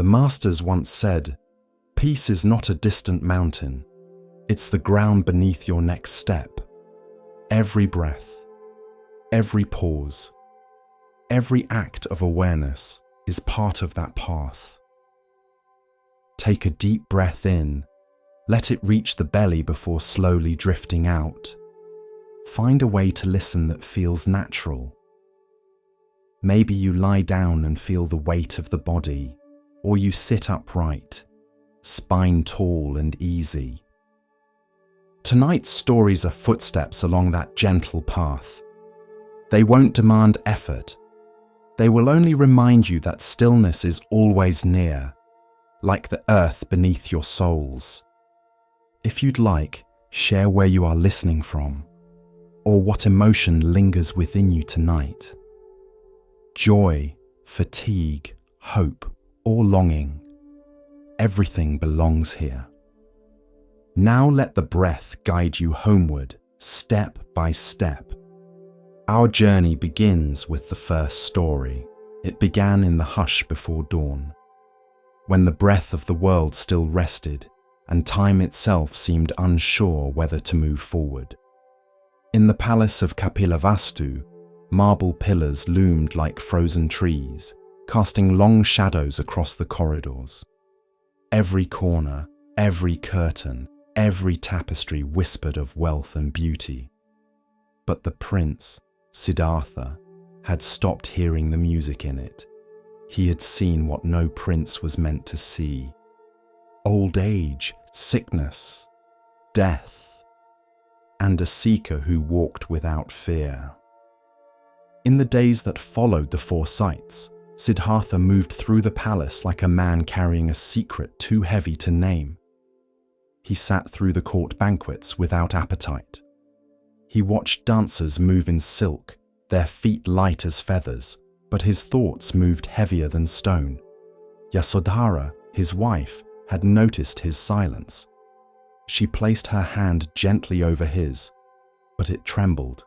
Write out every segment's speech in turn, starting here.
The Masters once said, "Peace is not a distant mountain. It's the ground beneath your next step." Every breath, every pause, every act of awareness is part of that path. Take a deep breath in. Let it reach the belly before slowly drifting out. Find a way to listen that feels natural. Maybe you lie down and feel the weight of the body, or you sit upright, spine tall and easy. Tonight's stories are footsteps along that gentle path. They won't demand effort. They will only remind you that stillness is always near, like the earth beneath your soles. If you'd like, share where you are listening from, or what emotion lingers within you tonight. Joy, fatigue, hope, or longing. Everything belongs here. Now let the breath guide you homeward, step by step. Our journey begins with the first story. It began in the hush before dawn, when the breath of the world still rested and time itself seemed unsure whether to move forward. In the palace of Kapilavastu, marble pillars loomed like frozen trees, casting long shadows across the corridors. Every corner, every curtain, every tapestry whispered of wealth and beauty. But the prince, Siddhartha, had stopped hearing the music in it. He had seen what no prince was meant to see: old age, sickness, death, and a seeker who walked without fear. In the days that followed the four sights, Siddhartha moved through the palace like a man carrying a secret too heavy to name. He sat through the court banquets without appetite. He watched dancers move in silk, their feet light as feathers, but his thoughts moved heavier than stone. Yasodhara, his wife, had noticed his silence. She placed her hand gently over his, but it trembled.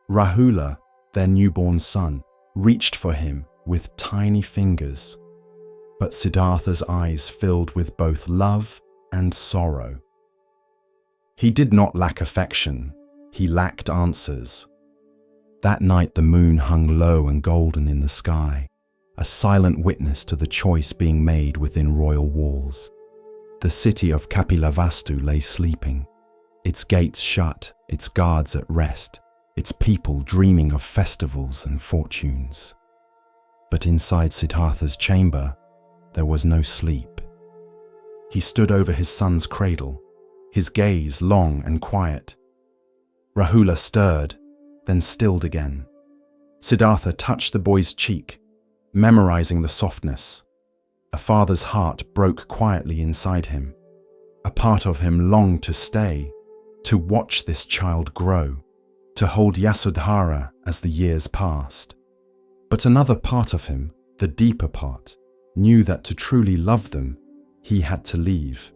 Rahula, their newborn son, reached for him with tiny fingers, but Siddhartha's eyes filled with both love and sorrow. He did not lack affection, he lacked answers. That night the moon hung low and golden in the sky, a silent witness to the choice being made within royal walls. The city of Kapilavastu lay sleeping, its gates shut, its guards at rest, its people dreaming of festivals and fortunes. But inside Siddhartha's chamber, there was no sleep. He stood over his son's cradle, his gaze long and quiet. Rahula stirred, then stilled again. Siddhartha touched the boy's cheek, memorizing the softness. A father's heart broke quietly inside him. A part of him longed to stay, to watch this child grow, to hold Yasodhara as the years passed. But another part of him, the deeper part, knew that to truly love them, he had to leave,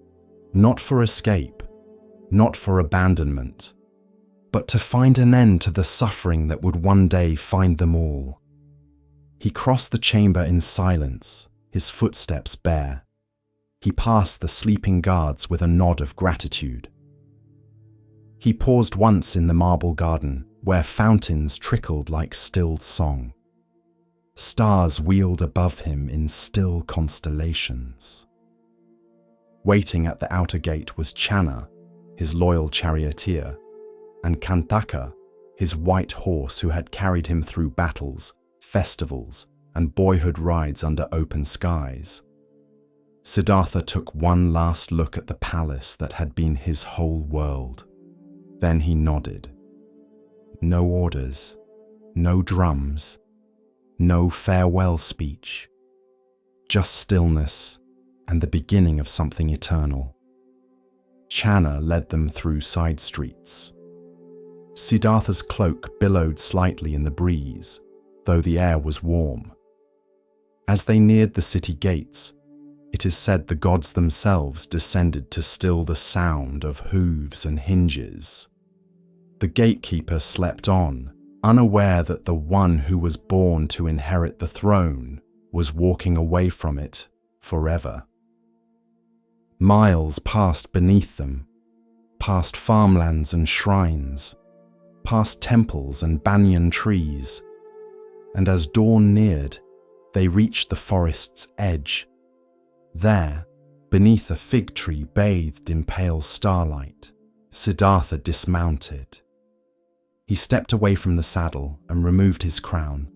not for escape, not for abandonment, but to find an end to the suffering that would one day find them all. He crossed the chamber in silence, his footsteps bare. He passed the sleeping guards with a nod of gratitude. He paused once in the marble garden, where fountains trickled like stilled song. Stars wheeled above him in still constellations. Waiting at the outer gate was Channa, his loyal charioteer, and Kantaka, his white horse who had carried him through battles, festivals, and boyhood rides under open skies. Siddhartha took one last look at the palace that had been his whole world. Then he nodded. No orders, no drums, no farewell speech, just stillness and the beginning of something eternal. Channa led them through side streets. Siddhartha's cloak billowed slightly in the breeze, though the air was warm. As they neared the city gates, it is said the gods themselves descended to still the sound of hooves and hinges. The gatekeeper slept on, unaware that the one who was born to inherit the throne was walking away from it forever. Miles passed beneath them, past farmlands and shrines, past temples and banyan trees, and as dawn neared, they reached the forest's edge. There, beneath a fig tree bathed in pale starlight, Siddhartha dismounted. He stepped away from the saddle and removed his crown.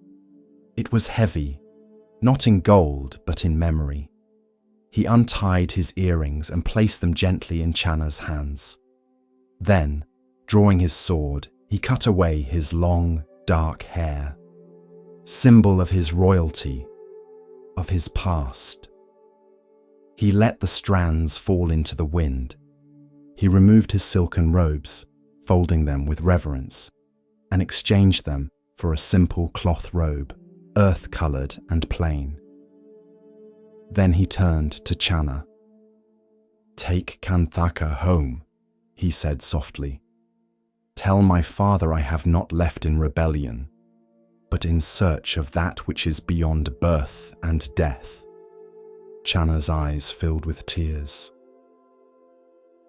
It was heavy, not in gold but in memory. He untied his earrings and placed them gently in Channa's hands. Then, drawing his sword, he cut away his long, dark hair, symbol of his royalty, of his past. He let the strands fall into the wind. He removed his silken robes, folding them with reverence, and exchanged them for a simple cloth robe, earth-coloured and plain. Then he turned to Channa. "Take Kanthaka home," he said softly. "Tell my father I have not left in rebellion, but in search of that which is beyond birth and death." Channa's eyes filled with tears.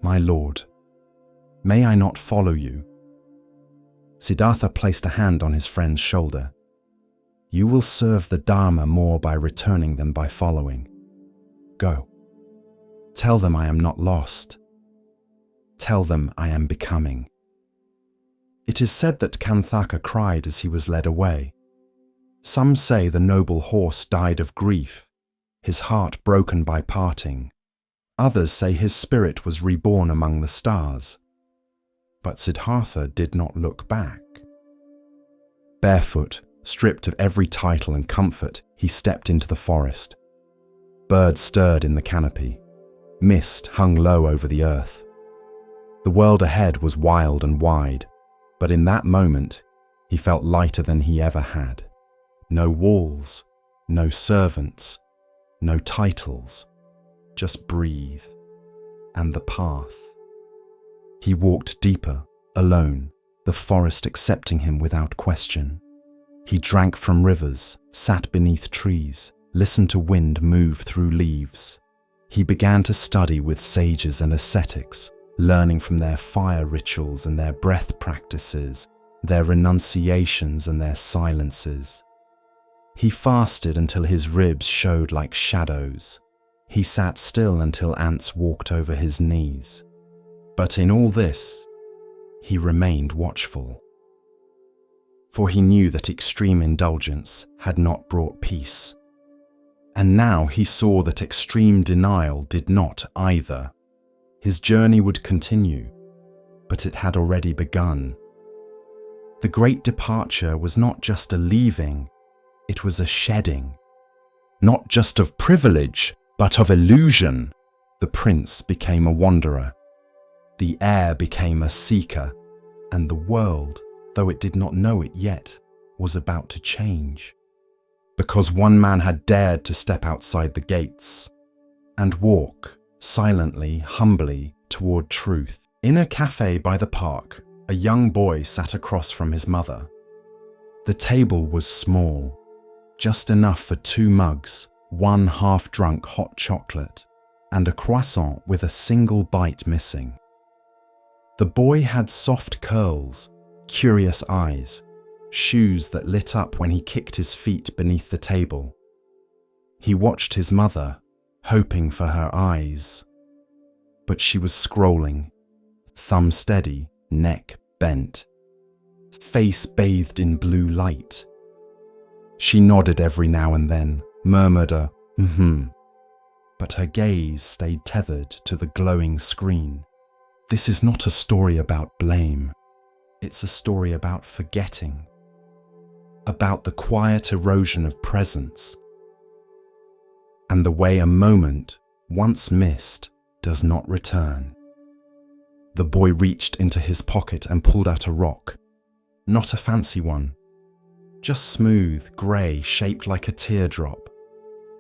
"My lord, may I not follow you?" Siddhartha placed a hand on his friend's shoulder. "You will serve the Dharma more by returning than by following. Go. Tell them I am not lost. Tell them I am becoming." It is said that Kanthaka cried as he was led away. Some say the noble horse died of grief, his heart broken by parting. Others say his spirit was reborn among the stars. But Siddhartha did not look back. Barefoot, stripped of every title and comfort, he stepped into the forest. Birds stirred in the canopy. Mist hung low over the earth. The world ahead was wild and wide, but in that moment, he felt lighter than he ever had. No walls, no servants, no titles, just breathe, and the path. He walked deeper, alone, the forest accepting him without question. He drank from rivers, sat beneath trees, listened to wind move through leaves. He began to study with sages and ascetics, learning from their fire rituals and their breath practices, their renunciations and their silences. He fasted until his ribs showed like shadows. He sat still until ants walked over his knees. But in all this, he remained watchful. For he knew that extreme indulgence had not brought peace. And now he saw that extreme denial did not either. His journey would continue, but it had already begun. The great departure was not just a leaving, it was a shedding. Not just of privilege, but of illusion. The prince became a wanderer. The heir became a seeker, and the world, though it did not know it yet, was about to change. Because one man had dared to step outside the gates and walk silently, humbly toward truth. In a cafe by the park, a young boy sat across from his mother. The table was small, just enough for 2 mugs, 1 half-drunk hot chocolate, and a croissant with a single bite missing. The boy had soft curls, curious eyes, shoes that lit up when he kicked his feet beneath the table. He watched his mother, hoping for her eyes. But she was scrolling, thumb steady, neck bent, face bathed in blue light. She nodded every now and then, murmured a but her gaze stayed tethered to the glowing screen. This is not a story about blame. It's a story about forgetting, about the quiet erosion of presence, and the way a moment, once missed, does not return. The boy reached into his pocket and pulled out a rock. Not a fancy one, just smooth, grey, shaped like a teardrop.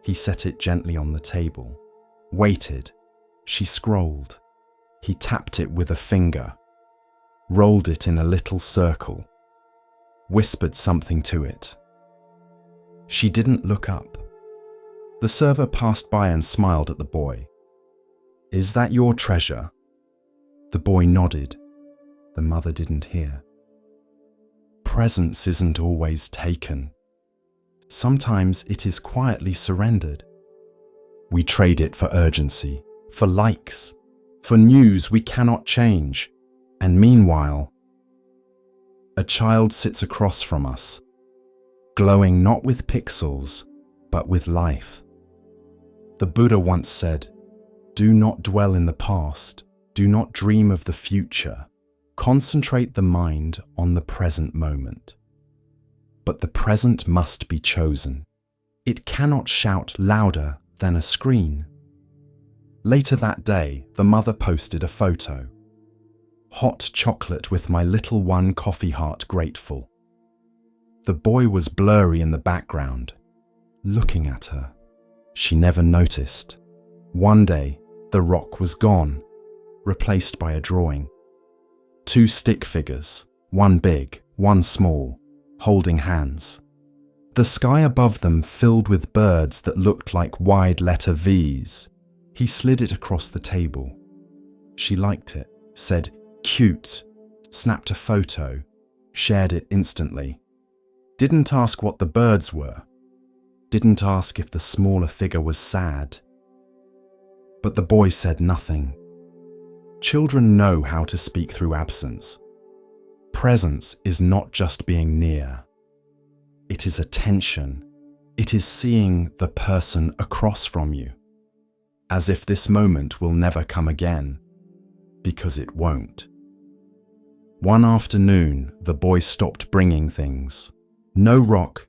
He set it gently on the table, waited. She scrolled. He tapped it with a finger, rolled it in a little circle, whispered something to it. She didn't look up. The server passed by and smiled at the boy. "Is that your treasure?" The boy nodded. The mother didn't hear. Presence isn't always taken. Sometimes it is quietly surrendered. We trade it for urgency, for likes, for news we cannot change. And meanwhile, a child sits across from us, glowing not with pixels, but with life. The Buddha once said, "Do not dwell in the past, do not dream of the future. Concentrate the mind on the present moment." But the present must be chosen. It cannot shout louder than a screen. Later that day, the mother posted a photo. "Hot chocolate with my little one, coffee heart grateful." The boy was blurry in the background, looking at her. She never noticed. One day, the rock was gone, replaced by a drawing. 2 stick figures, one big, one small, holding hands. The sky above them filled with birds that looked like wide letter V's. He slid it across the table. She liked it, said, "Cute," snapped a photo, shared it instantly. Didn't ask what the birds were. Didn't ask if the smaller figure was sad. But the boy said nothing. Children know how to speak through absence. Presence is not just being near. It is attention. It is seeing the person across from you, as if this moment will never come again, because it won't. One afternoon, the boy stopped bringing things. No rock,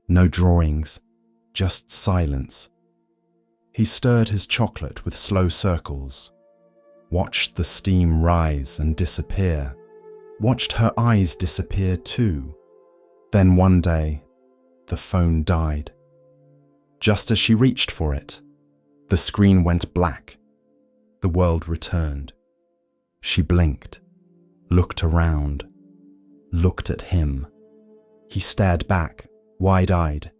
no drawings, just silence. He stirred his chocolate with slow circles, watched the steam rise and disappear, watched her eyes disappear too. Then one day, the phone died. Just as she reached for it, the screen went black. The world returned. She blinked, looked around, looked at him. He stared back, wide-eyed.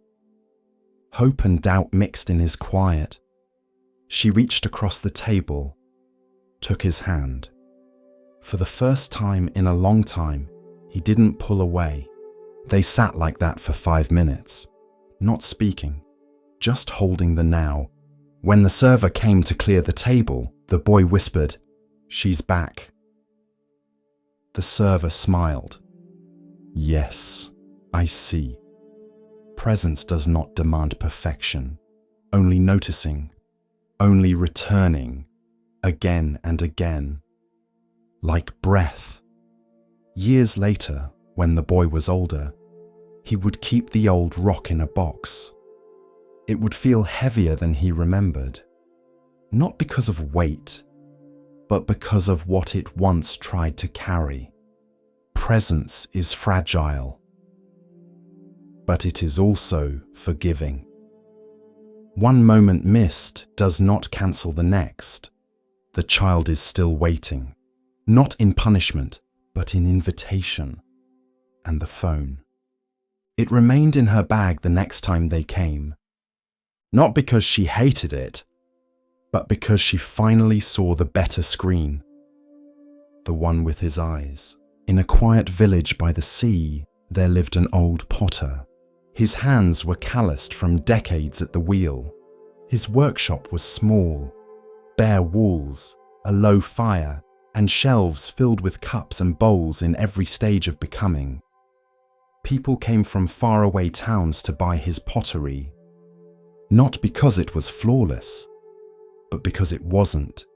Hope and doubt mixed in his quiet. She reached across the table, took his hand. For the first time in a long time, he didn't pull away. They sat like that for 5 minutes, not speaking, just holding the now. When the server came to clear the table, the boy whispered, "She's back." The server smiled. "Yes, I see. Presence does not demand perfection, only noticing, only returning, again and again. Like breath." Years later, when the boy was older, he would keep the old rock in a box. It would feel heavier than he remembered, not because of weight, but because of what it once tried to carry. Presence is fragile, but it is also forgiving. One moment missed does not cancel the next. The child is still waiting, not in punishment, but in invitation. And the phone. It remained in her bag the next time they came. Not because she hated it, but because she finally saw the better screen. The one with his eyes. In a quiet village by the sea, there lived an old potter. His hands were calloused from decades at the wheel. His workshop was small, bare walls, a low fire, and shelves filled with cups and bowls in every stage of becoming. People came from faraway towns to buy his pottery, not because it was flawless, but because it wasn't.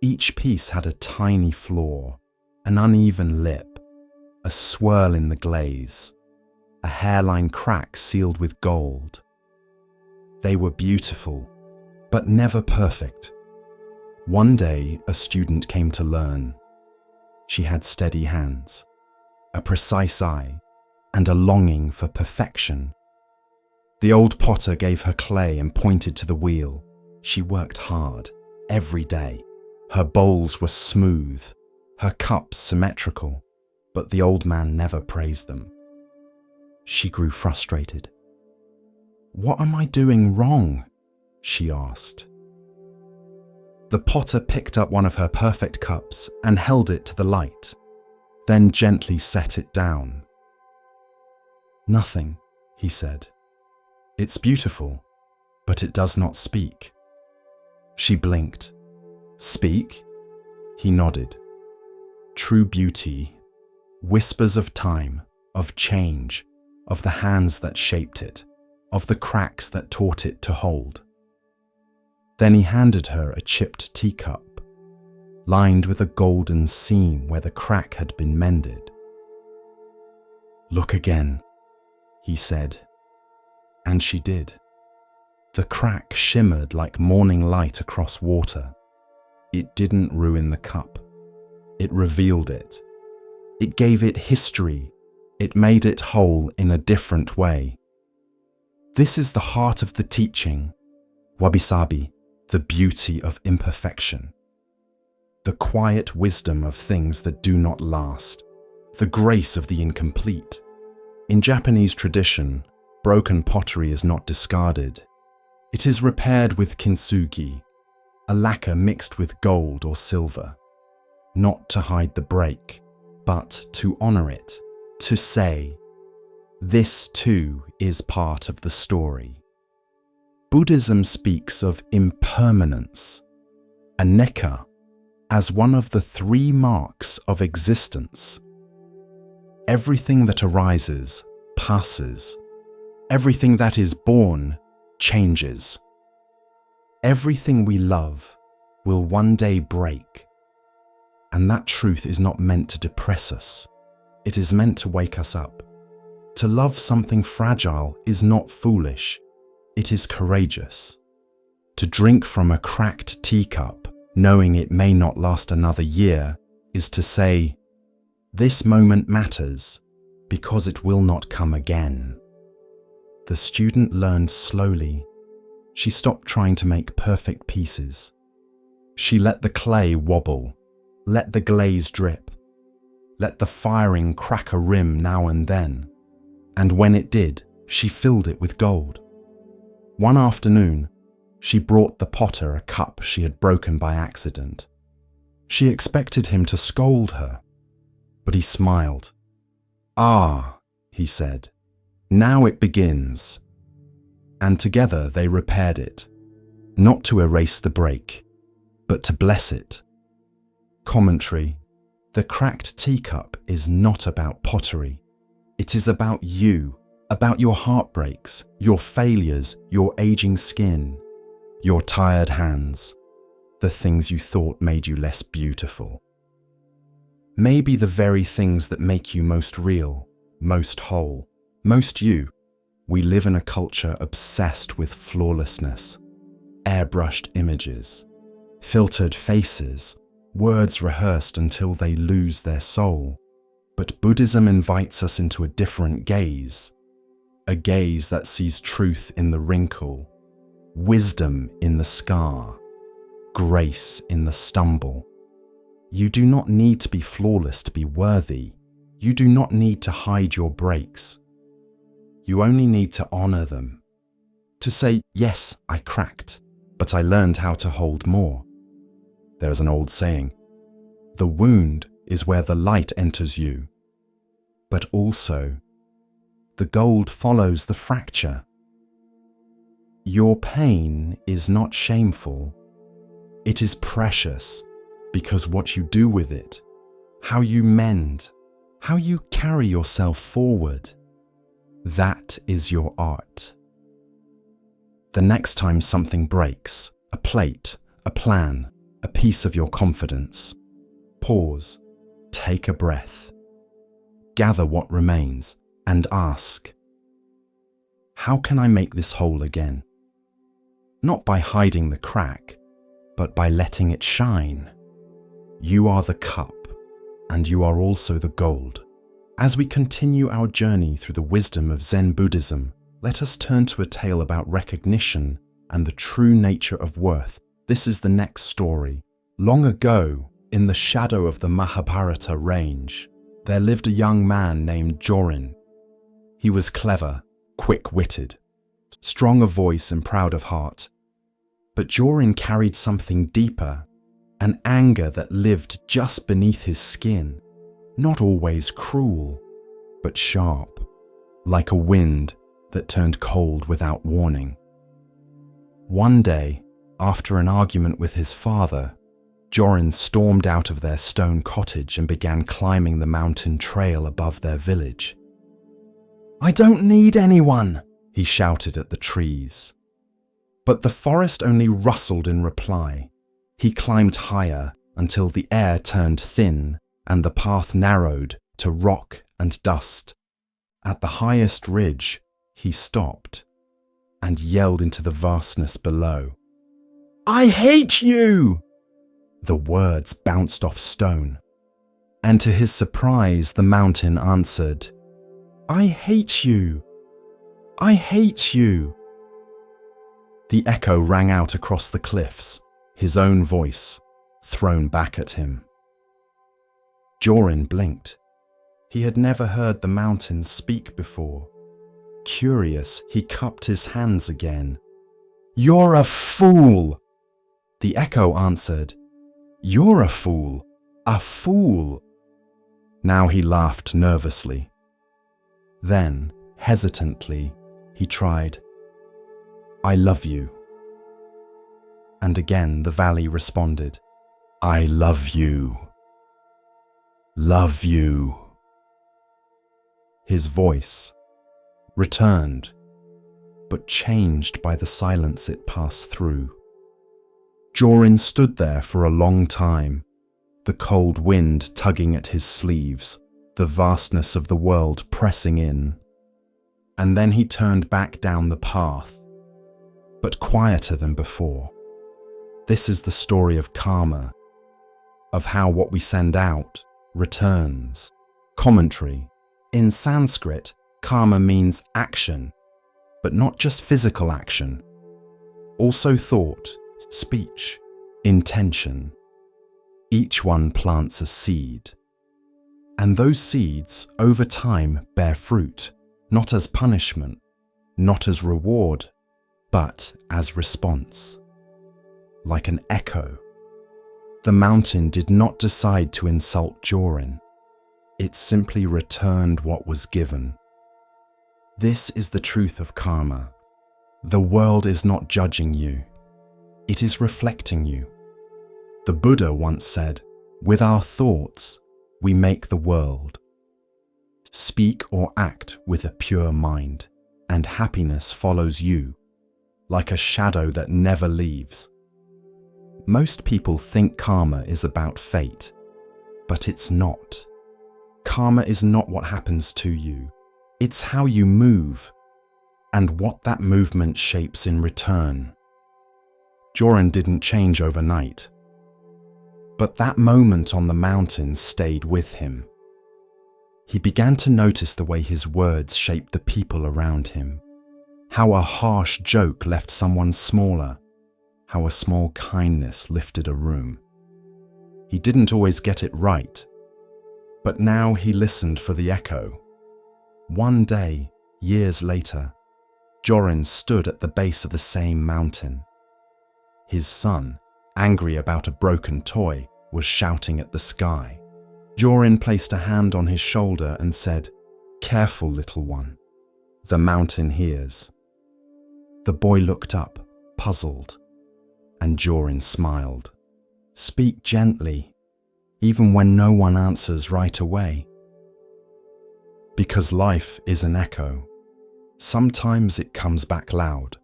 Each piece had a tiny flaw, an uneven lip, a swirl in the glaze, a hairline crack sealed with gold. They were beautiful, but never perfect. One day, a student came to learn. She had steady hands, a precise eye, and a longing for perfection. The old potter gave her clay and pointed to the wheel. She worked hard, every day. Her bowls were smooth, her cups symmetrical, but the old man never praised them. She grew frustrated. "What am I doing wrong?" she asked. The potter picked up one of her perfect cups and held it to the light, then gently set it down. "Nothing," he said. "It's beautiful, but it does not speak." She blinked. "Speak?" He nodded. "True beauty, whispers of time, of change, of the hands that shaped it, of the cracks that taught it to hold." Then he handed her a chipped teacup, lined with a golden seam where the crack had been mended. "Look again," he said, and she did. The crack shimmered like morning light across water. It didn't ruin the cup. It revealed it. It gave it history. It made it whole in a different way. This is the heart of the teaching, wabi-sabi, the beauty of imperfection. The quiet wisdom of things that do not last. The grace of the incomplete. In Japanese tradition, broken pottery is not discarded. It is repaired with kintsugi, a lacquer mixed with gold or silver, not to hide the break, but to honor it, to say, this too is part of the story. Buddhism speaks of impermanence, anicca, as one of the 3 marks of existence. Everything that arises passes. Everything that is born changes. Everything we love will one day break. And that truth is not meant to depress us. It is meant to wake us up. To love something fragile is not foolish. It is courageous. To drink from a cracked teacup, knowing it may not last another year, is to say, this moment matters because it will not come again. The student learned slowly. She stopped trying to make perfect pieces. She let the clay wobble, let the glaze drip, let the firing crack a rim now and then. And when it did, she filled it with gold. One afternoon, she brought the potter a cup she had broken by accident. She expected him to scold her, but he smiled. "Ah," he said, "now it begins." And together they repaired it, not to erase the break, but to bless it. Commentary: the cracked teacup is not about pottery. It is about you, about your heartbreaks, your failures, your aging skin, your tired hands, the things you thought made you less beautiful. Maybe the very things that make you most real, most whole, most you. We live in a culture obsessed with flawlessness, airbrushed images, filtered faces, words rehearsed until they lose their soul. But Buddhism invites us into a different gaze, a gaze that sees truth in the wrinkle, wisdom in the scar, grace in the stumble. You do not need to be flawless to be worthy. You do not need to hide your breaks. You only need to honor them. To say, yes, I cracked, but I learned how to hold more. There is an old saying, the wound is where the light enters you, but also the gold follows the fracture. Your pain is not shameful. It is precious because what you do with it, how you mend, how you carry yourself forward, that is your art. The next time something breaks, a plate, a plan, a piece of your confidence, pause, take a breath, gather what remains, and ask, how can I make this whole again? Not by hiding the crack, but by letting it shine. You are the cup, and you are also the gold. As we continue our journey through the wisdom of Zen Buddhism, let us turn to a tale about recognition and the true nature of worth. This is the next story. Long ago, in the shadow of the Mahabharata range, there lived a young man named Jorin. He was clever, quick-witted, strong of voice and proud of heart. But Jorin carried something deeper, an anger that lived just beneath his skin, not always cruel, but sharp, like a wind that turned cold without warning. One day, after an argument with his father, Jorin stormed out of their stone cottage and began climbing the mountain trail above their village. "I don't need anyone," he shouted at the trees. But the forest only rustled in reply. He climbed higher until the air turned thin and the path narrowed to rock and dust. At the highest ridge, he stopped and yelled into the vastness below. "I hate you!" The words bounced off stone, and to his surprise, the mountain answered, "I hate you! I hate you!" The echo rang out across the cliffs, his own voice thrown back at him. Jorin blinked. He had never heard the mountain speak before. Curious, he cupped his hands again. "You're a fool!" The echo answered, "You're a fool, a fool." Now he laughed nervously. Then, hesitantly, he tried, "I love you." And again the valley responded, "I love you. Love you." His voice returned, but changed by the silence it passed through. Jorin stood there for a long time, the cold wind tugging at his sleeves, the vastness of the world pressing in. And then he turned back down the path, but quieter than before. This is the story of karma, of how what we send out returns. Commentary. In Sanskrit, karma means action, but not just physical action. Also thought, speech, intention. Each one plants a seed. And those seeds, over time, bear fruit, not as punishment, not as reward, but as response. Like an echo. The mountain did not decide to insult Jorin. It simply returned what was given. This is the truth of karma. The world is not judging you. It is reflecting you. The Buddha once said, "With our thoughts, we make the world." Speak or act with a pure mind, and happiness follows you, like a shadow that never leaves. Most people think karma is about fate, but it's not. Karma is not what happens to you. It's how you move, and what that movement shapes in return. Jorin didn't change overnight, but that moment on the mountain stayed with him. He began to notice the way his words shaped the people around him, how a harsh joke left someone smaller, how a small kindness lifted a room. He didn't always get it right, but now he listened for the echo. One day, years later, Jorin stood at the base of the same mountain. His son, angry about a broken toy, was shouting at the sky. Jorin placed a hand on his shoulder and said, "Careful, little one. The mountain hears." The boy looked up, puzzled, and Jorin smiled. "Speak gently, even when no one answers right away." Because life is an echo. Sometimes it comes back loud,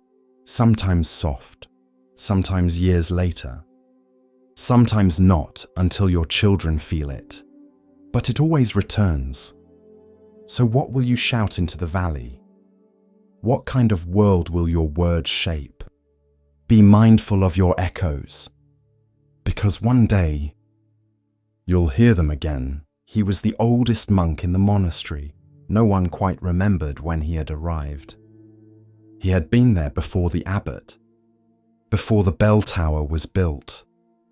sometimes soft, sometimes years later, sometimes not until your children feel it, but it always returns. So what will you shout into the valley? What kind of world will your words shape? Be mindful of your echoes, because one day you'll hear them again. He was the oldest monk in the monastery. No one quite remembered when he had arrived. He had been there before the abbot, before the bell tower was built,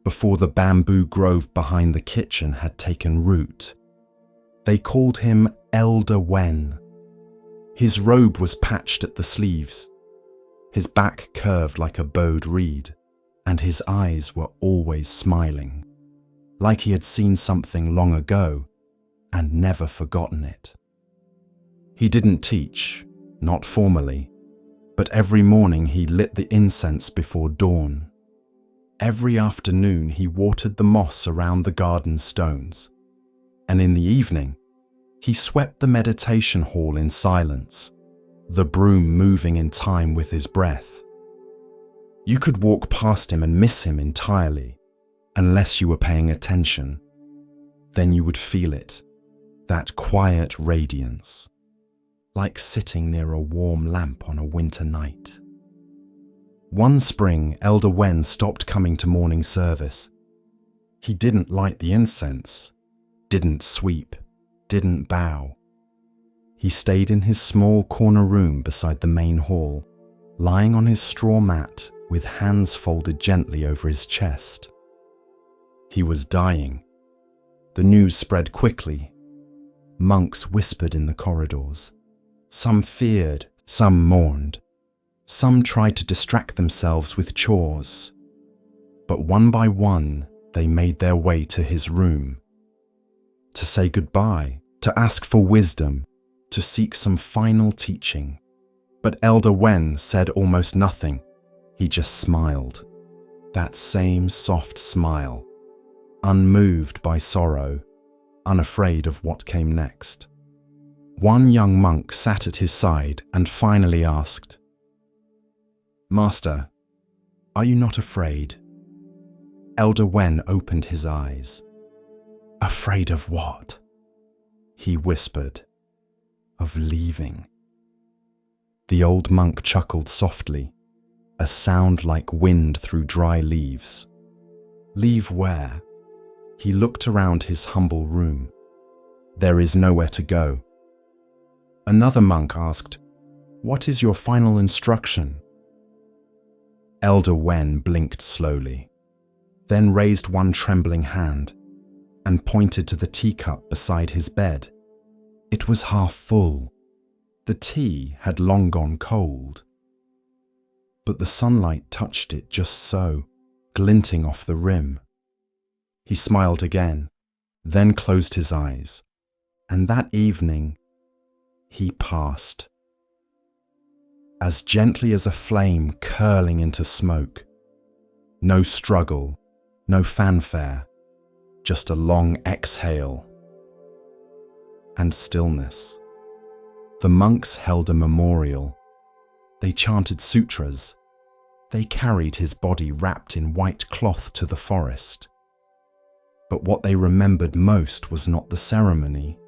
before the bamboo grove behind the kitchen had taken root. They called him Elder Wen. His robe was patched at the sleeves, his back curved like a bowed reed. and his eyes were always smiling, like he had seen something long ago and never forgotten it. He didn't teach, not formally, but every morning he lit the incense before dawn. Every afternoon he watered the moss around the garden stones, and in the evening he swept the meditation hall in silence, the broom moving in time with his breath. You could walk past him and miss him entirely, unless you were paying attention. Then you would feel it, that quiet radiance, like sitting near a warm lamp on a winter night. One spring, Elder Wen stopped coming to morning service. He didn't light the incense, didn't sweep, didn't bow. He stayed in his small corner room beside the main hall, lying on his straw mat with hands folded gently over his chest. He was dying. The news spread quickly. Monks whispered in the corridors. Some feared, some mourned. Some tried to distract themselves with chores. But one by one, they made their way to his room. To say goodbye, to ask for wisdom, to seek some final teaching. But Elder Wen said almost nothing. He just smiled. That same soft smile, unmoved by sorrow, unafraid of what came next. One young monk sat at his side and finally asked, "Master, are you not afraid?" Elder Wen opened his eyes. "Afraid of what?" he whispered. "Of leaving." The old monk chuckled softly, a sound like wind through dry leaves. "Leave where?" He looked around his humble room. "There is nowhere to go." Another monk asked, "What is your final instruction?" Elder Wen blinked slowly, then raised one trembling hand and pointed to the teacup beside his bed. It was half full. The tea had long gone cold. But the sunlight touched it just so, glinting off the rim. He smiled again, then closed his eyes, and that evening he passed. As gently as a flame curling into smoke. No struggle, no fanfare, just a long exhale. And stillness. The monks held a memorial. They chanted sutras. They carried his body wrapped in white cloth to the forest. But what they remembered most was not the ceremony.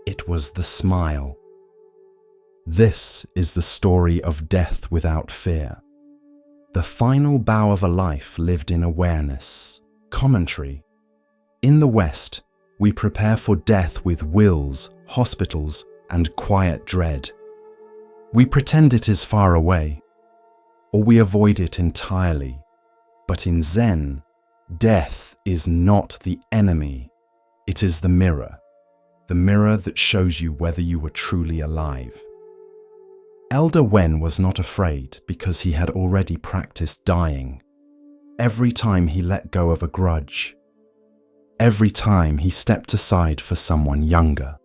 It was the smile. This is the story of death without fear. The final bow of a life lived in awareness. Commentary. In the West, we prepare for death with wills, hospitals, and quiet dread. We pretend it is far away, or we avoid it entirely. But in Zen, death is not the enemy. It is the mirror that shows you whether you were truly alive. Elder Wen was not afraid because he had already practiced dying. Every time he let go of a grudge, every time he stepped aside for someone younger,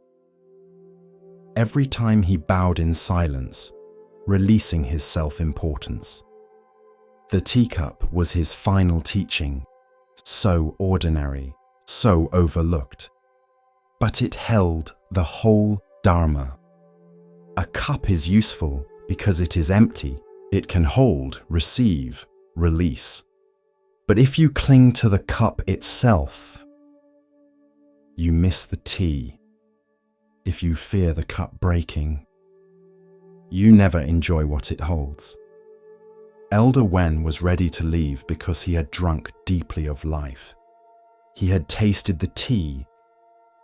every time he bowed in silence, releasing his self-importance. The teacup was his final teaching, so ordinary, so overlooked. But it held the whole Dharma. A cup is useful because it is empty. It can hold, receive, release. But if you cling to the cup itself, you miss the tea. If you fear the cup breaking, you never enjoy what it holds. Elder Wen was ready to leave because he had drunk deeply of life. He had tasted the tea,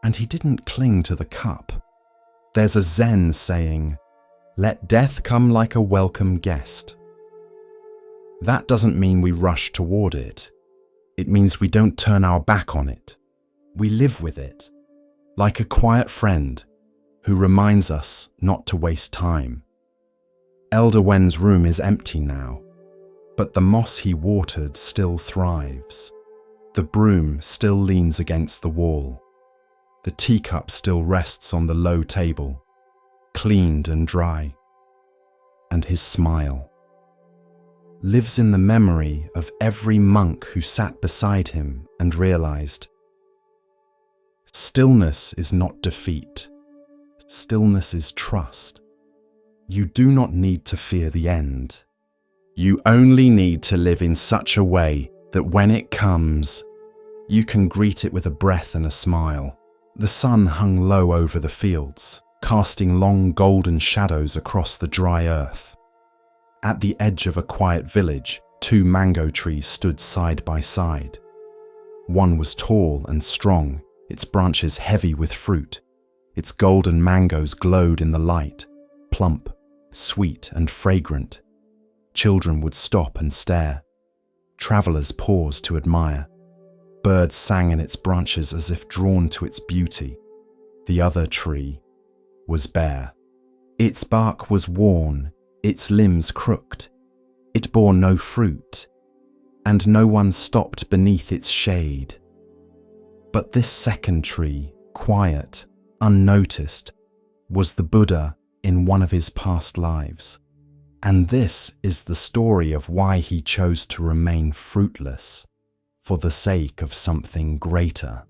and he didn't cling to the cup. There's a Zen saying, "Let death come like a welcome guest." That doesn't mean we rush toward it. It means we don't turn our back on it. We live with it, like a quiet friend who reminds us not to waste time. Elder Wen's room is empty now. But the moss he watered still thrives. The broom still leans against the wall. The teacup still rests on the low table, cleaned and dry. And his smile lives in the memory of every monk who sat beside him and realized, stillness is not defeat. Stillness is trust. You do not need to fear the end. You only need to live in such a way that when it comes, you can greet it with a breath and a smile. The sun hung low over the fields, casting long golden shadows across the dry earth. At the edge of a quiet village, 2 mango trees stood side by side. One was tall and strong, its branches heavy with fruit. Its golden mangoes glowed in the light, plump, sweet and fragrant. Children would stop and stare. Travelers paused to admire. Birds sang in its branches as if drawn to its beauty. The other tree was bare. Its bark was worn, its limbs crooked. It bore no fruit, and no one stopped beneath its shade. But this second tree, quiet, unnoticed, was the Buddha in one of his past lives. And this is the story of why he chose to remain fruitless, for the sake of something greater.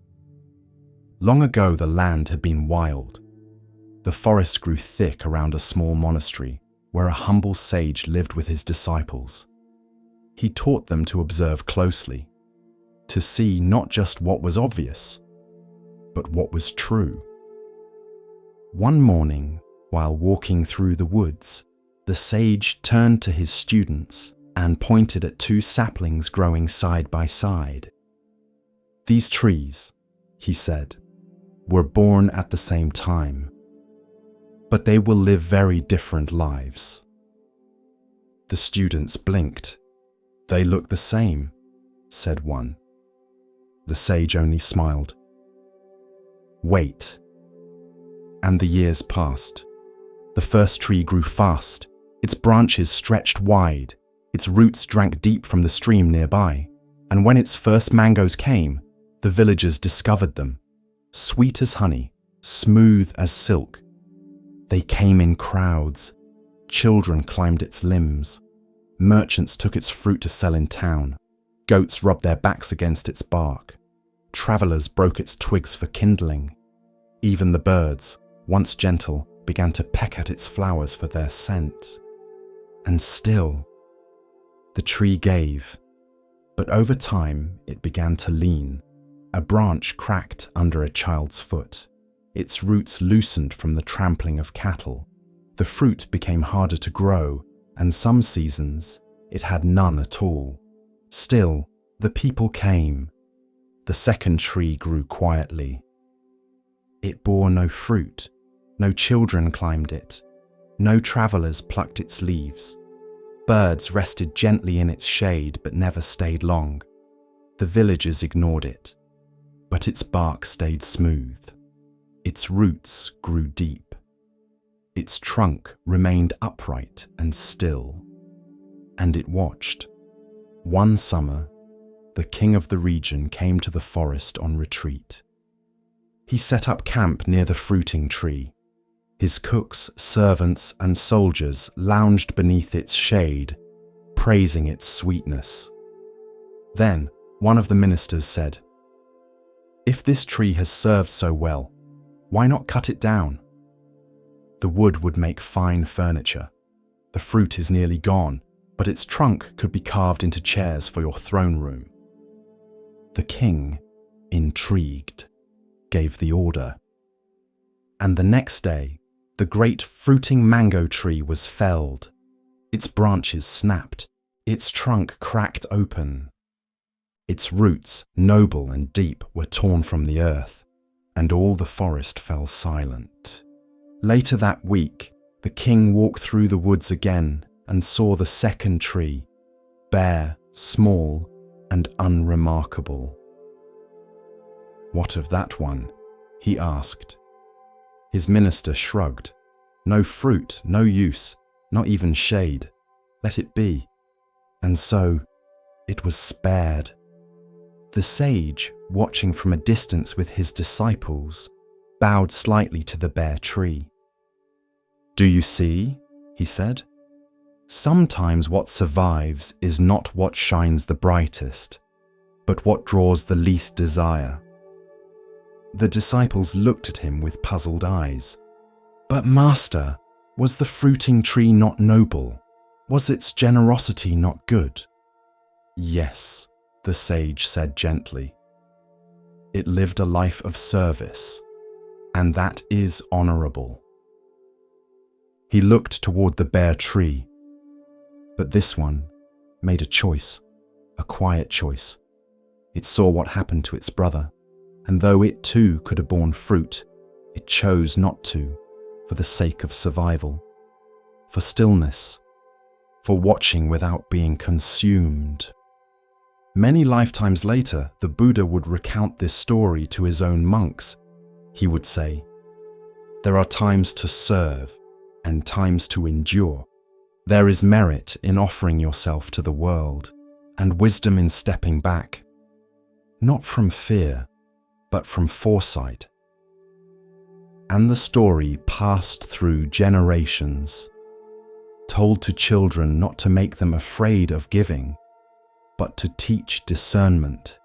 Long ago, the land had been wild. The forest grew thick around a small monastery where a humble sage lived with his disciples. He taught them to observe closely, to see not just what was obvious, but what was true. One morning, while walking through the woods, the sage turned to his students and pointed at 2 saplings growing side by side. These trees, he said, were born at the same time, but they will live very different lives. The students blinked. They look the same, said one. The sage only smiled. Wait. And the years passed. The first tree grew fast. Its branches stretched wide. Its roots drank deep from the stream nearby. And when its first mangoes came, the villagers discovered them. Sweet as honey, smooth as silk. They came in crowds. Children climbed its limbs. Merchants took its fruit to sell in town. Goats rubbed their backs against its bark. Travelers broke its twigs for kindling. Even the birds, once gentle, began to peck at its flowers for their scent. And still, the tree gave, but over time it began to lean. A branch cracked under a child's foot. Its roots loosened from the trampling of cattle. The fruit became harder to grow, and some seasons it had none at all. Still, the people came. The second tree grew quietly. It bore no fruit. No children climbed it. No travelers plucked its leaves. Birds rested gently in its shade but never stayed long. The villagers ignored it. But its bark stayed smooth. Its roots grew deep. Its trunk remained upright and still. And it watched. One summer, the king of the region came to the forest on retreat. He set up camp near the fruiting tree. His cooks, servants, and soldiers lounged beneath its shade, praising its sweetness. Then one of the ministers said, "If this tree has served so well, why not cut it down? The wood would make fine furniture. The fruit is nearly gone, but its trunk could be carved into chairs for your throne room." The king, intrigued, gave the order. And the next day, the great fruiting mango tree was felled. Its branches snapped, its trunk cracked open. Its roots, noble and deep, were torn from the earth, and all the forest fell silent. Later that week, the king walked through the woods again and saw the second tree, bare, small, and unremarkable. "What of that one?" he asked. His minister shrugged. "No fruit, no use, not even shade. Let it be." and so it was spared. The sage, watching from a distance with his disciples, bowed slightly to the bare tree. "Do you see?" he said. "Sometimes what survives is not what shines the brightest, but what draws the least desire." The disciples looked at him with puzzled eyes. "But Master, was the fruiting tree not noble? Was its generosity not good?" "Yes," the sage said gently. "It lived a life of service, and that is honorable." He looked toward the bare tree, but this one made a choice, a quiet choice. It saw what happened to its brother, and though it too could have borne fruit, it chose not to, for the sake of survival, for stillness, for watching without being consumed. Many lifetimes later, the Buddha would recount this story to his own monks. He would say, "There are times to serve and times to endure. There is merit in offering yourself to the world, and wisdom in stepping back, not from fear, but from foresight." And the story passed through generations, told to children not to make them afraid of giving, but to teach discernment,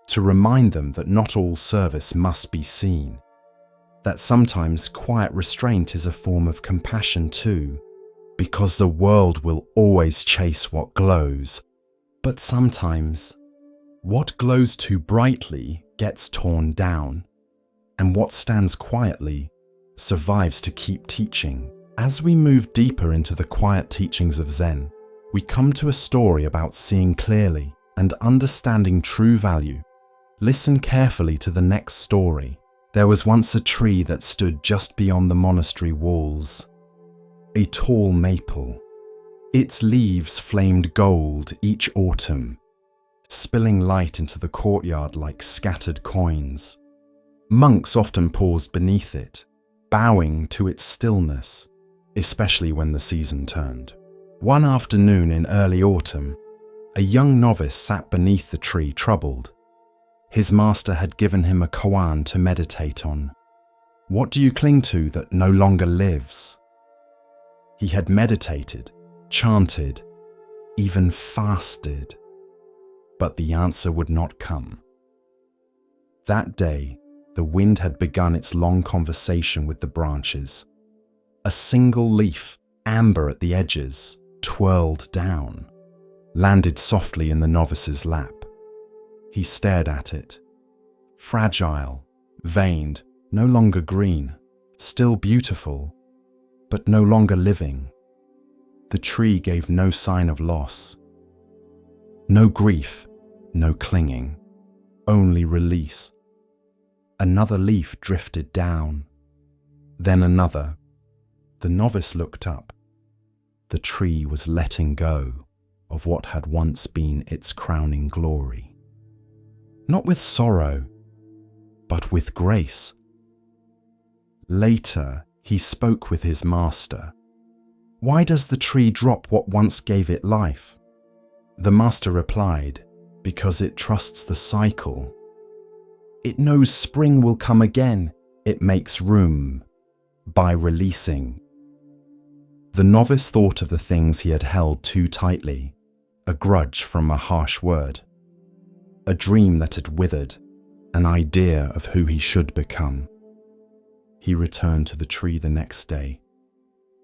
to remind them that not all service must be seen, that sometimes quiet restraint is a form of compassion too, because the world will always chase what glows, but sometimes what glows too brightly gets torn down, and what stands quietly survives to keep teaching. As we move deeper into the quiet teachings of Zen, we come to a story about seeing clearly and understanding true value. Listen carefully to the next story. There was once a tree that stood just beyond the monastery walls, a tall maple. Its leaves flamed gold each autumn, spilling light into the courtyard like scattered coins. Monks often paused beneath it, bowing to its stillness, especially when the season turned. One afternoon in early autumn, a young novice sat beneath the tree troubled. His master had given him a koan to meditate on. "What do you cling to that no longer lives?" He had meditated, chanted, even fasted, but the answer would not come. That day, the wind had begun its long conversation with the branches. A single leaf, amber at the edges, twirled down, landed softly in the novice's lap. He stared at it. Fragile, veined, no longer green, still beautiful, but no longer living. The tree gave no sign of loss. No grief, no clinging, only release. Another leaf drifted down, then another. The novice looked up. The tree was letting go of what had once been its crowning glory. Not with sorrow, but with grace. Later, he spoke with his master. "Why does the tree drop what once gave it life?" The master replied, "Because it trusts the cycle. It knows spring will come again. It makes room by releasing." The novice thought of the things he had held too tightly, a grudge from a harsh word, a dream that had withered, an idea of who he should become. He returned to the tree the next day,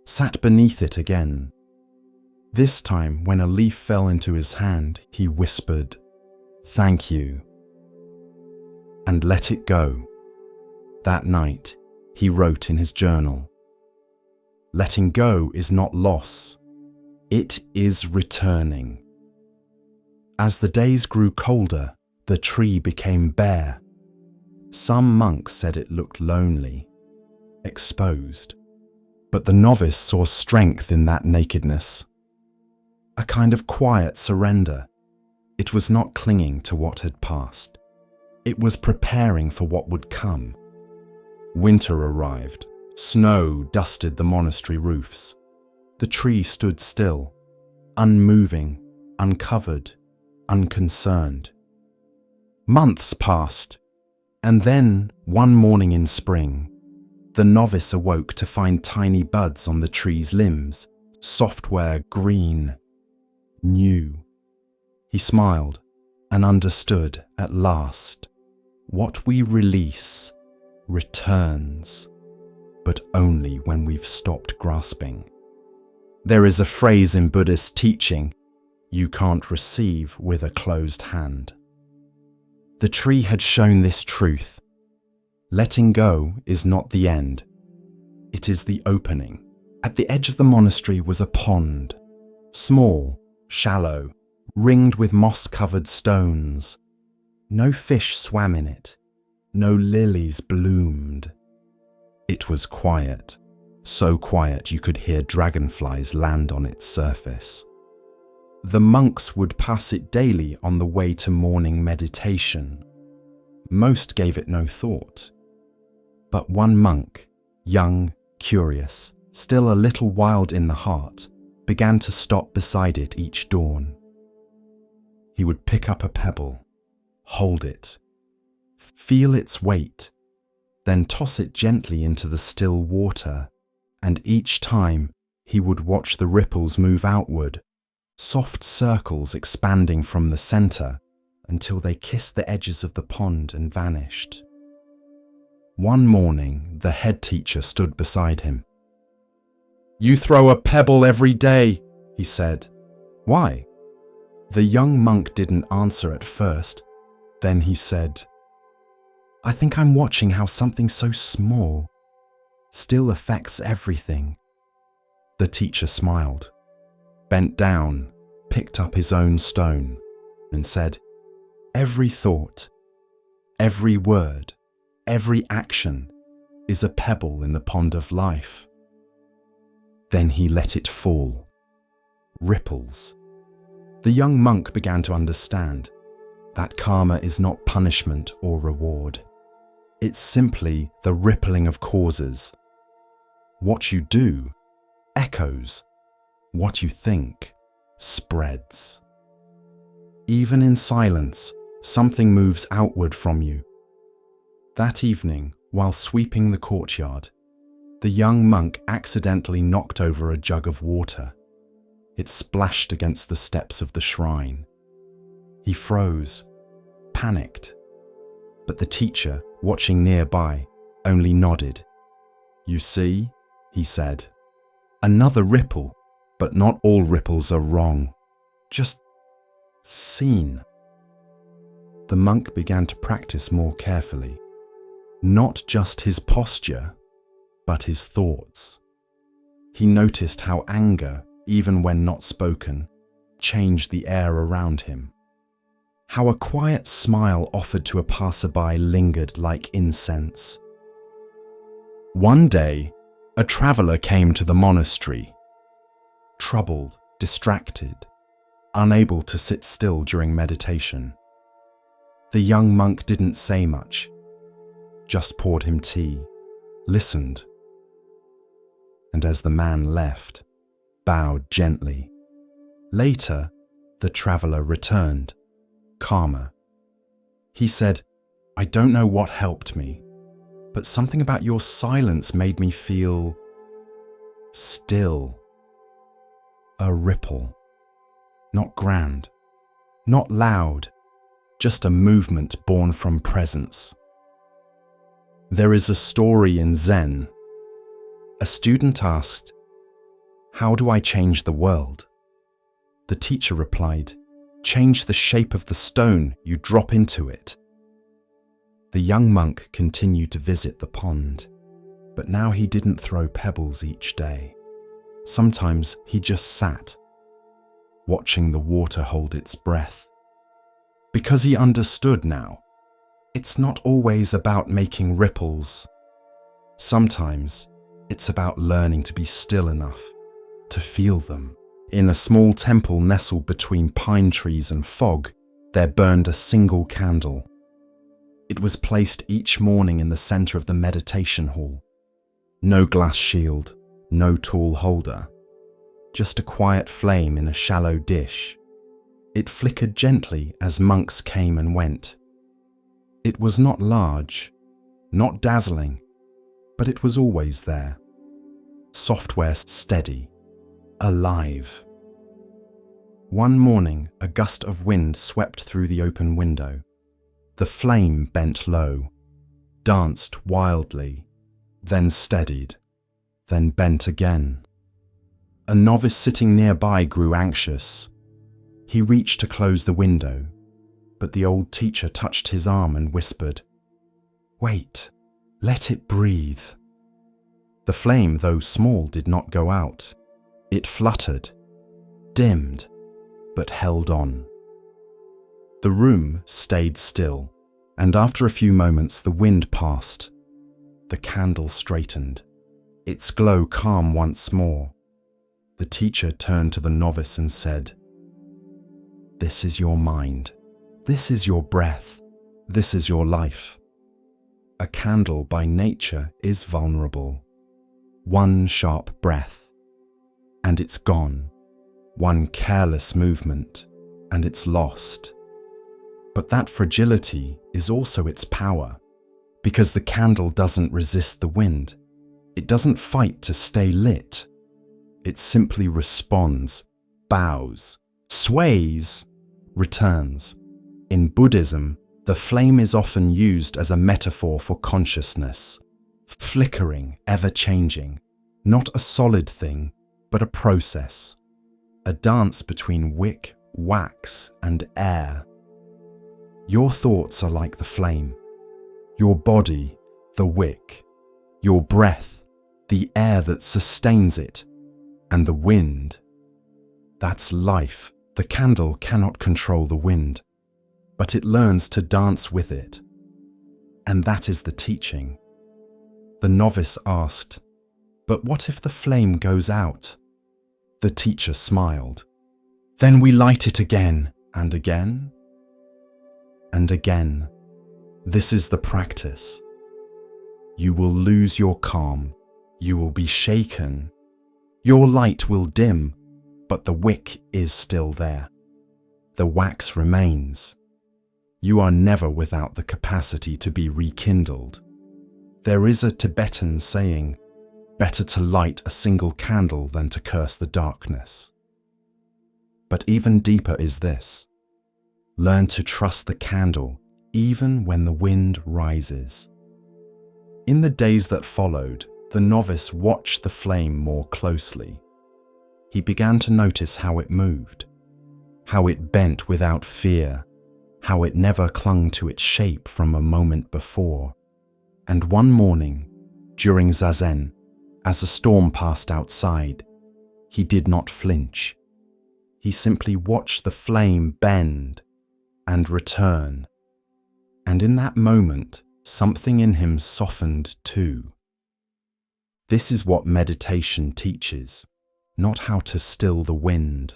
sat beneath it again. This time, when a leaf fell into his hand, he whispered, "Thank you," and let it go. That night, he wrote in his journal, "Letting go is not loss, it is returning." As the days grew colder, the tree became bare. Some monks said it looked lonely, exposed, but the novice saw strength in that nakedness, a kind of quiet surrender. It was not clinging to what had passed. It was preparing for what would come. Winter arrived. Snow dusted the monastery roofs. The tree stood still, unmoving, uncovered, unconcerned. Months passed, and then, one morning in spring, the novice awoke to find tiny buds on the tree's limbs, software green, new. He smiled and understood at last. What we release returns, but only when we've stopped grasping. There is a phrase in Buddhist teaching, you can't receive with a closed hand. The tree had shown this truth. Letting go is not the end. It is the opening. At the edge of the monastery was a pond, small, shallow, ringed with moss-covered stones. No fish swam in it. No lilies bloomed. It was quiet, so quiet you could hear dragonflies land on its surface. The monks would pass it daily on the way to morning meditation. Most gave it no thought. But one monk, young, curious, still a little wild in the heart, began to stop beside it each dawn. He would pick up a pebble, hold it, feel its weight, then toss it gently into the still water, and each time he would watch the ripples move outward, soft circles expanding from the center until they kissed the edges of the pond and vanished. One morning, the head teacher stood beside him. "You throw a pebble every day," he said. "Why?" The young monk didn't answer at first. Then he said, "I think I'm watching how something so small still affects everything." The teacher smiled, bent down, picked up his own stone, and said, "Every thought, every word, every action is a pebble in the pond of life." Then he let it fall. Ripples. The young monk began to understand that karma is not punishment or reward. It's simply the rippling of causes. What you do echoes. What you think spreads. Even in silence, something moves outward from you. That evening, while sweeping the courtyard, the young monk accidentally knocked over a jug of water. It splashed against the steps of the shrine. He froze, panicked, but the teacher, watching nearby, only nodded. "You see," he said, "another ripple, but not all ripples are wrong. Just seen." The monk began to practice more carefully. Not just his posture, but his thoughts. He noticed how anger, even when not spoken, changed the air around him. How a quiet smile offered to a passerby lingered like incense. One day, a traveler came to the monastery. Troubled, distracted, unable to sit still during meditation. The young monk didn't say much, just poured him tea, listened, and as the man left, bowed gently. Later, the traveler returned, calmer. He said, "I don't know what helped me, but something about your silence made me feel still. A ripple. Not grand, not loud, just a movement born from presence." There is a story in Zen. A student asked, "How do I change the world?" The teacher replied, "Change the shape of the stone you drop into it." The young monk continued to visit the pond, but now he didn't throw pebbles each day. Sometimes he just sat, watching the water hold its breath. Because he understood now, it's not always about making ripples. Sometimes it's about learning to be still enough to feel them. In a small temple nestled between pine trees and fog, there burned a single candle. It was placed each morning in the center of the meditation hall. No glass shield, no tall holder, just a quiet flame in a shallow dish. It flickered gently as monks came and went. It was not large, not dazzling, but it was always there. Software steady, alive. One morning, a gust of wind swept through the open window. The flame bent low, danced wildly, then steadied, then bent again. A novice sitting nearby grew anxious. He reached to close the window, but the old teacher touched his arm and whispered, "Wait, let it breathe." The flame, though small, did not go out. It fluttered, dimmed, but held on. The room stayed still, and after a few moments the wind passed. The candle straightened, its glow calm once more. The teacher turned to the novice and said, "This is your mind. This is your breath. This is your life." A candle by nature is vulnerable. One sharp breath, and it's gone. One careless movement, and it's lost. But that fragility is also its power, because the candle doesn't resist the wind. It doesn't fight to stay lit. It simply responds, bows, sways, returns. In Buddhism, the flame is often used as a metaphor for consciousness, flickering, ever-changing, not a solid thing, but a process, a dance between wick, wax, and air. Your thoughts are like the flame, your body, the wick, your breath, the air that sustains it, and the wind. That's life. The candle cannot control the wind, but it learns to dance with it. And that is the teaching. The novice asked, "But what if the flame goes out?" The teacher smiled. "Then we light it again, and again, and again. This is the practice. You will lose your calm. You will be shaken. Your light will dim, but the wick is still there. The wax remains. You are never without the capacity to be rekindled. There is a Tibetan saying, 'Better to light a single candle than to curse the darkness.' But even deeper is this. Learn to trust the candle even when the wind rises." In the days that followed, the novice watched the flame more closely. He began to notice how it moved, how it bent without fear, how it never clung to its shape from a moment before. And one morning, during Zazen, as a storm passed outside, he did not flinch. He simply watched the flame bend and return. And in that moment, something in him softened too. This is what meditation teaches, not how to still the wind,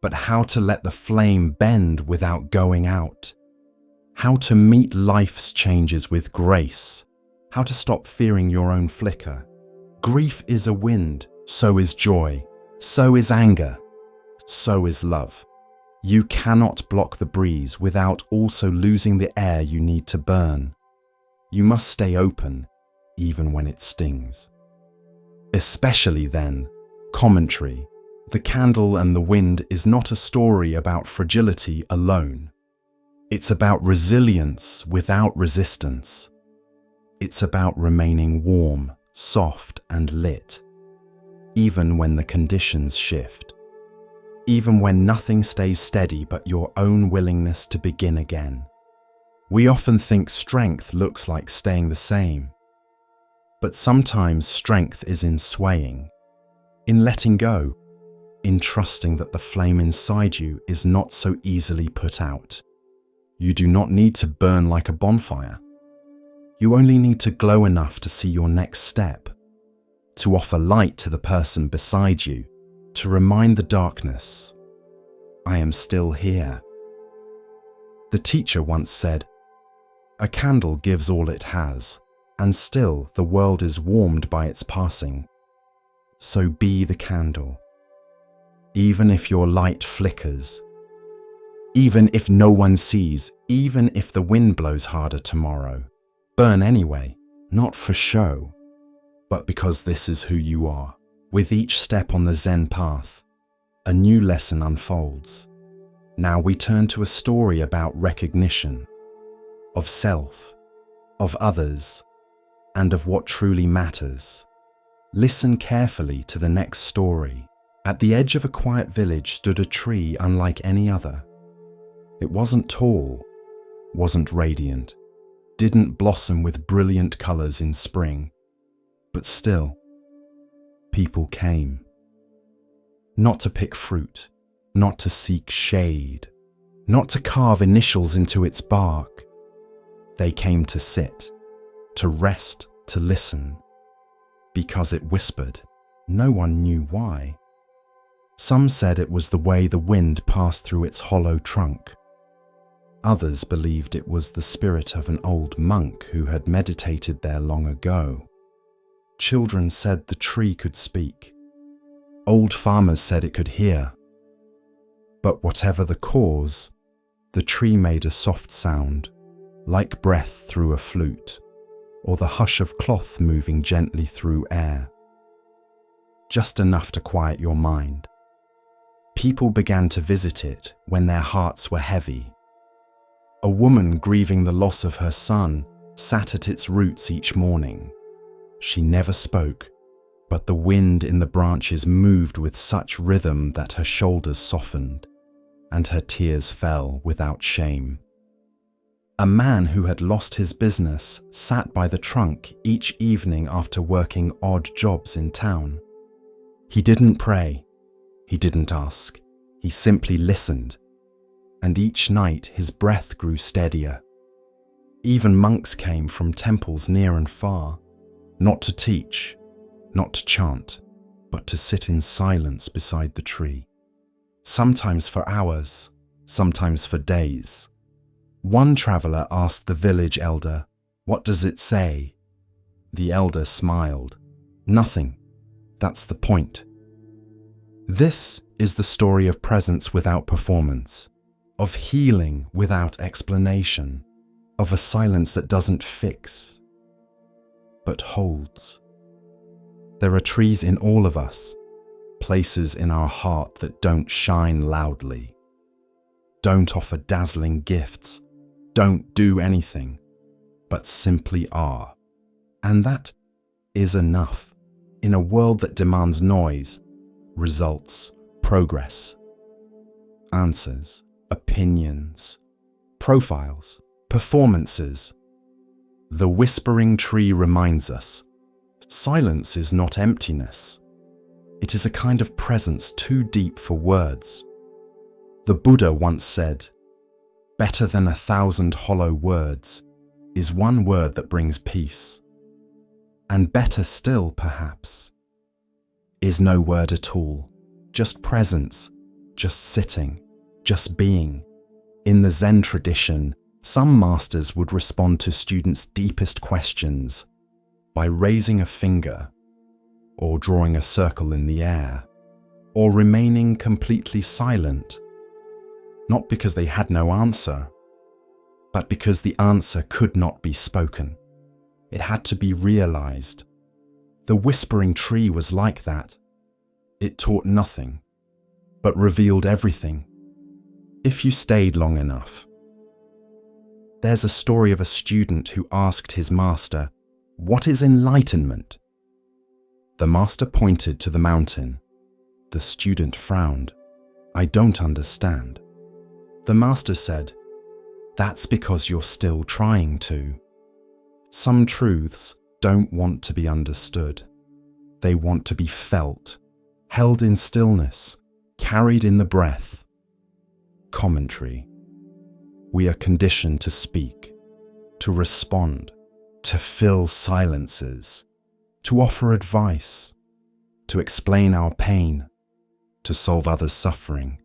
but how to let the flame bend without going out, how to meet life's changes with grace, how to stop fearing your own flicker. Grief is a wind, so is joy, so is anger, so is love. You cannot block the breeze without also losing the air you need to burn. You must stay open, even when it stings. Especially then, commentary. The Candle and the Wind is not a story about fragility alone. It's about resilience without resistance. It's about remaining warm, soft, and lit, even when the conditions shift. Even when nothing stays steady but your own willingness to begin again. We often think strength looks like staying the same. But sometimes strength is in swaying, in letting go, in trusting that the flame inside you is not so easily put out. You do not need to burn like a bonfire. You only need to glow enough to see your next step, to offer light to the person beside you, to remind the darkness, "I am still here." The teacher once said, "A candle gives all it has, and still the world is warmed by its passing. So be the candle. Even if your light flickers, Even if no one sees, even if the wind blows harder tomorrow, burn anyway, not for show, but because this is who you are. With each step on the Zen path, a new lesson unfolds. Now we turn to a story about recognition, of self, of others, and of what truly matters. Listen carefully to the next story. At the edge of a quiet village stood a tree unlike any other. It wasn't tall, wasn't radiant, didn't blossom with brilliant colors in spring, but still, people came. Not to pick fruit, not to seek shade, not to carve initials into its bark. They came to sit, to rest, to listen. Because it whispered, no one knew why. Some said it was the way the wind passed through its hollow trunk. Others believed it was the spirit of an old monk who had meditated there long ago. Children said the tree could speak. Old farmers said it could hear. But whatever the cause, the tree made a soft sound, like breath through a flute, or the hush of cloth moving gently through air. Just enough to quiet your mind. People began to visit it when their hearts were heavy. A woman grieving the loss of her son sat at its roots each morning. She never spoke, but the wind in the branches moved with such rhythm that her shoulders softened, and her tears fell without shame. A man who had lost his business sat by the trunk each evening after working odd jobs in town. He didn't pray, he didn't ask, he simply listened. And each night his breath grew steadier. Even monks came from temples near and far, not to teach, not to chant, but to sit in silence beside the tree. Sometimes for hours, sometimes for days. One traveler asked the village elder, "What does it say?" The elder smiled. "Nothing. That's the point." This is the story of presence without performance, of healing without explanation, of a silence that doesn't fix, but holds. There are trees in all of us, places in our heart that don't shine loudly, don't offer dazzling gifts, don't do anything, but simply are. And that is enough in a world that demands noise, results, progress, answers, opinions, profiles, performances. The whispering tree reminds us, silence is not emptiness. It is a kind of presence too deep for words. The Buddha once said, "Better than 1,000 hollow words is one word that brings peace. And better still, perhaps, is no word at all, just presence, just sitting, just being." In the Zen tradition, some masters would respond to students' deepest questions by raising a finger, or drawing a circle in the air, or remaining completely silent, not because they had no answer, but because the answer could not be spoken. It had to be realized. The whispering tree was like that. It taught nothing, but revealed everything, if you stayed long enough. There's a story of a student who asked his master, "What is enlightenment?" The master pointed to the mountain. The student frowned. "I don't understand." The master said, "That's because you're still trying to. Some truths don't want to be understood. They want to be felt, held in stillness, carried in the breath." Commentary. We are conditioned to speak, to respond, to fill silences, to offer advice, to explain our pain, to solve others' suffering.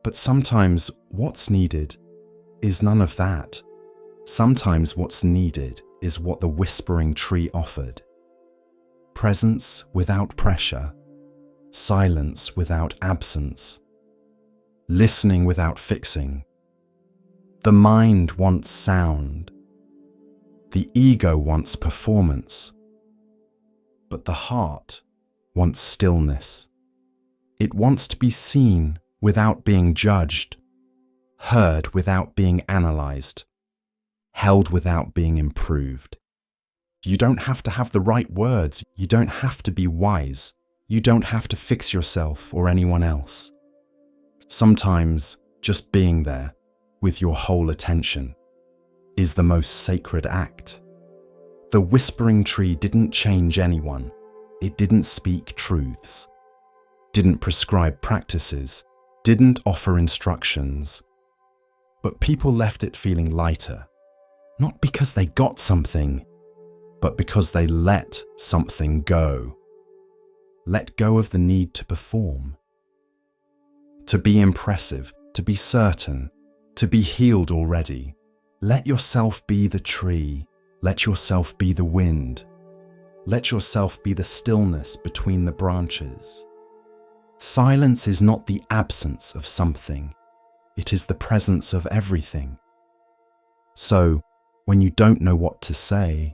But sometimes what's needed is none of that. Sometimes what's needed is what the whispering tree offered. Presence without pressure, silence without absence. listening without fixing. The mind wants sound. The ego wants performance. But the heart wants stillness. It wants to be seen without being judged, heard without being analyzed, held without being improved. You don't have to have the right words. You don't have to be wise. You don't have to fix yourself or anyone else. Sometimes just being there with your whole attention is the most sacred act. The whispering tree didn't change anyone. It didn't speak truths, didn't prescribe practices, didn't offer instructions. But people left it feeling lighter, not because they got something, but because they let something go. Let go of the need to perform, to be impressive, to be certain, to be healed already. Let yourself be the tree. Let yourself be the wind. Let yourself be the stillness between the branches. Silence is not the absence of something. It is the presence of everything. So, when you don't know what to say,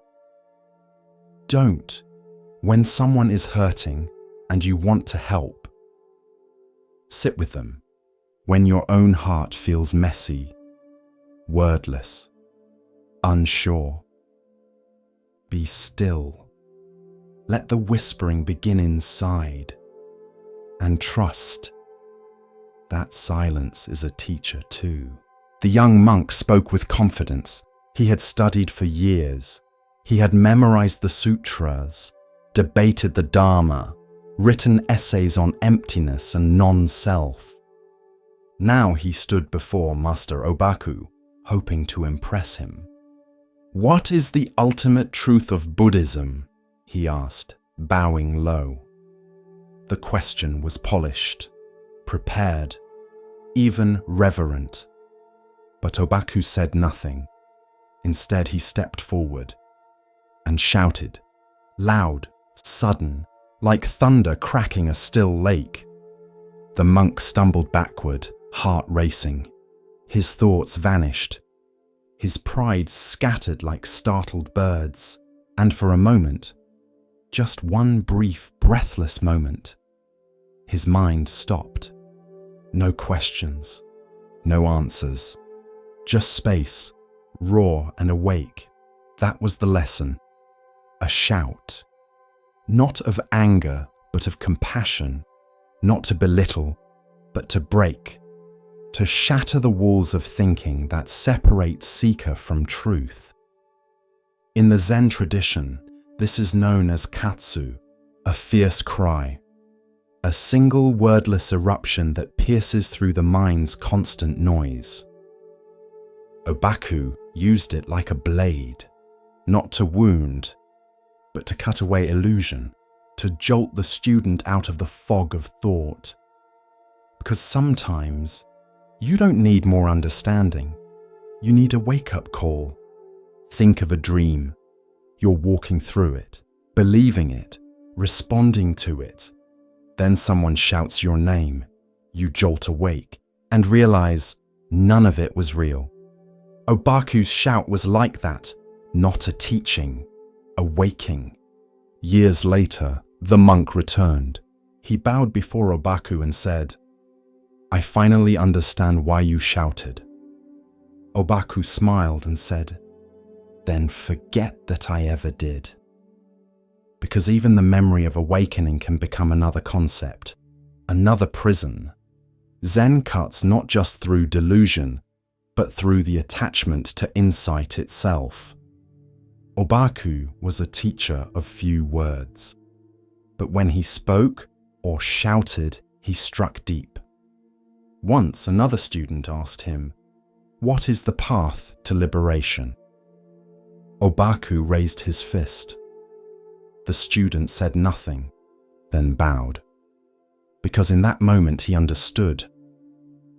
don't. When someone is hurting and you want to help, sit with them. When your own heart feels messy, wordless, unsure, be still. Let the whispering begin inside, and trust that silence is a teacher too. The young monk spoke with confidence. He had studied for years. He had memorized the sutras, debated the Dharma, written essays on emptiness and non-self. Now he stood before Master Obaku, hoping to impress him. "What is the ultimate truth of Buddhism?" he asked, bowing low. The question was polished, prepared, even reverent. But Obaku said nothing. Instead, he stepped forward and shouted, loud, sudden, like thunder cracking a still lake. The monk stumbled backward, heart racing. His thoughts vanished. His pride scattered like startled birds. And for a moment, just one brief, breathless moment, his mind stopped. No questions, no answers, just space, raw and awake. That was the lesson. A shout. Not of anger, but of compassion. Not to belittle, but to break. To shatter the walls of thinking that separate seeker from truth. In the Zen tradition, this is known as katsu, a fierce cry. A single wordless eruption that pierces through the mind's constant noise. Obaku used it like a blade, not to wound, but to cut away illusion, to jolt the student out of the fog of thought. Because sometimes, you don't need more understanding. You need a wake-up call. Think of a dream. You're walking through it, believing it, responding to it. Then someone shouts your name. You jolt awake and realize none of it was real. Obaku's shout was like that, not a teaching, a waking. Years later, the monk returned. He bowed before Obaku and said, "I finally understand why you shouted." Obaku smiled and said, "Then forget that I ever did." Because even the memory of awakening can become another concept, another prison. Zen cuts not just through delusion, but through the attachment to insight itself. Obaku was a teacher of few words, but when he spoke or shouted, he struck deep. Once another student asked him, "What is the path to liberation?" Obaku raised his fist. The student said nothing, then bowed, because in that moment he understood.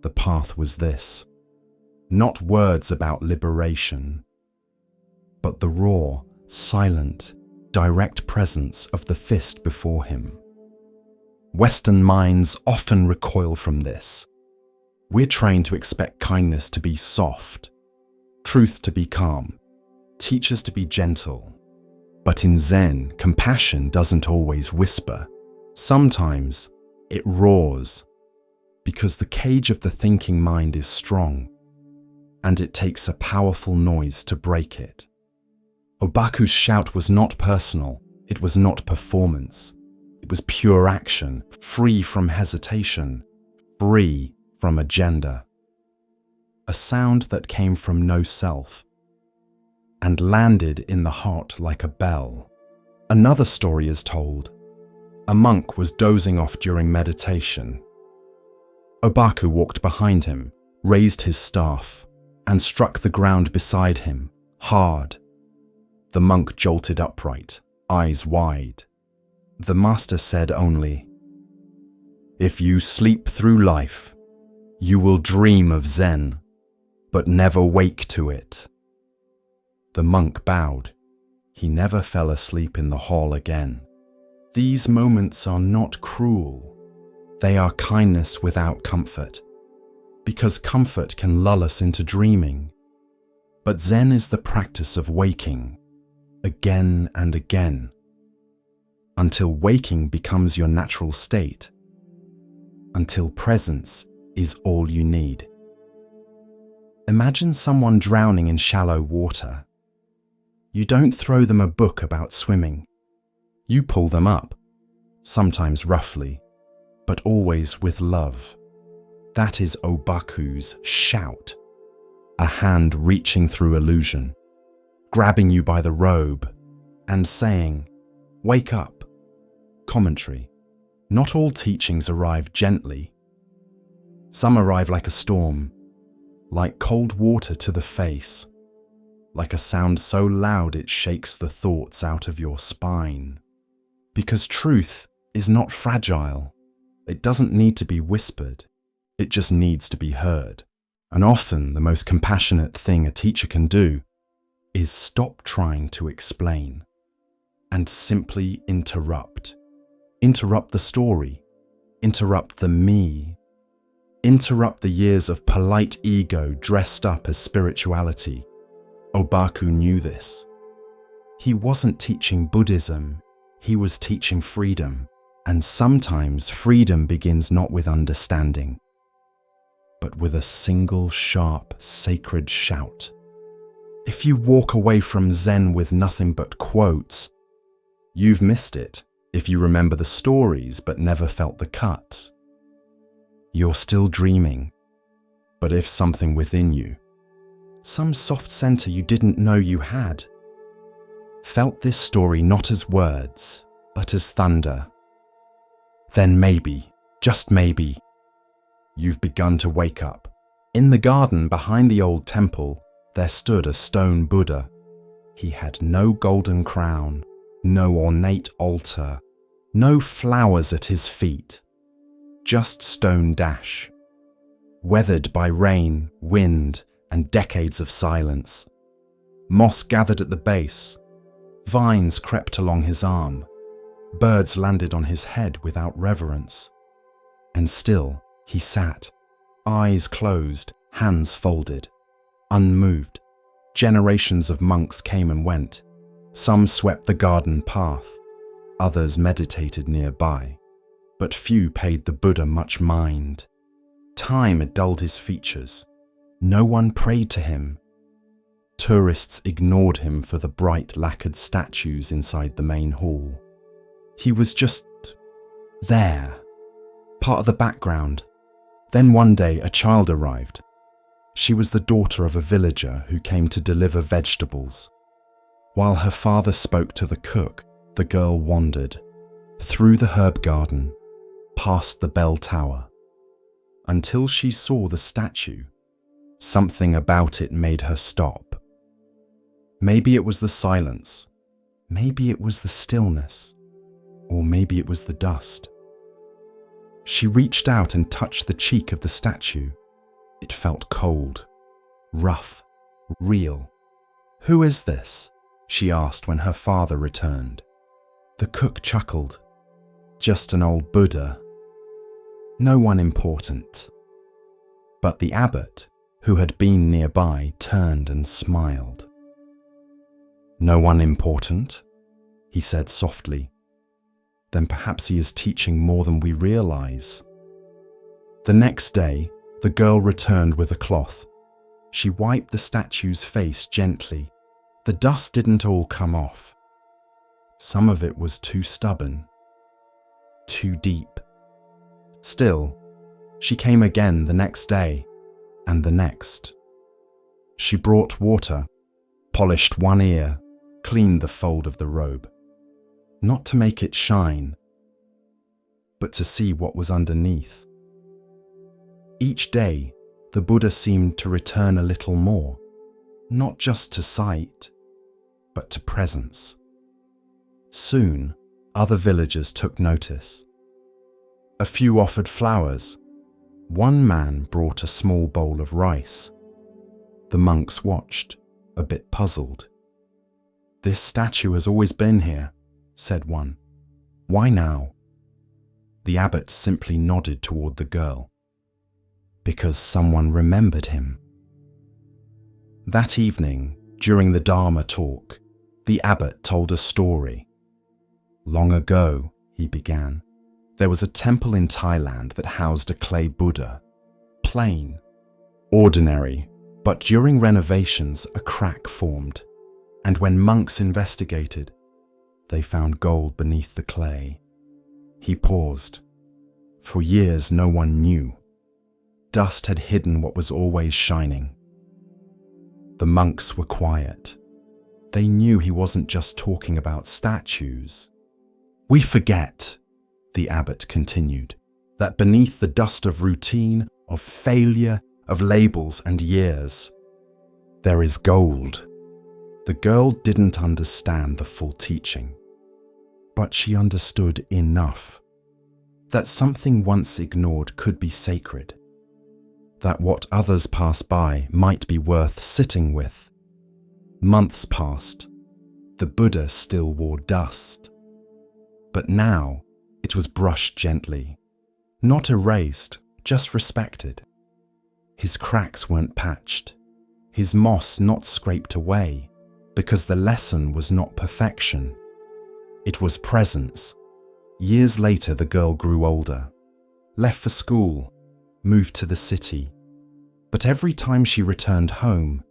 The path was this. Not words about liberation, but the raw, silent, direct presence of the fist before him. Western minds often recoil from this. We're trained to expect kindness to be soft, truth to be calm, teachers to be gentle. But in Zen, compassion doesn't always whisper. Sometimes it roars, because the cage of the thinking mind is strong, and it takes a powerful noise to break it. Obaku's shout was not personal, it was not performance. It was pure action, free from hesitation, free from agenda. A sound that came from no self, and landed in the heart like a bell. Another story is told. A monk was dozing off during meditation. Obaku walked behind him, raised his staff, and struck the ground beside him, hard. The monk jolted upright, eyes wide. The master said only, "If you sleep through life, you will dream of Zen, but never wake to it." The monk bowed. He never fell asleep in the hall again. These moments are not cruel. They are kindness without comfort, because comfort can lull us into dreaming. But Zen is the practice of waking, again and again, until waking becomes your natural state, until presence is all you need. Imagine someone drowning in shallow water. You don't throw them a book about swimming. You pull them up, sometimes roughly, but always with love. That is Obaku's shout, a hand reaching through illusion, grabbing you by the robe and saying, "Wake up." Commentary. Not all teachings arrive gently. Some arrive like a storm, like cold water to the face, like a sound so loud it shakes the thoughts out of your spine. Because truth is not fragile. It doesn't need to be whispered. It just needs to be heard. And often the most compassionate thing a teacher can do is stop trying to explain and simply interrupt. Interrupt the story. Interrupt the me. Interrupt the years of polite ego dressed up as spirituality. Obaku knew this. He wasn't teaching Buddhism, he was teaching freedom. And sometimes freedom begins not with understanding, but with a single sharp, sacred shout. If you walk away from Zen with nothing but quotes, you've missed it. If you remember the stories but never felt the cut, you're still dreaming. But if something within you, some soft center you didn't know you had, felt this story not as words, but as thunder, then maybe, just maybe, you've begun to wake up. In the garden behind the old temple, there stood a stone Buddha. He had no golden crown, no ornate altar, no flowers at his feet, just stone dash, weathered by rain, wind, and decades of silence. Moss gathered at the base, vines crept along his arm, birds landed on his head without reverence. And still he sat, eyes closed, hands folded, unmoved. Generations of monks came and went. Some swept the garden path, others meditated nearby, but few paid the Buddha much mind. Time had dulled his features. No one prayed to him. Tourists ignored him for the bright lacquered statues inside the main hall. He was just there, part of the background. Then one day a child arrived. She was the daughter of a villager who came to deliver vegetables. While her father spoke to the cook, the girl wandered through the herb garden, past the bell tower, until she saw the statue. Something about it made her stop. Maybe it was the silence, maybe it was the stillness, or maybe it was the dust. She reached out and touched the cheek of the statue. It felt cold, rough, real. "Who is this?" she asked when her father returned. The cook chuckled. "Just an old Buddha. No one important." But the abbot, who had been nearby, turned and smiled. "No one important?" he said softly. "Then perhaps he is teaching more than we realize." The next day, the girl returned with a cloth. She wiped the statue's face gently. The dust didn't all come off. Some of it was too stubborn, too deep. Still, she came again the next day, and the next. She brought water, polished one ear, cleaned the fold of the robe. Not to make it shine, but to see what was underneath. Each day, the Buddha seemed to return a little more, not just to sight, but to presence. Soon, other villagers took notice. A few offered flowers. One man brought a small bowl of rice. The monks watched, a bit puzzled. "This statue has always been here," said one. "Why now?" The abbot simply nodded toward the girl. "Because someone remembered him." That evening, during the Dharma talk, the abbot told a story. "Long ago," he began, "there was a temple in Thailand that housed a clay Buddha. Plain, ordinary, but during renovations a crack formed, and when monks investigated, they found gold beneath the clay." He paused. For years no one knew. Dust had hidden what was always shining. The monks were quiet. They knew he wasn't just talking about statues. "We forget," the abbot continued, "that beneath the dust of routine, of failure, of labels and years, there is gold." The girl didn't understand the full teaching, but she understood enough that something once ignored could be sacred, that what others pass by might be worth sitting with. Months passed. The Buddha still wore dust. But now it was brushed gently, not erased, just respected. His cracks weren't patched, his moss not scraped away, because the lesson was not perfection. It was presence. Years later, the girl grew older, left for school, moved to the city. But every time she returned home,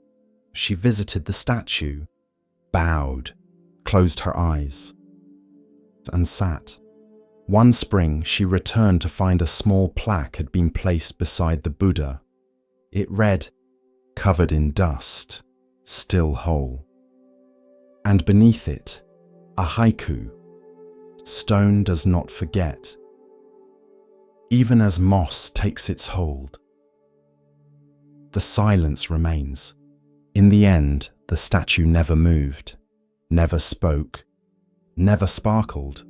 she visited the statue, bowed, closed her eyes, and sat. One spring, she returned to find a small plaque had been placed beside the Buddha. It read, "Covered in dust, still whole." And beneath it, a haiku, "Stone does not forget, even as moss takes its hold." The silence remains. In the end, the statue never moved, never spoke, never sparkled,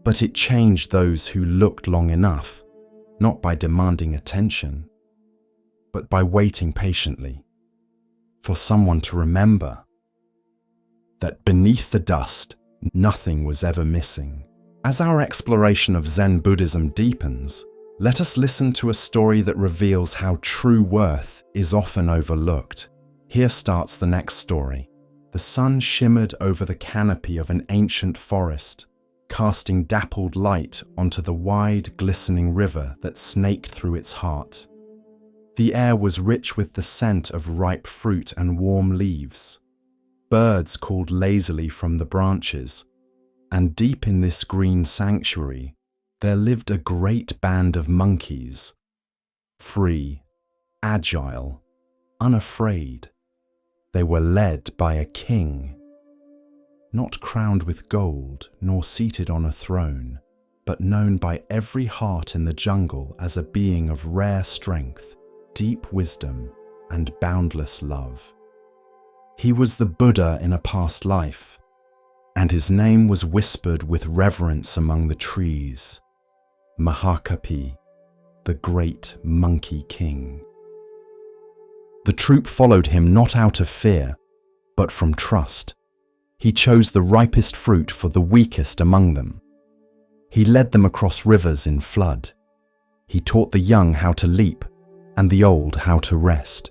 but it changed those who looked long enough, not by demanding attention, but by waiting patiently for someone to remember that beneath the dust, nothing was ever missing. As our exploration of Zen Buddhism deepens, let us listen to a story that reveals how true worth is often overlooked. Here starts the next story. The sun shimmered over the canopy of an ancient forest, casting dappled light onto the wide, glistening river that snaked through its heart. The air was rich with the scent of ripe fruit and warm leaves. Birds called lazily from the branches, and deep in this green sanctuary, there lived a great band of monkeys, free, agile, unafraid. They were led by a king, not crowned with gold nor seated on a throne, but known by every heart in the jungle as a being of rare strength, deep wisdom, and boundless love. He was the Buddha in a past life, and his name was whispered with reverence among the trees, Mahakapi, the great monkey king. The troop followed him not out of fear, but from trust. He chose the ripest fruit for the weakest among them. He led them across rivers in flood. He taught the young how to leap, and the old how to rest.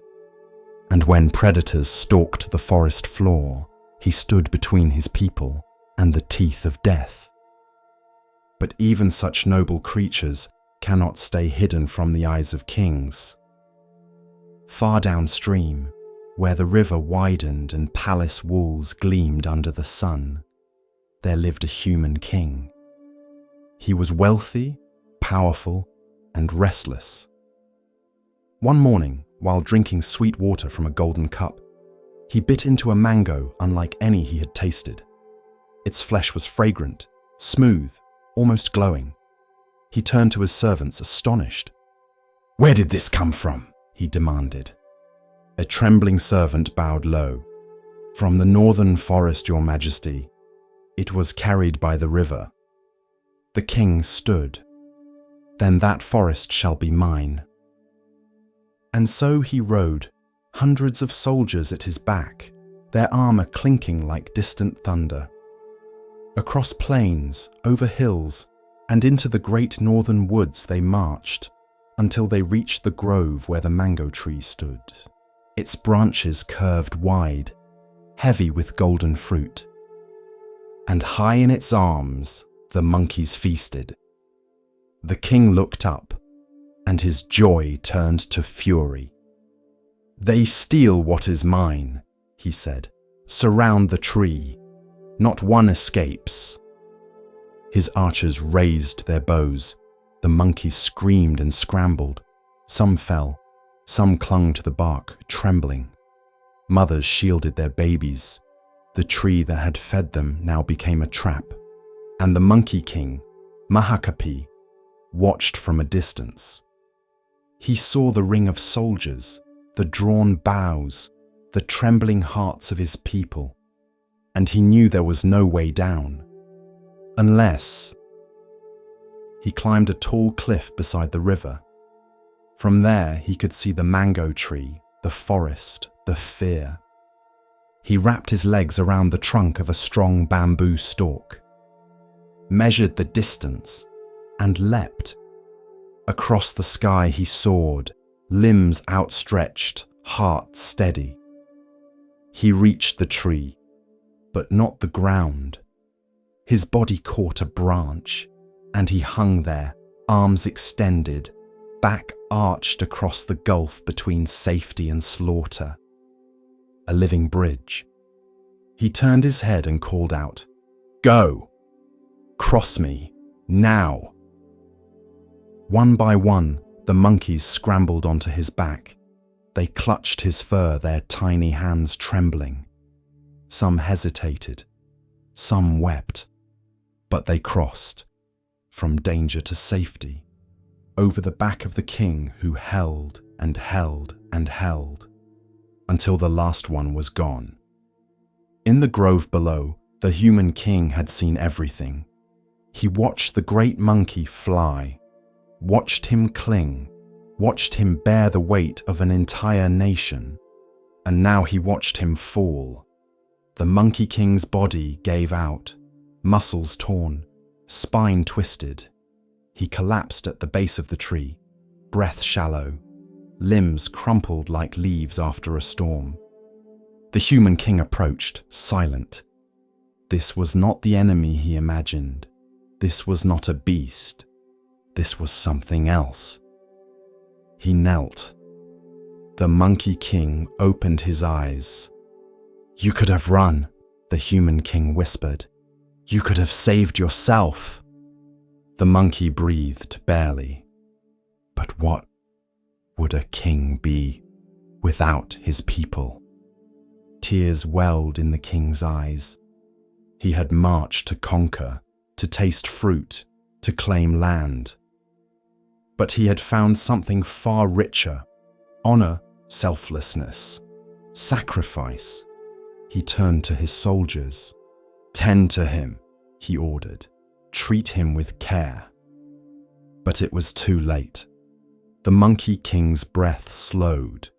And when predators stalked the forest floor, he stood between his people and the teeth of death. But even such noble creatures cannot stay hidden from the eyes of kings. Far downstream, where the river widened and palace walls gleamed under the sun, there lived a human king. He was wealthy, powerful, and restless. One morning, while drinking sweet water from a golden cup, he bit into a mango unlike any he had tasted. Its flesh was fragrant, smooth, almost glowing. He turned to his servants, astonished. "Where did this come from?" he demanded. A trembling servant bowed low. "From the northern forest, Your Majesty. It was carried by the river." The king stood. "Then that forest shall be mine." And so he rode, hundreds of soldiers at his back, their armor clinking like distant thunder. Across plains, over hills, and into the great northern woods they marched, until they reached the grove where the mango tree stood. Its branches curved wide, heavy with golden fruit. And high in its arms, the monkeys feasted. The king looked up, and his joy turned to fury. "They steal what is mine," he said. "Surround the tree. Not one escapes." His archers raised their bows. The monkeys screamed and scrambled. Some fell. Some clung to the bark, trembling. Mothers shielded their babies. The tree that had fed them now became a trap. And the Monkey King, Mahakapi, watched from a distance. He saw the ring of soldiers, the drawn bows, the trembling hearts of his people, and he knew there was no way down. Unless he climbed a tall cliff beside the river. From there he could see the mango tree, the forest, the fear. He wrapped his legs around the trunk of a strong bamboo stalk, measured the distance, and leapt. Across the sky he soared, limbs outstretched, heart steady. He reached the tree, but not the ground. His body caught a branch, and he hung there, arms extended, back arched across the gulf between safety and slaughter. A living bridge. He turned his head and called out, "Go! Cross me, now!" One by one, the monkeys scrambled onto his back. They clutched his fur, their tiny hands trembling. Some hesitated, some wept, but they crossed, from danger to safety, over the back of the king who held and held and held, until the last one was gone. In the grove below, the human king had seen everything. He watched the great monkey fly, watched him cling, watched him bear the weight of an entire nation, and now he watched him fall. The Monkey King's body gave out, muscles torn, spine twisted. He collapsed at the base of the tree, breath shallow, limbs crumpled like leaves after a storm. The human king approached, silent. This was not the enemy he imagined. This was not a beast. This was something else. He knelt. The Monkey King opened his eyes. "You could have run," the human king whispered. "You could have saved yourself." The monkey breathed barely. But what would a king be without his people? Tears welled in the king's eyes. He had marched to conquer, to taste fruit, to claim land. But he had found something far richer: honor, selflessness, sacrifice. He turned to his soldiers. "Tend to him," he ordered. "Treat him with care." But it was too late. The Monkey King's breath slowed,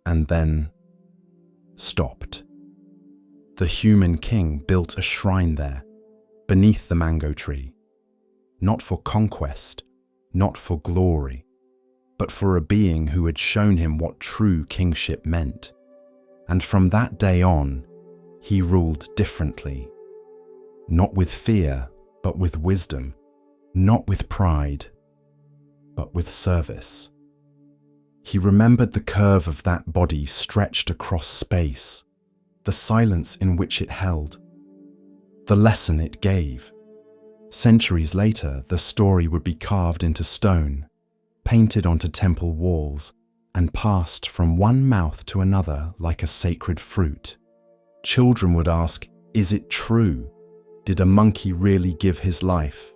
and then stopped. The human king built a shrine there, beneath the mango tree, not for conquest, not for glory, but for a being who had shown him what true kingship meant. And from that day on, he ruled differently. Not with fear, but with wisdom. Not with pride, but with service. He remembered the curve of that body stretched across space, the silence in which it held, the lesson it gave. Centuries later, the story would be carved into stone, painted onto temple walls, and passed from one mouth to another like a sacred fruit. Children would ask, "Is it true? Did a monkey really give his life?"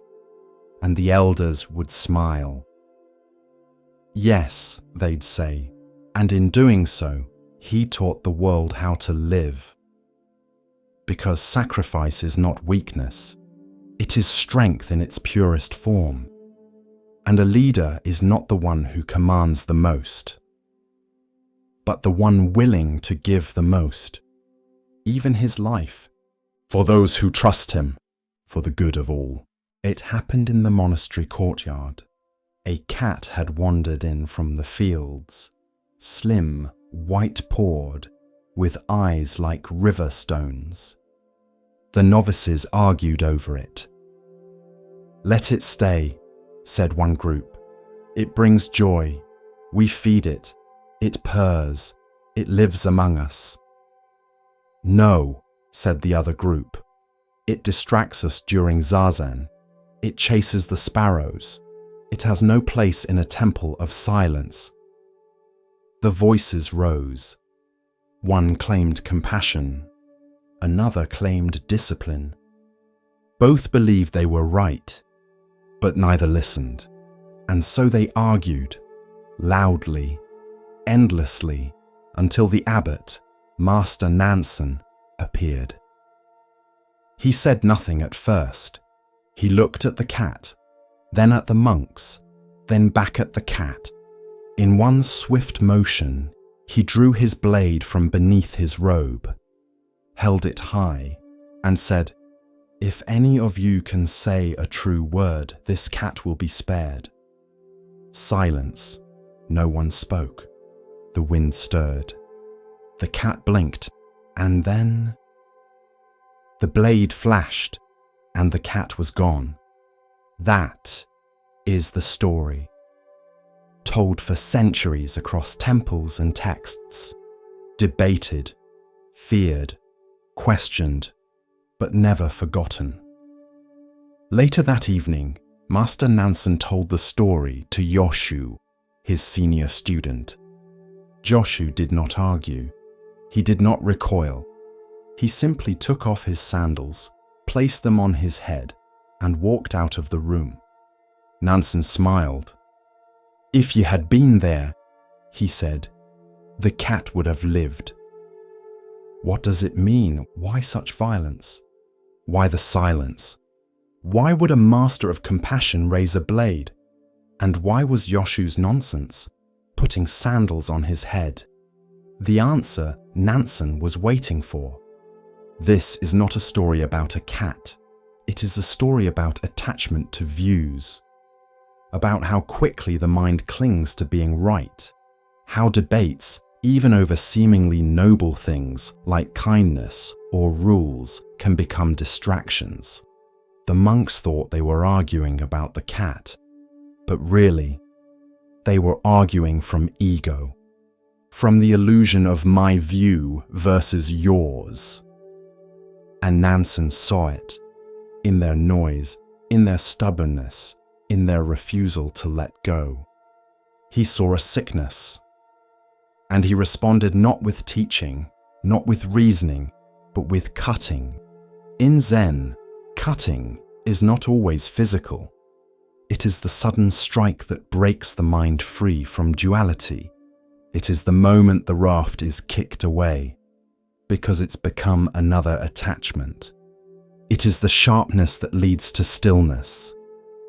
And the elders would smile. "Yes," they'd say, and in doing so, he taught the world how to live. Because sacrifice is not weakness, it is strength in its purest form. And a leader is not the one who commands the most, but the one willing to give the most, even his life, for those who trust him, for the good of all. It happened in the monastery courtyard. A cat had wandered in from the fields, slim, white-pawed, with eyes like river stones. The novices argued over it. "Let it stay," said one group. "It brings joy. We feed it. It purrs. It lives among us." "No," said the other group. "It distracts us during zazen. It chases the sparrows. It has no place in a temple of silence." The voices rose. One claimed compassion. Another claimed discipline. Both believed they were right, but neither listened. And so they argued, loudly, endlessly, until the abbot, Master Nansen, appeared. He said nothing at first. He looked at the cat, then at the monks, then back at the cat. In one swift motion, he drew his blade from beneath his robe, held it high, and said, "If any of you can say a true word, this cat will be spared." Silence. No one spoke. The wind stirred. The cat blinked, and then the blade flashed, and the cat was gone. That is the story, told for centuries across temples and texts, debated, feared, questioned, but never forgotten. Later that evening, Master Nansen told the story to Yoshu, his senior student. Joshu did not argue. He did not recoil. He simply took off his sandals, placed them on his head, and walked out of the room. Nansen smiled. "If you had been there," he said, "the cat would have lived." What does it mean? Why such violence? Why the silence? Why would a master of compassion raise a blade? And why was Yoshu's nonsense, putting sandals on his head? The answer Nansen was waiting for. This is not a story about a cat. It is a story about attachment to views, about how quickly the mind clings to being right, how debates, even over seemingly noble things like kindness or rules, can become distractions. The monks thought they were arguing about the cat, but really, they were arguing from ego, from the illusion of my view versus yours. And Nansen saw it, in their noise, in their stubbornness, in their refusal to let go. He saw a sickness, and he responded not with teaching, not with reasoning, but with cutting. In Zen, cutting is not always physical. It is the sudden strike that breaks the mind free from duality. It is the moment the raft is kicked away, because it's become another attachment. It is the sharpness that leads to stillness,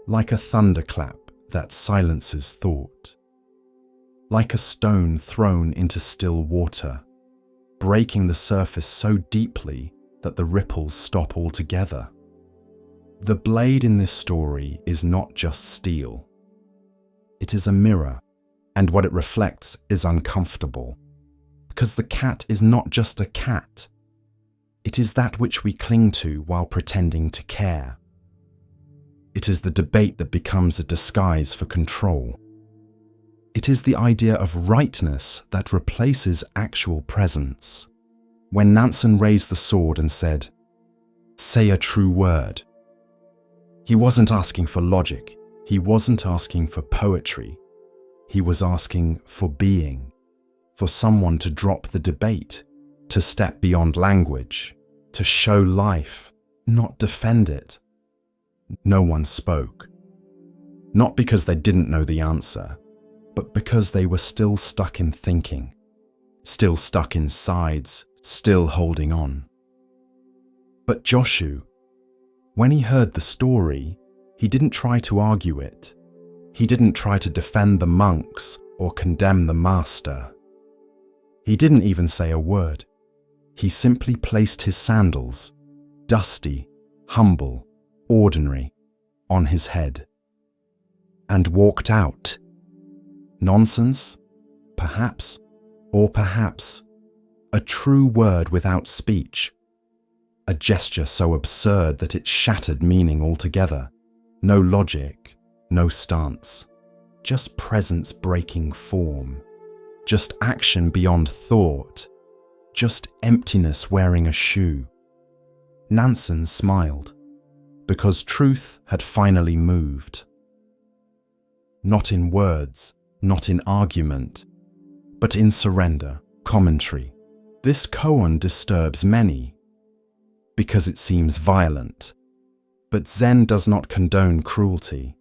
like a thunderclap that silences thought, like a stone thrown into still water, breaking the surface so deeply that the ripples stop altogether. The blade in this story is not just steel. It is a mirror, And what it reflects is uncomfortable. Because the cat is not just a cat. It is that which we cling to while pretending to care. It is the debate that becomes a disguise for control. It is the idea of rightness that replaces actual presence. When Nansen raised the sword and said, "Say a true word," he wasn't asking for logic. He wasn't asking for poetry. He was asking for being, for someone to drop the debate, to step beyond language, to show life, not defend it. No one spoke. Not because they didn't know the answer, but because they were still stuck in thinking, still stuck in sides, still holding on. But Joshu, when he heard the story, he didn't try to argue it. He didn't try to defend the monks or condemn the master. He didn't even say a word. He simply placed his sandals, dusty, humble, ordinary, on his head, and walked out. Nonsense? Perhaps, or perhaps, a true word without speech. A gesture so absurd that it shattered meaning altogether. No logic, no stance. Just presence breaking form. Just action beyond thought. Just emptiness wearing a shoe. Nansen smiled, because truth had finally moved. Not in words, not in argument, but in surrender, commentary. This koan disturbs many, because it seems violent. But Zen does not condone cruelty.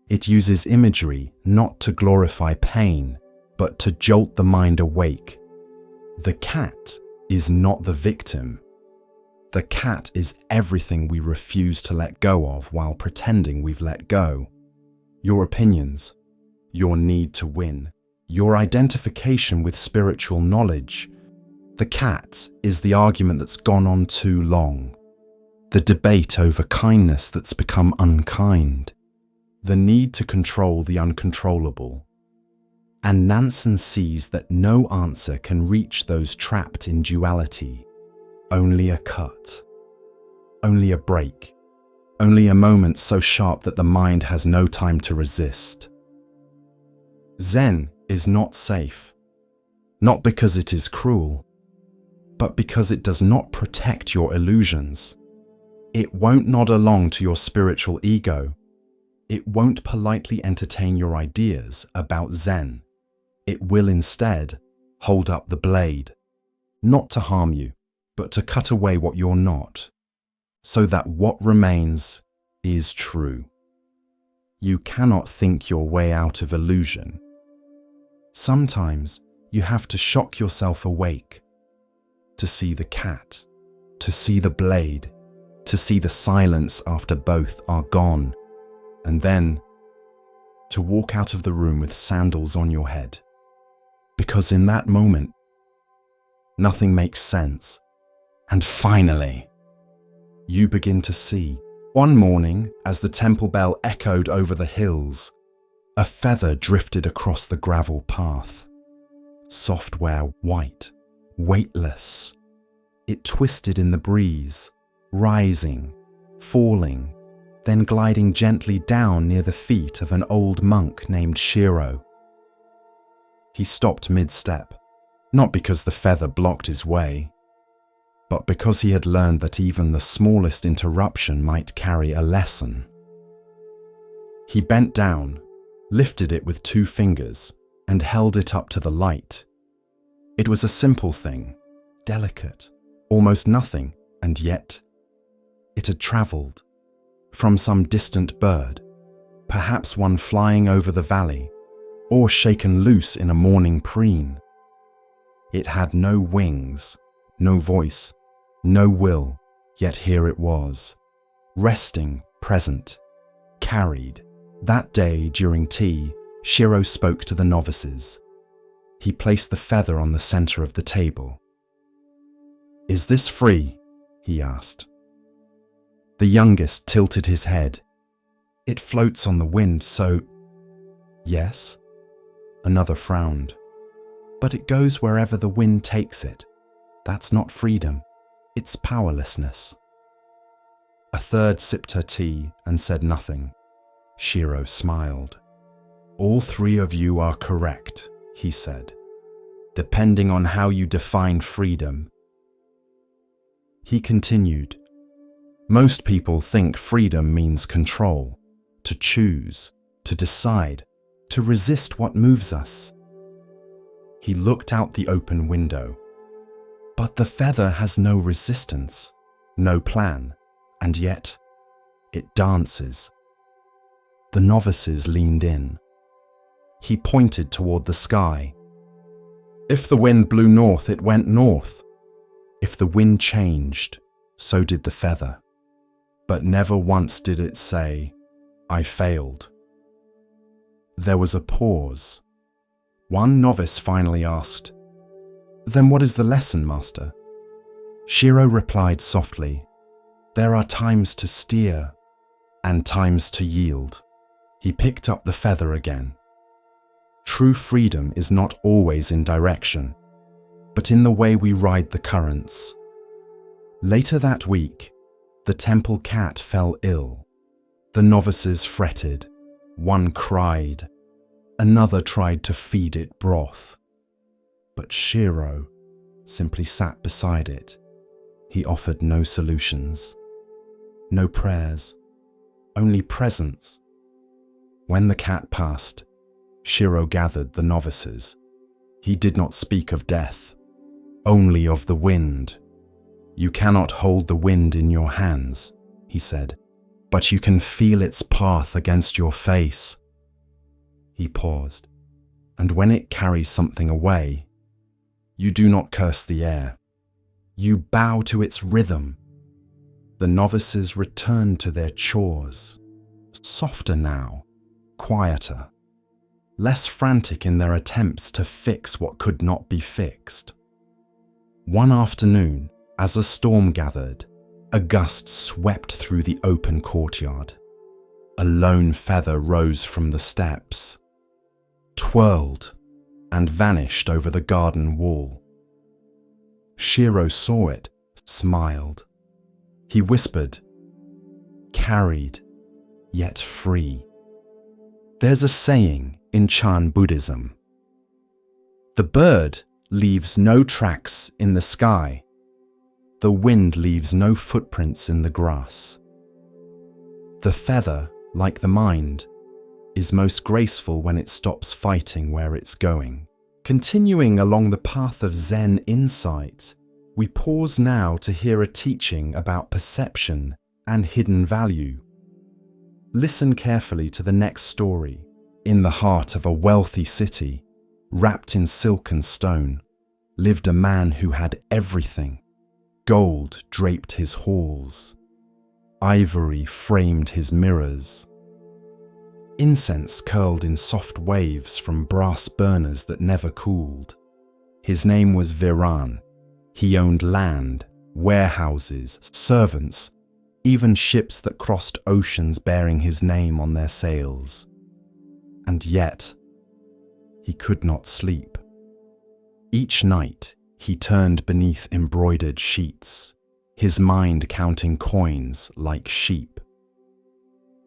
It uses imagery not to glorify pain, but to jolt the mind awake. The cat is not the victim. The cat is everything we refuse to let go of while pretending we've let go. Your opinions, your need to win, your identification with spiritual knowledge. The cat is the argument that's gone on too long. The debate over kindness that's become unkind. The need to control the uncontrollable. And Nansen sees that no answer can reach those trapped in duality. Only a cut. Only a break. Only a moment so sharp that the mind has no time to resist. Zen is not safe. Not because it is cruel, but because it does not protect your illusions. It won't nod along to your spiritual ego. It won't politely entertain your ideas about Zen. It will instead hold up the blade, not to harm you, but to cut away what you're not, so that what remains is true. You cannot think your way out of illusion. Sometimes you have to shock yourself awake, to see the cat, to see the blade, to see the silence after both are gone, and then to walk out of the room with sandals on your head. Because in that moment, nothing makes sense. And finally, you begin to see. One morning, as the temple bell echoed over the hills, a feather drifted across the gravel path. Software white, weightless. It twisted in the breeze, rising, falling, then gliding gently down near the feet of an old monk named Shiro. He stopped mid-step, not because the feather blocked his way, but because he had learned that even the smallest interruption might carry a lesson. He bent down, lifted it with 2 fingers, and held it up to the light. It was a simple thing, delicate, almost nothing, and yet it had travelled from some distant bird, perhaps one flying over the valley, or shaken loose in a morning preen. It had no wings, no voice, no will, yet here it was, resting, present, carried. That day during tea, Shiro spoke to the novices. He placed the feather on the center of the table. "Is this free?" he asked. The youngest tilted his head. "It floats on the wind, so..." "Yes?" Another frowned. But it goes wherever the wind takes it. That's not freedom, it's powerlessness. A third sipped her tea and said nothing. Shiro smiled. All three of you are correct, he said, depending on how you define freedom. He continued, most people think freedom means control, to choose, to decide, to resist what moves us. He looked out the open window. But the feather has no resistance, no plan, and yet it dances. The novices leaned in. He pointed toward the sky. If the wind blew north, it went north. If the wind changed, so did the feather. But never once did it say, I failed. There was a pause. One novice finally asked, Then what is the lesson, Master? Shiro replied softly, There are times to steer and times to yield. He picked up the feather again. True freedom is not always in direction, but in the way we ride the currents. Later that week, the temple cat fell ill. The novices fretted. One cried. Another tried to feed it broth. But Shiro simply sat beside it. He offered no solutions, no prayers, only presence. When the cat passed, Shiro gathered the novices. He did not speak of death, only of the wind. You cannot hold the wind in your hands, he said, but you can feel its path against your face. He paused, and when it carries something away, you do not curse the air. You bow to its rhythm. The novices returned to their chores, softer now, quieter, less frantic in their attempts to fix what could not be fixed. One afternoon, as a storm gathered, a gust swept through the open courtyard. A lone feather rose from the steps, twirled, and vanished over the garden wall. Shiro saw it, smiled. He whispered, carried, yet free. There's a saying in Chan Buddhism. The bird leaves no tracks in the sky. The wind leaves no footprints in the grass. The feather, like the mind, is most graceful when it stops fighting where it's going. Continuing along the path of Zen insight, we pause now to hear a teaching about perception and hidden value. Listen carefully to the next story. In the heart of a wealthy city, wrapped in silk and stone, lived a man who had everything. Gold draped his halls. Ivory framed his mirrors. Incense curled in soft waves from brass burners that never cooled. His name was Viran. He owned land, warehouses, servants, even ships that crossed oceans bearing his name on their sails. And yet, he could not sleep. Each night, he turned beneath embroidered sheets, his mind counting coins like sheep.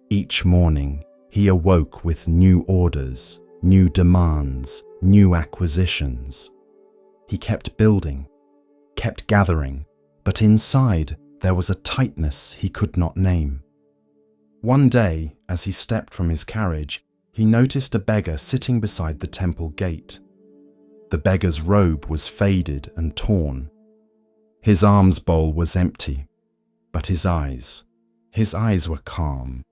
Each morning, he awoke with new orders, new demands, new acquisitions. He kept building, kept gathering, but inside there was a tightness he could not name. One day, as he stepped from his carriage, he noticed a beggar sitting beside the temple gate. The beggar's robe was faded and torn. His alms bowl was empty, but his eyes were calm,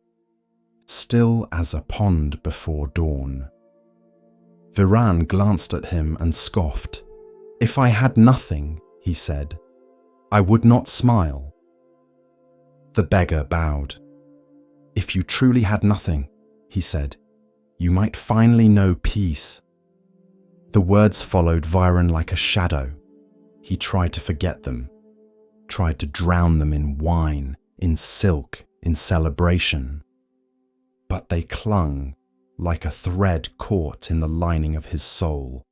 still as a pond before dawn. Viran glanced at him and scoffed. If I had nothing, he said, I would not smile. The beggar bowed. If you truly had nothing, he said, you might finally know peace. The words followed Viran like a shadow. He tried to forget them, tried to drown them in wine, in silk, in celebration. But they clung, like a thread caught in the lining of his soul.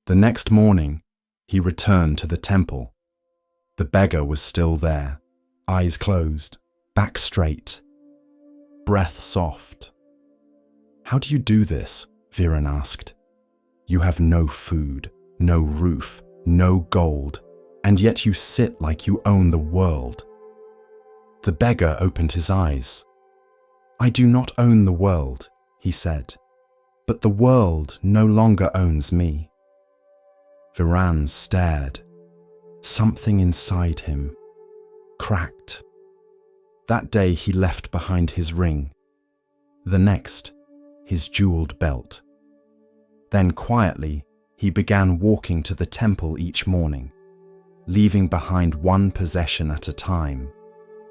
The next morning, he returned to the temple. The beggar was still there, eyes closed, back straight, breath soft. "How do you do this?" Viren asked. "You have no food, no roof, no gold, and yet you sit like you own the world." The beggar opened his eyes. "I do not own the world," he said, "but the world no longer owns me." Viran stared. Something inside him cracked. That day he left behind his ring. The next, his jeweled belt. Then quietly, he began walking to the temple each morning, leaving behind one possession at a time.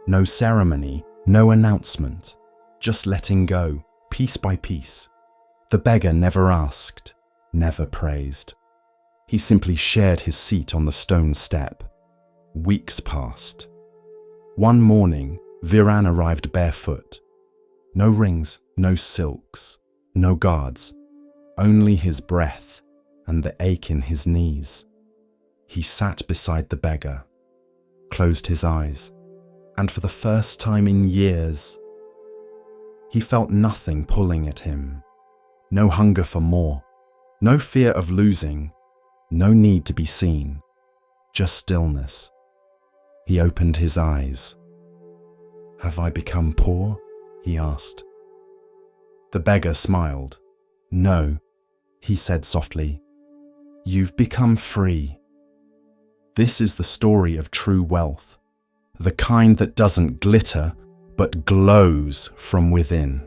No ceremony, no announcement, just letting go, piece by piece. The beggar never asked, never praised. He simply shared his seat on the stone step. Weeks passed. One morning, Viran arrived barefoot. No rings, no silks, no guards, only his breath and the ache in his knees. He sat beside the beggar, closed his eyes, and for the first time in years, he felt nothing pulling at him. No hunger for more, no fear of losing, no need to be seen, just stillness. He opened his eyes. "Have I become poor?" he asked. The beggar smiled. "No," he said softly. "You've become free." This is the story of true wealth, the kind that doesn't glitter, but glows from within.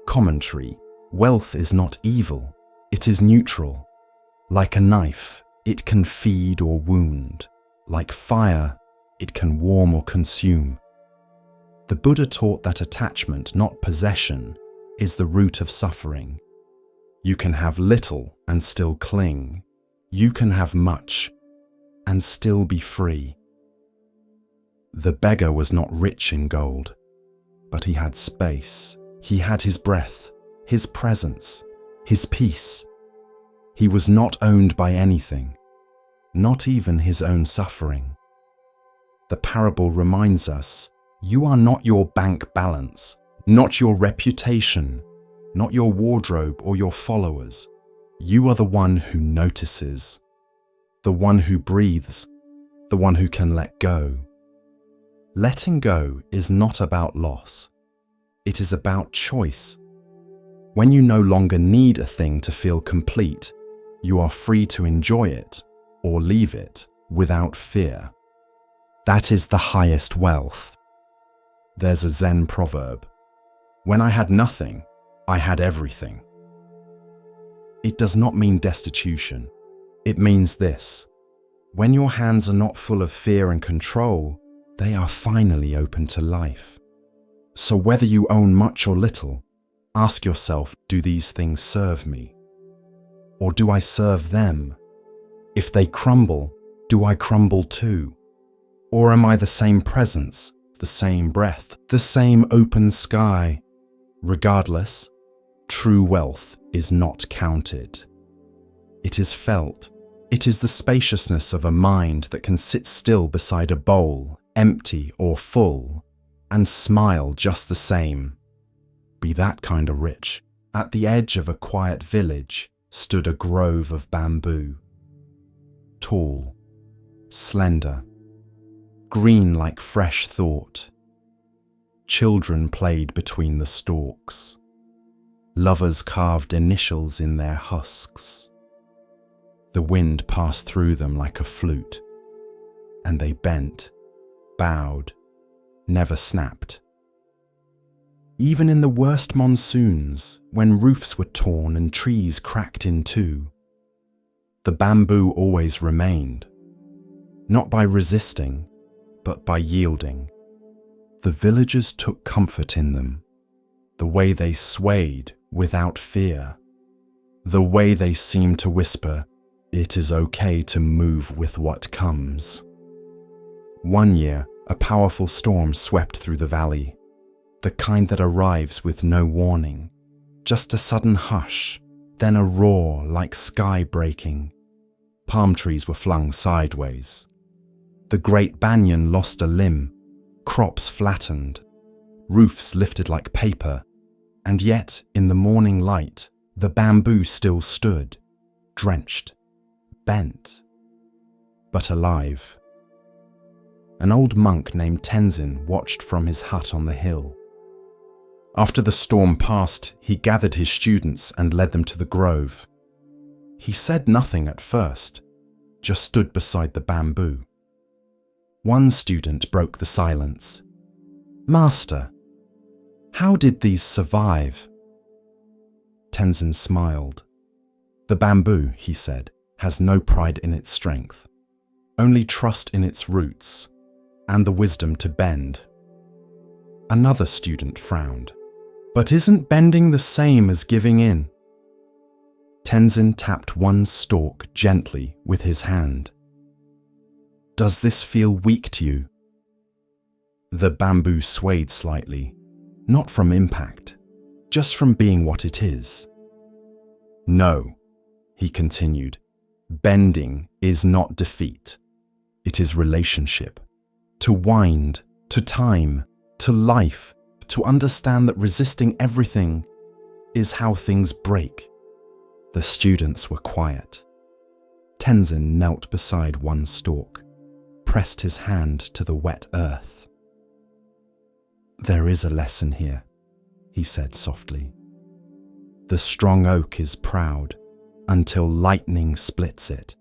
Commentary: wealth is not evil, it is neutral. Like a knife, it can feed or wound. Like fire, it can warm or consume. The Buddha taught that attachment, not possession, is the root of suffering. You can have little and still cling. You can have much and still be free. The beggar was not rich in gold, but he had space. He had his breath, his presence, his peace. He was not owned by anything, not even his own suffering. The parable reminds us, you are not your bank balance, not your reputation, not your wardrobe or your followers. You are the one who notices, the one who breathes, the one who can let go. Letting go is not about loss. It is about choice. When you no longer need a thing to feel complete, you are free to enjoy it or leave it without fear. That is the highest wealth. There's a Zen proverb, "When I had nothing, I had everything." It does not mean destitution. It means this: when your hands are not full of fear and control, they are finally open to life. So whether you own much or little, ask yourself, do these things serve me? Or do I serve them? If they crumble, do I crumble too? Or am I the same presence, the same breath, the same open sky? Regardless, true wealth is not counted. It is felt. It is the spaciousness of a mind that can sit still beside a bowl, empty or full, and smile just the same. Be that kind of rich. At the edge of a quiet village stood a grove of bamboo. Tall, slender, green like fresh thought. Children played between the stalks. Lovers carved initials in their husks. The wind passed through them like a flute, and they bent, bowed, never snapped. Even in the worst monsoons, when roofs were torn and trees cracked in two, the bamboo always remained, not by resisting, but by yielding. The villagers took comfort in them, the way they swayed without fear, the way they seemed to whisper, "It is okay to move with what comes." One year, a powerful storm swept through the valley. the kind that arrives with no warning, just a sudden hush, then a roar like sky breaking. Palm trees were flung sideways. The great banyan lost a limb, crops flattened, roofs lifted like paper, and yet, in the morning light, the bamboo still stood, drenched, bent, but alive. An old monk named Tenzin watched from his hut on the hill. After the storm passed, he gathered his students and led them to the grove. He said nothing at first, just stood beside the bamboo. One student broke the silence. "Master, how did these survive?" Tenzin smiled. "The bamboo," he said, "has no pride in its strength, only trust in its roots and the wisdom to bend." Another student frowned. "But isn't bending the same as giving in?" Tenzin tapped one stalk gently with his hand. "Does this feel weak to you?" The bamboo swayed slightly, not from impact, just from being what it is. "No," he continued, "bending is not defeat. It is relationship. To wind, to time, to life, to understand that resisting everything is how things break." The students were quiet. Tenzin knelt beside one stalk, pressed his hand to the wet earth. "There is a lesson here," he said softly. "The strong oak is proud until lightning splits it.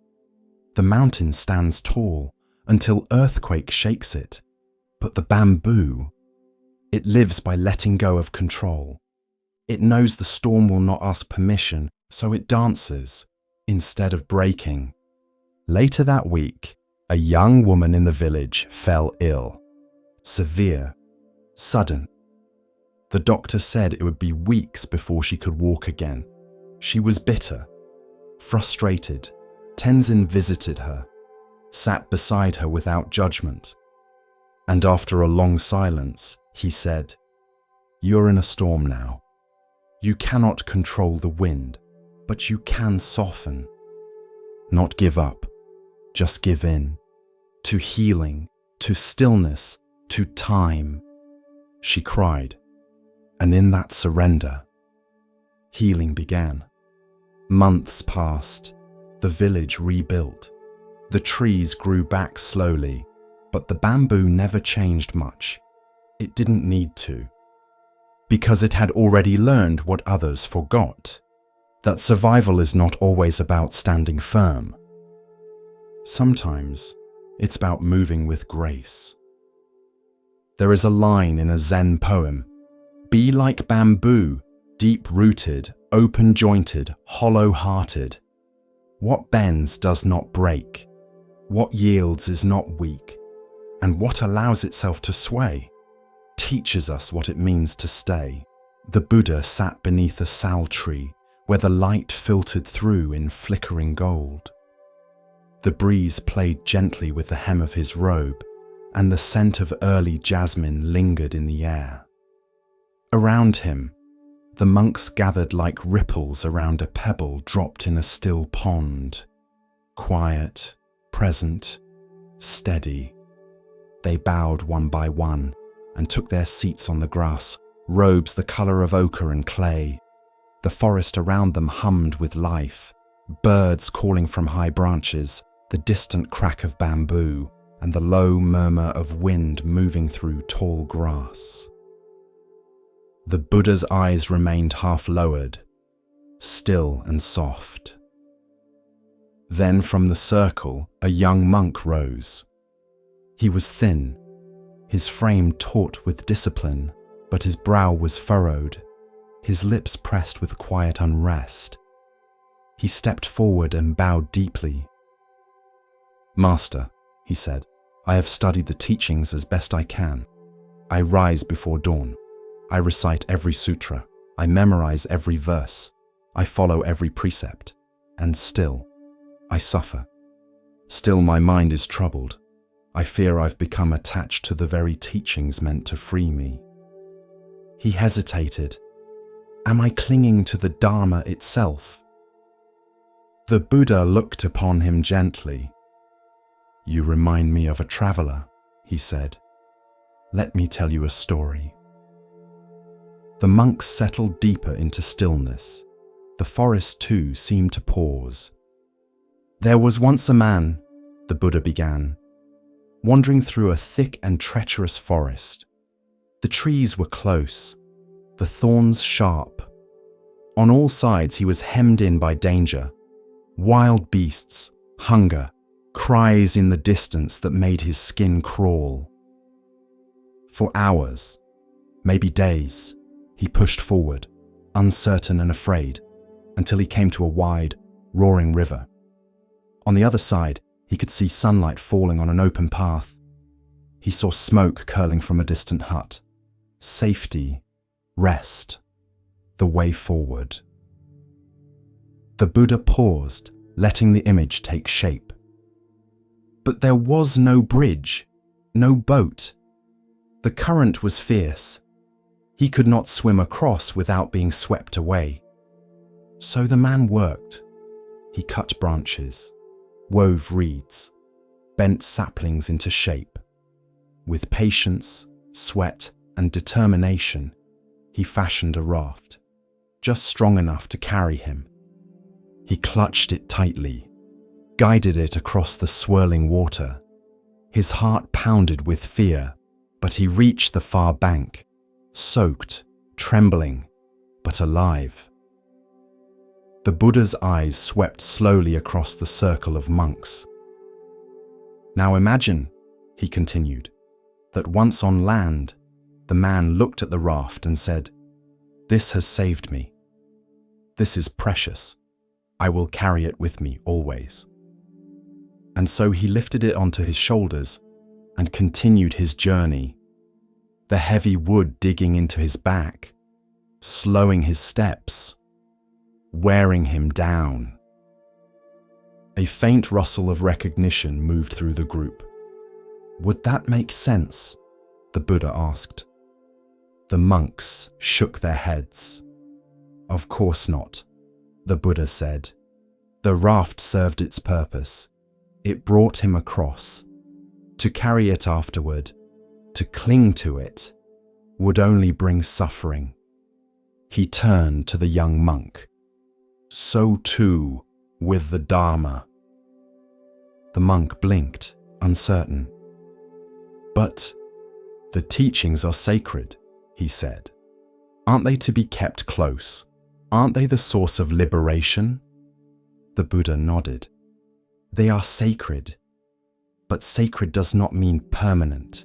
The mountain stands tall until earthquake shakes it. But the bamboo, it lives by letting go of control. It knows the storm will not ask permission, so it dances instead of breaking." Later that week, a young woman in the village fell ill. Severe, sudden. The doctor said it would be weeks before she could walk again. She was bitter, frustrated. Tenzin visited her, sat beside her without judgment. And after a long silence, he said, "You're in a storm now. You cannot control the wind, but you can soften. Not give up, just give in. To healing, to stillness, to time." She cried, and in that surrender, healing began. Months passed, the village rebuilt. The trees grew back slowly, but the bamboo never changed much. It didn't need to, because it had already learned what others forgot, that survival is not always about standing firm. Sometimes it's about moving with grace. There is a line in a Zen poem: "Be like bamboo, deep-rooted, open-jointed, hollow-hearted. What bends does not break. What yields is not weak. And what allows itself to sway teaches us what it means to stay." The Buddha sat beneath a sal tree where the light filtered through in flickering gold. The breeze played gently with the hem of his robe, and the scent of early jasmine lingered in the air. Around him, the monks gathered like ripples around a pebble dropped in a still pond. Quiet, present, steady. They bowed one by one and took their seats on the grass, robes the colour of ochre and clay. The forest around them hummed with life, birds calling from high branches, the distant crack of bamboo, and the low murmur of wind moving through tall grass. The Buddha's eyes remained half lowered, still and soft. Then from the circle, a young monk rose. He was thin, his frame taut with discipline, but his brow was furrowed, his lips pressed with quiet unrest. He stepped forward and bowed deeply. "Master," he said, "I have studied the teachings as best I can. I rise before dawn. I recite every sutra. I memorize every verse. I follow every precept. And still, I suffer. Still my mind is troubled. I fear I've become attached to the very teachings meant to free me." He hesitated. Am I clinging to the Dharma itself? The Buddha looked upon him gently. You remind me of a traveler, he said. Let me tell you a story. The monks settled deeper into stillness. The forest too seemed to pause. There was once a man, the Buddha began, wandering through a thick and treacherous forest. The trees were close, the thorns sharp. On all sides he was hemmed in by danger, wild beasts, hunger, cries in the distance that made his skin crawl. For hours, maybe days, he pushed forward, uncertain and afraid, until he came to a wide, roaring river. On the other side, he could see sunlight falling on an open path. He saw smoke curling from a distant hut. Safety, rest, the way forward. The Buddha paused, letting the image take shape. But there was no bridge, no boat. The current was fierce. He could not swim across without being swept away. So the man worked. He cut branches, wove reeds, bent saplings into shape. With patience, sweat, and determination, he fashioned a raft, just strong enough to carry him. He clutched it tightly, guided it across the swirling water. His heart pounded with fear, but he reached the far bank, soaked, trembling, but alive. The Buddha's eyes swept slowly across the circle of monks. Now imagine, he continued, that once on land, the man looked at the raft and said, "This has saved me. This is precious. I will carry it with me always." And so he lifted it onto his shoulders and continued his journey, the heavy wood digging into his back, slowing his steps, wearing him down. A faint rustle of recognition moved through the group. Would that make sense? The Buddha asked. The monks shook their heads. Of course not, the Buddha said. The raft served its purpose. It brought him across. To carry it afterward, to cling to it, would only bring suffering. He turned to the young monk. So too with the Dharma. The monk blinked, uncertain. But the teachings are sacred, he said. Aren't they to be kept close? Aren't they the source of liberation? The Buddha nodded. They are sacred, but sacred does not mean permanent.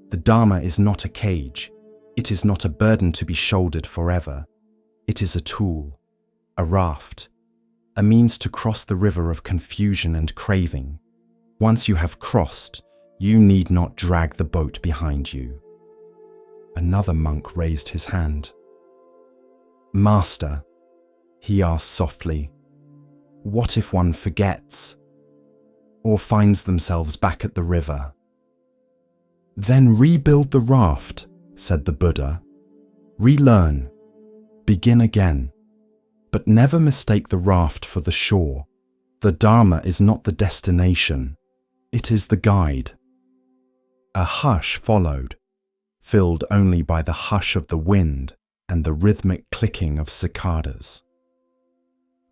The Dharma is not a cage. It is not a burden to be shouldered forever. It is a tool, a raft, a means to cross the river of confusion and craving. Once you have crossed, you need not drag the boat behind you. Another monk raised his hand. Master, he asked softly, what if one forgets or finds themselves back at the river? Then rebuild the raft, said the Buddha. Relearn, begin again, but never mistake the raft for the shore. The Dharma is not the destination, it is the guide. A hush followed, filled only by the hush of the wind and the rhythmic clicking of cicadas.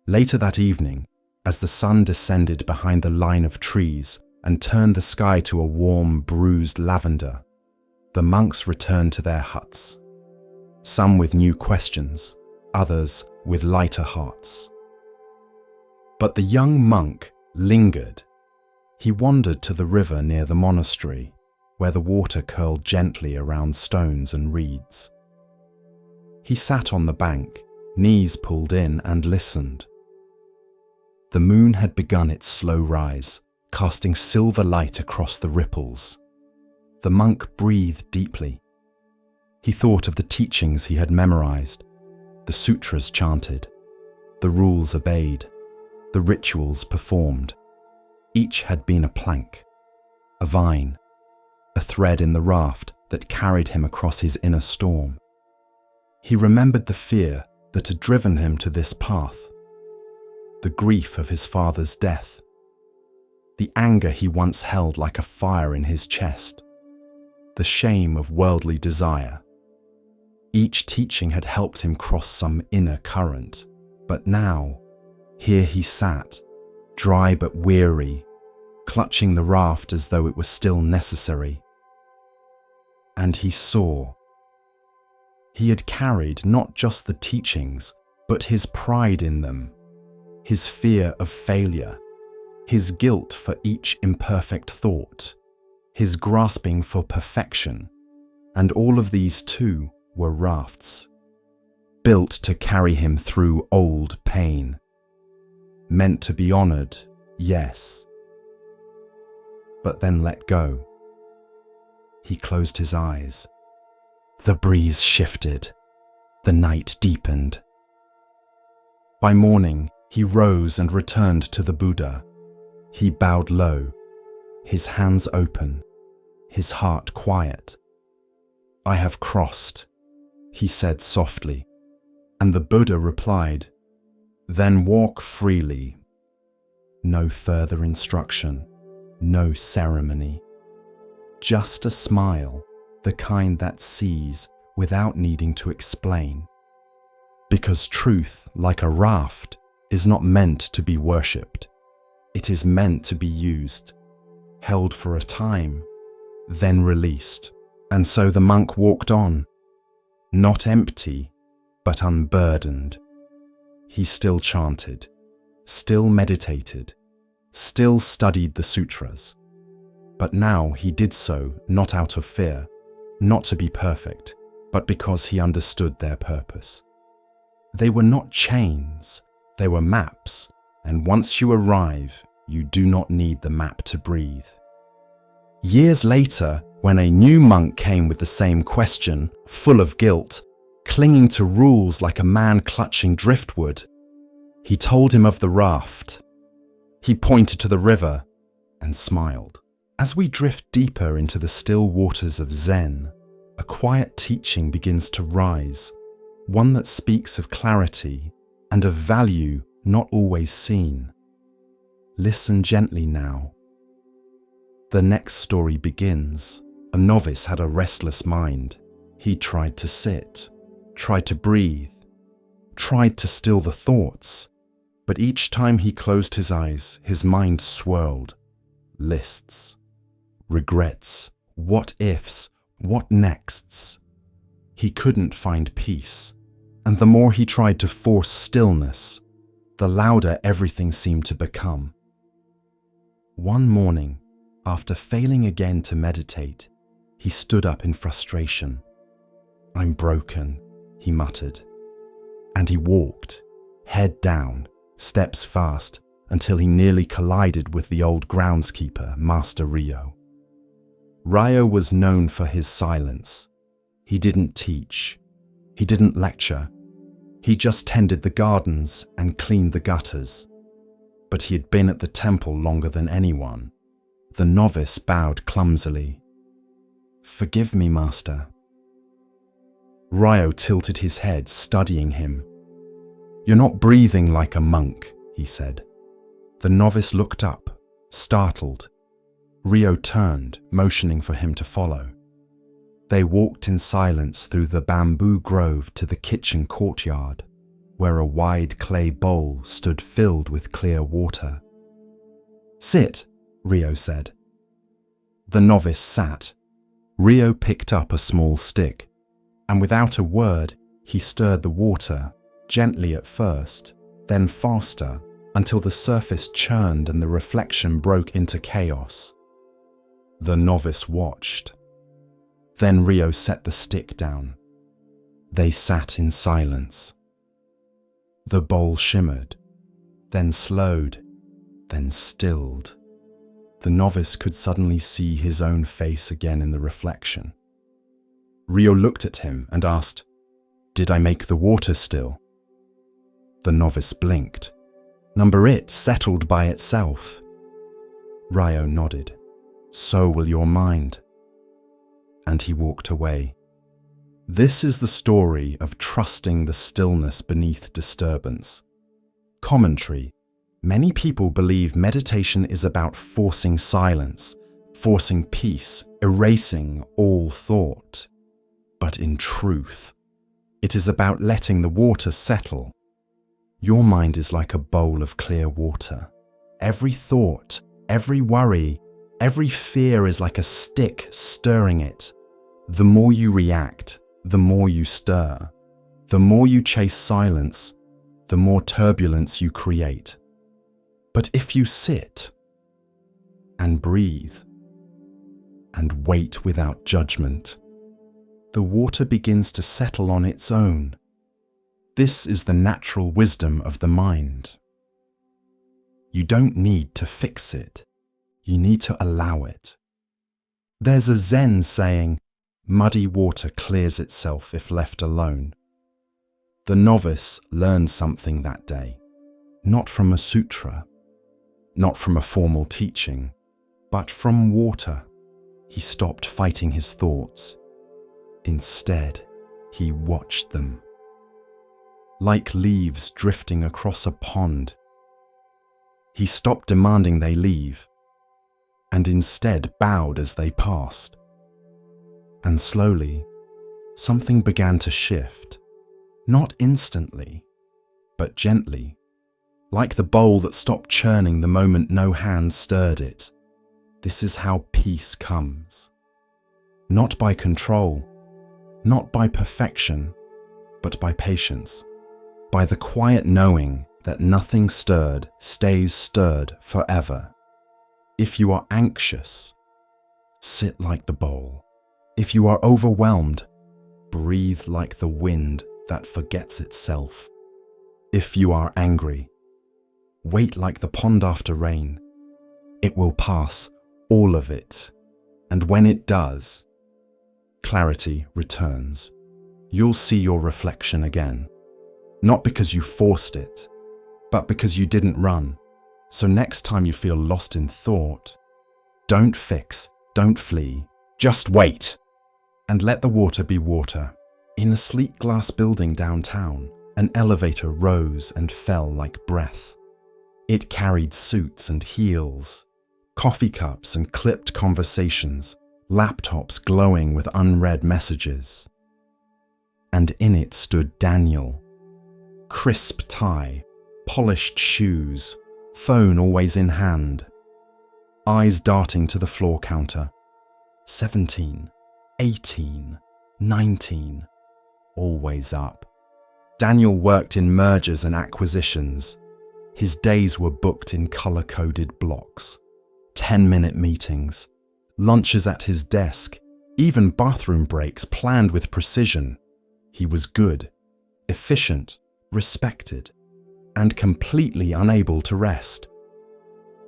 Later that evening, as the sun descended behind the line of trees and turned the sky to a warm, bruised lavender, the monks returned to their huts, some with new questions, others with lighter hearts. But the young monk lingered. He wandered to the river near the monastery, where the water curled gently around stones and reeds. He sat on the bank, knees pulled in, and listened. The moon had begun its slow rise, casting silver light across the ripples. The monk breathed deeply. He thought of the teachings he had memorized, the sutras chanted, the rules obeyed, the rituals performed. Each had been a plank, a vine, a thread in the raft that carried him across his inner storm. He remembered the fear that had driven him to this path, the grief of his father's death, the anger he once held like a fire in his chest, the shame of worldly desire. Each teaching had helped him cross some inner current, but now, here he sat, dry but weary, clutching the raft as though it were still necessary. And he saw. He had carried not just the teachings, but his pride in them, his fear of failure, his guilt for each imperfect thought, his grasping for perfection, and all of these too were rafts, built to carry him through old pain, meant to be honored, yes, but then let go. He closed his eyes. The breeze shifted. The night deepened. By morning, he rose and returned to the Buddha. He bowed low, his hands open, his heart quiet. "I have crossed," he said softly, and the Buddha replied, "Then walk freely." No further instruction, no ceremony. Just a smile, the kind that sees without needing to explain. Because truth, like a raft, is not meant to be worshipped. It is meant to be used, held for a time, then released. And so the monk walked on, not empty, but unburdened. He still chanted, still meditated, still studied the sutras. But now he did so not out of fear, not to be perfect, but because he understood their purpose. They were not chains, they were maps, and once you arrive, you do not need the map to breathe. Years later, when a new monk came with the same question, full of guilt, clinging to rules like a man clutching driftwood, he told him of the raft. He pointed to the river and smiled. As we drift deeper into the still waters of Zen, a quiet teaching begins to rise, one that speaks of clarity and of value not always seen. Listen gently now. The next story begins. A novice had a restless mind. He tried to sit, tried to breathe, tried to still the thoughts, but each time he closed his eyes, his mind swirled. Lists, regrets, what ifs, what nexts. He couldn't find peace, and the more he tried to force stillness, the louder everything seemed to become. One morning, after failing again to meditate, he stood up in frustration. "I'm broken," he muttered. And he walked, head down, steps fast, until he nearly collided with the old groundskeeper, Master Ryo. Ryo was known for his silence. He didn't teach. He didn't lecture. He just tended the gardens and cleaned the gutters. But he had been at the temple longer than anyone. The novice bowed clumsily. "Forgive me, Master." Ryo tilted his head, studying him. "You're not breathing like a monk," he said. The novice looked up, startled. Ryo turned, motioning for him to follow. They walked in silence through the bamboo grove to the kitchen courtyard, where a wide clay bowl stood filled with clear water. "Sit," Ryo said. The novice sat. Ryo picked up a small stick, and without a word, he stirred the water, gently at first, then faster, until the surface churned and the reflection broke into chaos. The novice watched. Then Ryo set the stick down. They sat in silence. The bowl shimmered, then slowed, then stilled. The novice could suddenly see his own face again in the reflection. Ryo looked at him and asked, "Did I make the water still?" The novice blinked. "Number it settled by itself." Ryo nodded. "So will your mind." And he walked away. This is the story of trusting the stillness beneath disturbance. Commentary. Many people believe meditation is about forcing silence, forcing peace, erasing all thought. But in truth, it is about letting the water settle. Your mind is like a bowl of clear water. Every thought, every worry, every fear is like a stick stirring it. The more you react, the more you stir. The more you chase silence, the more turbulence you create. But if you sit and breathe and wait without judgment, the water begins to settle on its own. This is the natural wisdom of the mind. You don't need to fix it. You need to allow it. There's a Zen saying, "Muddy water clears itself if left alone." The novice learned something that day, not from a sutra, not from a formal teaching, but from water. He stopped fighting his thoughts. Instead, he watched them. Like leaves drifting across a pond. He stopped demanding they leave, and instead bowed as they passed. And slowly, something began to shift. Not instantly, but gently, like the bowl that stopped churning the moment no hand stirred it. This is how peace comes. Not by control, not by perfection, but by patience. By the quiet knowing that nothing stirred stays stirred forever. If you are anxious, sit like the bowl. If you are overwhelmed, breathe like the wind that forgets itself. If you are angry, wait like the pond after rain. It will pass, all of it. And when it does, clarity returns. You'll see your reflection again. Not because you forced it, but because you didn't run. So next time you feel lost in thought, don't fix, don't flee, just wait. And let the water be water. In a sleek glass building downtown, an elevator rose and fell like breath. It carried suits and heels, coffee cups and clipped conversations, laptops glowing with unread messages. And in it stood Daniel. Crisp tie, polished shoes, phone always in hand. Eyes darting to the floor counter. 17, 18, 19, always up. Daniel worked in mergers and acquisitions. His days were booked in color-coded blocks. 10-minute meetings, lunches at his desk, even bathroom breaks planned with precision. He was good, efficient, respected, and completely unable to rest.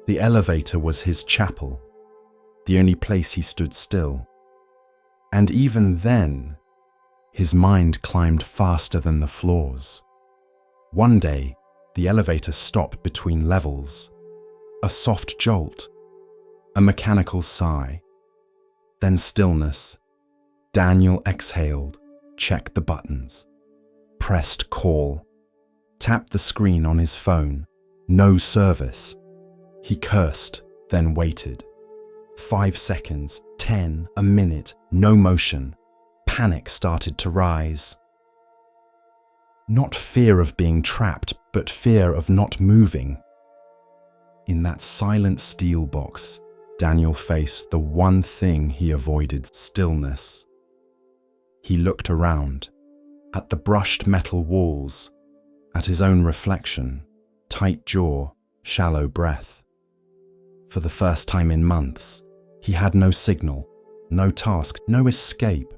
The elevator was his chapel, the only place he stood still. And even then, his mind climbed faster than the floors. One day, the elevator stopped between levels. A soft jolt, a mechanical sigh, then stillness. Daniel exhaled, checked the buttons, pressed call, tapped the screen on his phone. No service. He cursed, then waited. 5 seconds, 10, a minute, no motion. Panic started to rise. Not fear of being trapped, but fear of not moving. In that silent steel box, Daniel faced the one thing he avoided: stillness. He looked around, at the brushed metal walls, at his own reflection, tight jaw, shallow breath. For the first time in months, he had no signal, no task, no escape.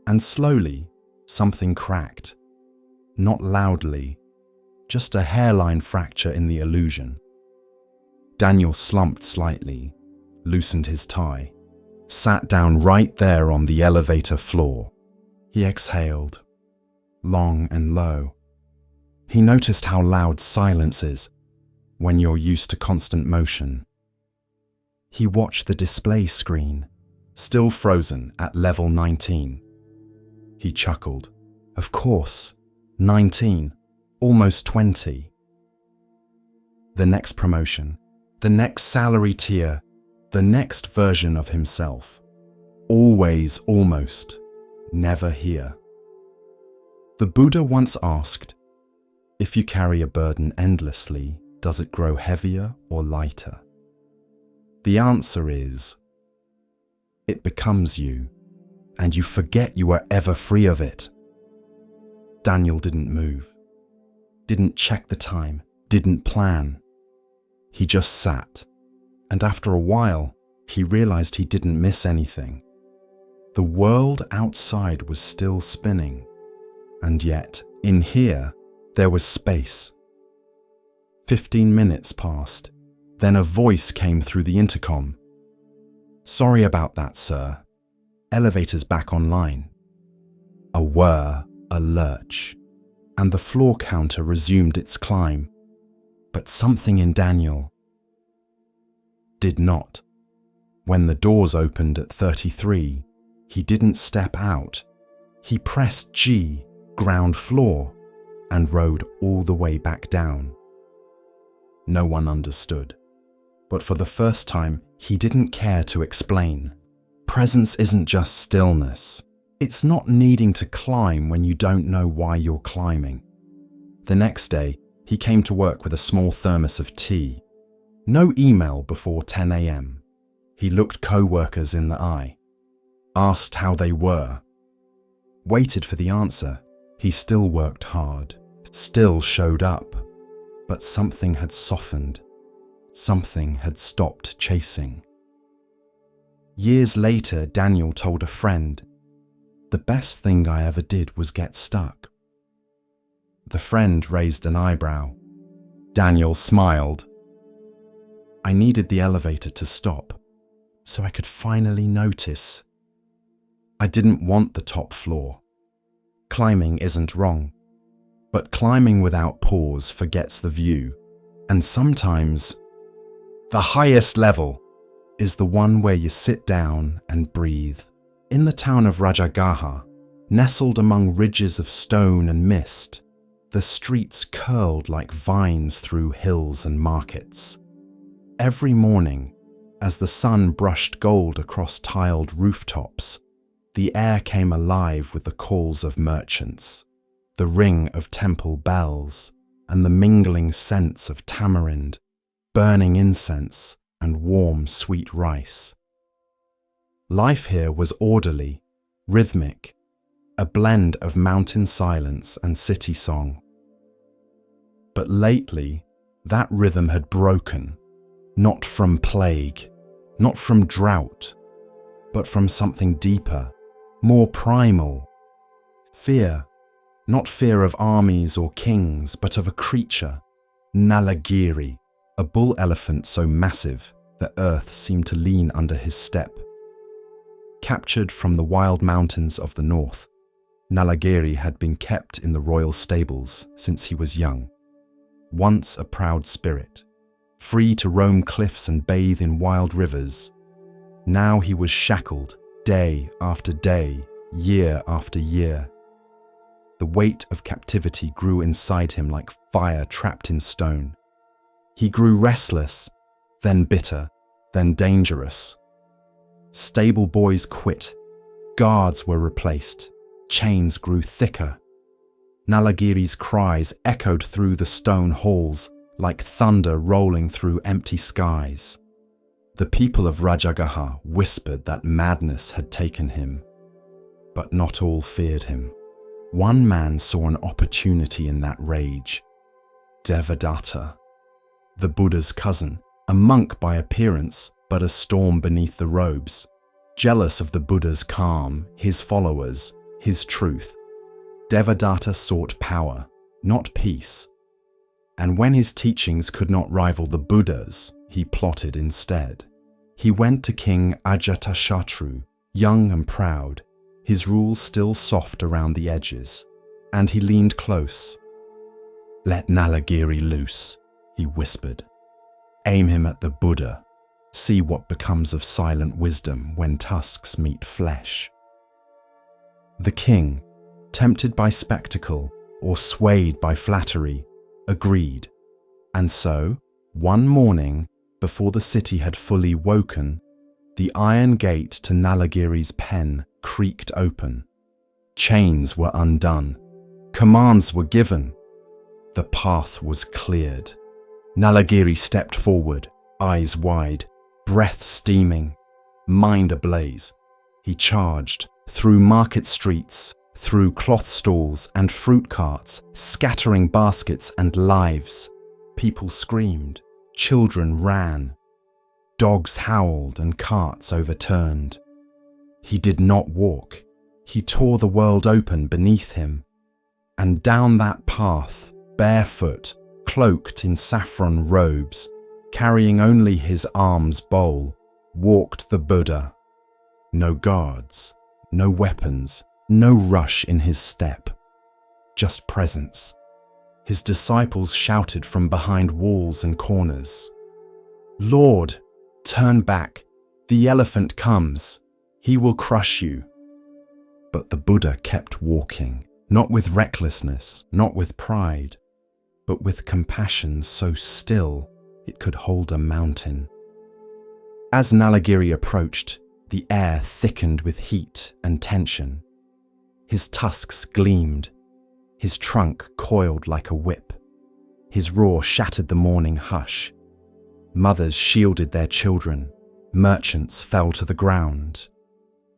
And slowly, something cracked. Not loudly, just a hairline fracture in the illusion. Daniel slumped slightly, loosened his tie, sat down right there on the elevator floor. He exhaled, long and low. He noticed how loud silence is when you're used to constant motion. He watched the display screen, still frozen at level 19. He chuckled. Of course, 19, almost 20. The next promotion, the next salary tier, the next version of himself. Always almost, never here. The Buddha once asked, if you carry a burden endlessly, does it grow heavier or lighter? The answer is, it becomes you, and you forget you are ever free of it. Daniel didn't move, didn't check the time, didn't plan. He just sat, and after a while, he realized he didn't miss anything. The world outside was still spinning, and yet, in here, there was space. 15 minutes passed, then a voice came through the intercom. Sorry about that, sir. Elevator's back online. A whir, a lurch, and the floor counter resumed its climb. But something in Daniel did not. When the doors opened at 33, he didn't step out. He pressed G, ground floor, and rode all the way back down. No one understood. But for the first time, he didn't care to explain. Presence isn't just stillness. It's not needing to climb when you don't know why you're climbing. The next day, he came to work with a small thermos of tea. No email before 10 a.m. He looked co-workers in the eye, asked how they were, waited for the answer. He still worked hard, still showed up, but something had softened. Something had stopped chasing. Years later, Daniel told a friend, "The best thing I ever did was get stuck." The friend raised an eyebrow. Daniel smiled. I needed the elevator to stop, so I could finally notice. I didn't want the top floor. Climbing isn't wrong, but climbing without pause forgets the view, and sometimes the highest level is the one where you sit down and breathe. In the town of Rajagaha, nestled among ridges of stone and mist, the streets curled like vines through hills and markets. Every morning, as the sun brushed gold across tiled rooftops, the air came alive with the calls of merchants, the ring of temple bells, and the mingling scents of tamarind, burning incense, and warm sweet rice. Life here was orderly, rhythmic, a blend of mountain silence and city song. But lately, that rhythm had broken, not from plague, not from drought, but from something deeper, more primal. Fear, not fear of armies or kings, but of a creature, Nalagiri, a bull elephant so massive that earth seemed to lean under his step. Captured from the wild mountains of the north, Nalagiri had been kept in the royal stables since he was young. Once a proud spirit, free to roam cliffs and bathe in wild rivers, now he was shackled day after day, year after year. The weight of captivity grew inside him like fire trapped in stone. He grew restless, then bitter, then dangerous. Stable boys quit, guards were replaced, chains grew thicker. Nalagiri's cries echoed through the stone halls like thunder rolling through empty skies. The people of Rajagaha whispered that madness had taken him, but not all feared him. One man saw an opportunity in that rage. Devadatta, the Buddha's cousin, a monk by appearance, but a storm beneath the robes. Jealous of the Buddha's calm, his followers, his truth, Devadatta sought power, not peace. And when his teachings could not rival the Buddha's, he plotted instead. He went to King Ajatashatru, young and proud, his rule still soft around the edges, and he leaned close. "Let Nalagiri loose," he whispered. "Aim him at the Buddha. See what becomes of silent wisdom when tusks meet flesh." The king, tempted by spectacle or swayed by flattery, agreed. And so, one morning, before the city had fully woken, the iron gate to Nalagiri's pen creaked open. Chains were undone. Commands were given. The path was cleared. Nalagiri stepped forward, eyes wide, breath steaming, mind ablaze. He charged through market streets, through cloth stalls and fruit carts, scattering baskets and lives. People screamed, children ran, dogs howled and carts overturned. He did not walk. He tore the world open beneath him. And down that path, barefoot, cloaked in saffron robes, carrying only his arm's bowl, walked the Buddha. No guards, no weapons, no rush in his step, just presence. His disciples shouted from behind walls and corners, "Lord, turn back, the elephant comes, he will crush you." But the Buddha kept walking, not with recklessness, not with pride, but with compassion so still it could hold a mountain. As Nalagiri approached, the air thickened with heat and tension. His tusks gleamed, his trunk coiled like a whip. His roar shattered the morning hush. Mothers shielded their children, merchants fell to the ground.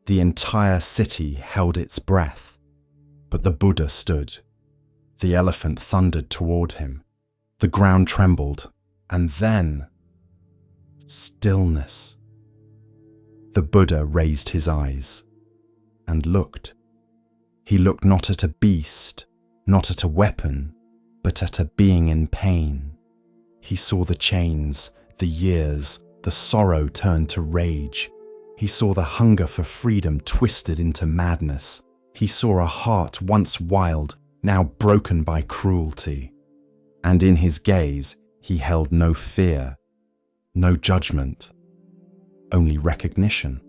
The entire city held its breath, but the Buddha stood. The elephant thundered toward him. The ground trembled, and then stillness. The Buddha raised his eyes and looked. He looked not at a beast, not at a weapon, but at a being in pain. He saw the chains, the years, the sorrow turned to rage. He saw the hunger for freedom twisted into madness. He saw a heart once wild, now broken by cruelty. And in his gaze, he held no fear, no judgment, only recognition.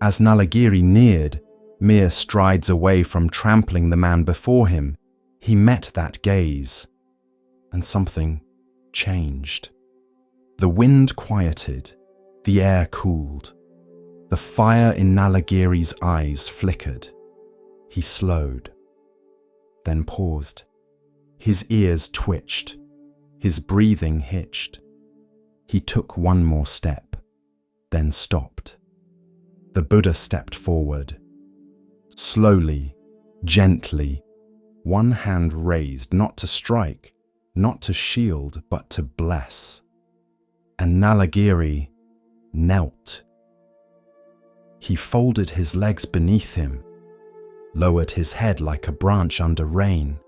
As Nalagiri neared, mere strides away from trampling the man before him, he met that gaze, and something changed. The wind quieted, the air cooled. The fire in Nalagiri's eyes flickered. He slowed, then paused. His ears twitched, his breathing hitched. He took one more step, then stopped. The Buddha stepped forward. Slowly, gently, one hand raised, not to strike, not to shield, but to bless. And Nalagiri knelt. He folded his legs beneath him, lowered his head like a branch under rain.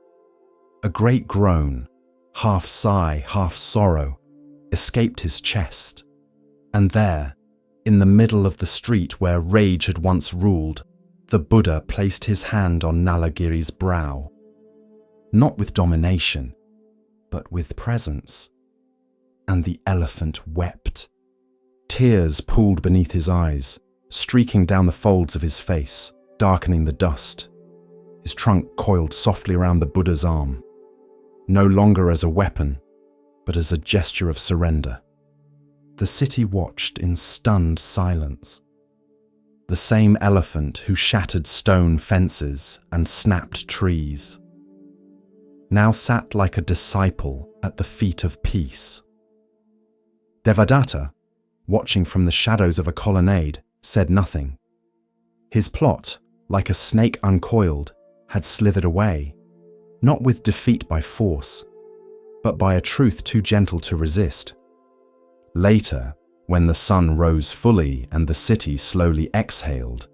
A great groan, half sigh, half sorrow, escaped his chest. And there, in the middle of the street where rage had once ruled, the Buddha placed his hand on Nalagiri's brow. Not with domination, but with presence. And the elephant wept. Tears pooled beneath his eyes, streaking down the folds of his face, darkening the dust. His trunk coiled softly around the Buddha's arm, no longer as a weapon, but as a gesture of surrender. The city watched in stunned silence. The same elephant who shattered stone fences and snapped trees now sat like a disciple at the feet of peace. Devadatta, watching from the shadows of a colonnade, said nothing. His plot, like a snake uncoiled, had slithered away, not with defeat by force, but by a truth too gentle to resist. Later, when the sun rose fully and the city slowly exhaled,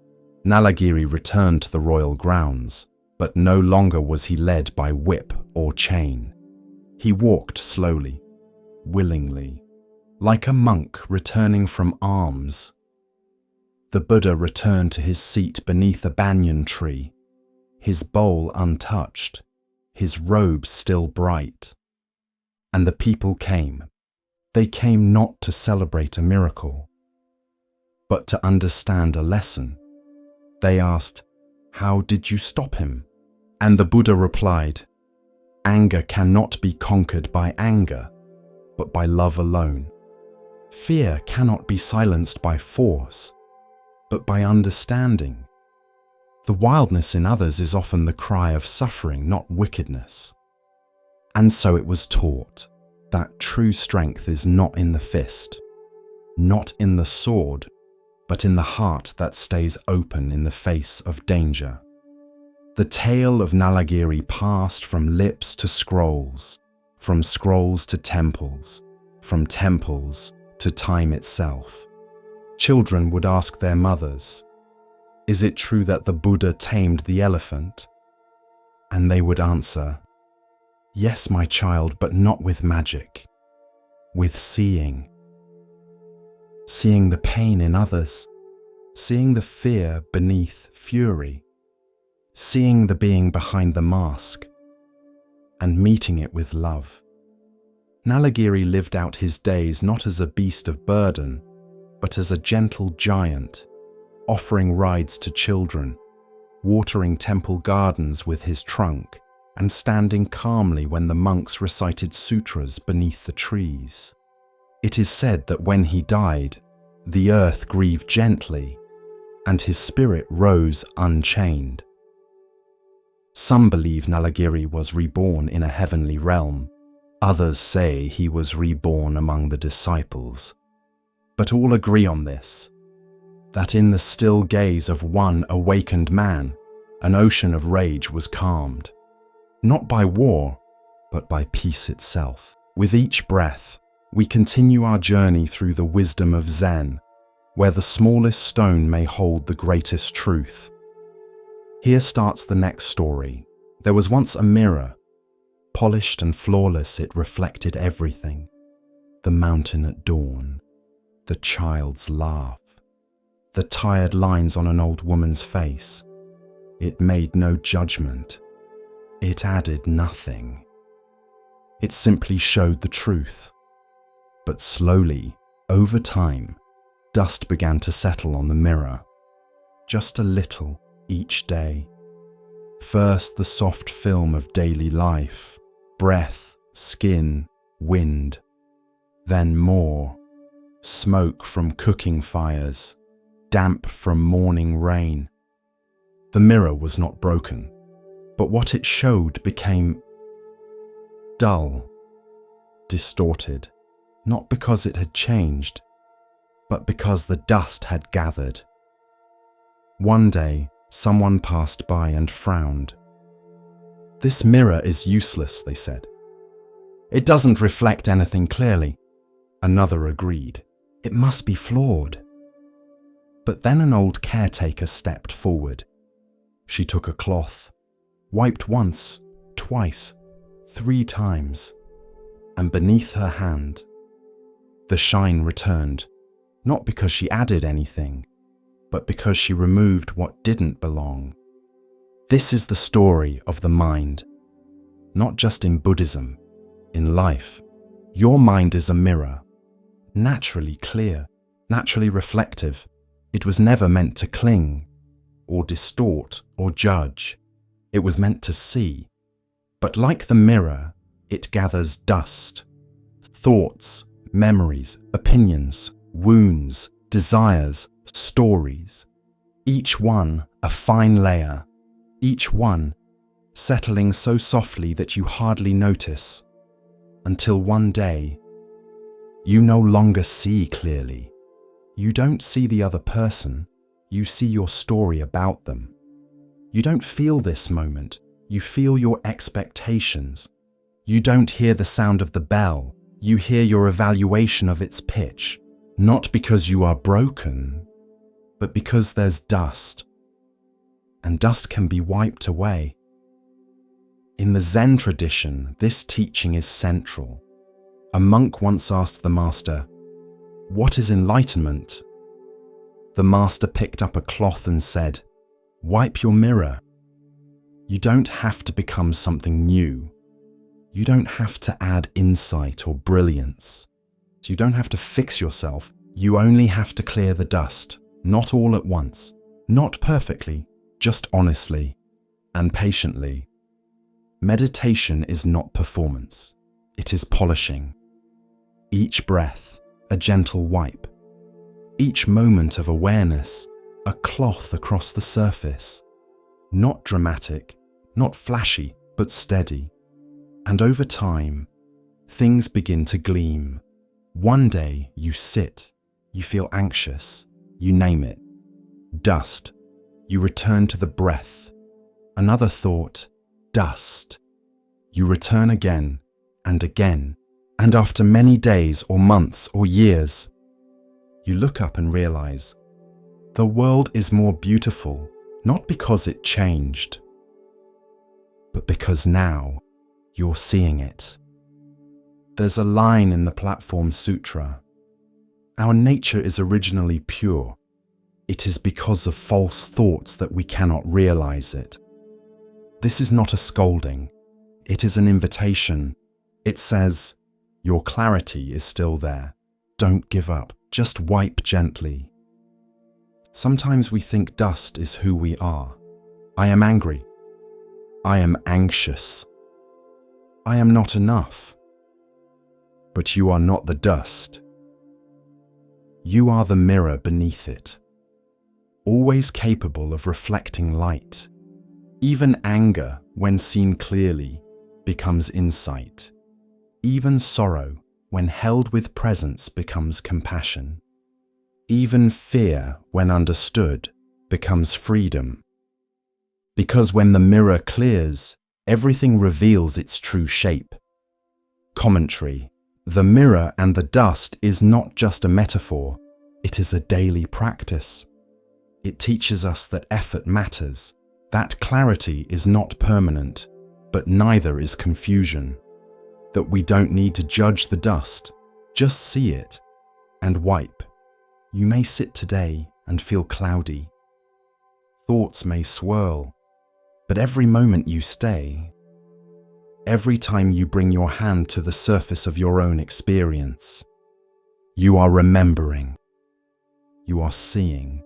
Nalagiri returned to the royal grounds, but no longer was he led by whip or chain. He walked slowly, willingly, like a monk returning from alms. The Buddha returned to his seat beneath a banyan tree, his bowl untouched, his robe still bright. And the people came. They came not to celebrate a miracle, but to understand a lesson. They asked, "How did you stop him? And the Buddha replied, "Anger cannot be conquered by anger, but by love alone. Fear cannot be silenced by force, but by understanding. The wildness in others is often the cry of suffering, not wickedness." And so it was taught that true strength is not in the fist, not in the sword, but in the heart that stays open in the face of danger. The tale of Nalagiri passed from lips to scrolls, from scrolls to temples, from temples to time itself. Children would ask their mothers, "Is it true that the Buddha tamed the elephant?" And they would answer, "Yes, my child, but not with magic, with seeing. Seeing the pain in others, seeing the fear beneath fury, seeing the being behind the mask, and meeting it with love." Nalagiri lived out his days not as a beast of burden, but as a gentle giant, offering rides to children, watering temple gardens with his trunk, and standing calmly when the monks recited sutras beneath the trees. It is said that when he died, the earth grieved gently, and his spirit rose unchained. Some believe Nalagiri was reborn in a heavenly realm. Others say he was reborn among the disciples. But all agree on this, that in the still gaze of one awakened man, an ocean of rage was calmed. Not by war, but by peace itself. With each breath, we continue our journey through the wisdom of Zen, where the smallest stone may hold the greatest truth. Here starts the next story. There was once a mirror. Polished and flawless, it reflected everything. The mountain at dawn, the child's laugh, the tired lines on an old woman's face. It made no judgment. It added nothing. It simply showed the truth. But slowly, over time, dust began to settle on the mirror. Just a little each day. First the soft film of daily life, breath, skin, wind. Then more, smoke from cooking fires, damp from morning rain. The mirror was not broken, but what it showed became dull, distorted, not because it had changed, but because the dust had gathered. One day, someone passed by and frowned. "This mirror is useless," they said. "It doesn't reflect anything clearly." Another agreed. "It must be flawed." But then an old caretaker stepped forward. She took a cloth, wiped once, twice, 3 times, and beneath her hand, the shine returned, not because she added anything, but because she removed what didn't belong. This is the story of the mind, not just in Buddhism, in life. Your mind is a mirror, naturally clear, naturally reflective. It was never meant to cling, or distort, or judge. It was meant to see. But like the mirror, it gathers dust, thoughts, memories, opinions, wounds, desires, stories. Each one a fine layer, each one settling so softly that you hardly notice, until one day, you no longer see clearly. You don't see the other person, you see your story about them. You don't feel this moment, you feel your expectations. You don't hear the sound of the bell, you hear your evaluation of its pitch, not because you are broken, but because there's dust. And dust can be wiped away. In the Zen tradition, this teaching is central. A monk once asked the master, "What is enlightenment?" The master picked up a cloth and said, "Wipe your mirror." You don't have to become something new. You don't have to add insight or brilliance. You don't have to fix yourself. You only have to clear the dust, not all at once, not perfectly, just honestly and patiently. Meditation is not performance, it is polishing. Each breath, a gentle wipe. Each moment of awareness, a cloth across the surface. Not dramatic, not flashy, but steady. And over time, things begin to gleam. One day you sit, you feel anxious, you name it. Dust, you return to the breath. Another thought, dust. You return again and again, and after many days or months or years, you look up and realize the world is more beautiful, not because it changed, but because now you're seeing it. There's a line in the Platform Sutra. Our nature is originally pure. It is because of false thoughts that we cannot realize it. This is not a scolding. It is an invitation. It says, your clarity is still there. Don't give up. Just wipe gently. Sometimes we think dust is who we are. I am angry. I am anxious. I am not enough. But you are not the dust. You are the mirror beneath it, always capable of reflecting light. Even anger, when seen clearly, becomes insight. Even sorrow, when held with presence, becomes compassion. Even fear, when understood, becomes freedom. Because when the mirror clears, everything reveals its true shape. Commentary. The mirror and the dust is not just a metaphor, it is a daily practice. It teaches us that effort matters, that clarity is not permanent, but neither is confusion. That we don't need to judge the dust, just see it and wipe. You may sit today and feel cloudy. Thoughts may swirl, but every moment you stay, every time you bring your hand to the surface of your own experience, you are remembering, you are seeing,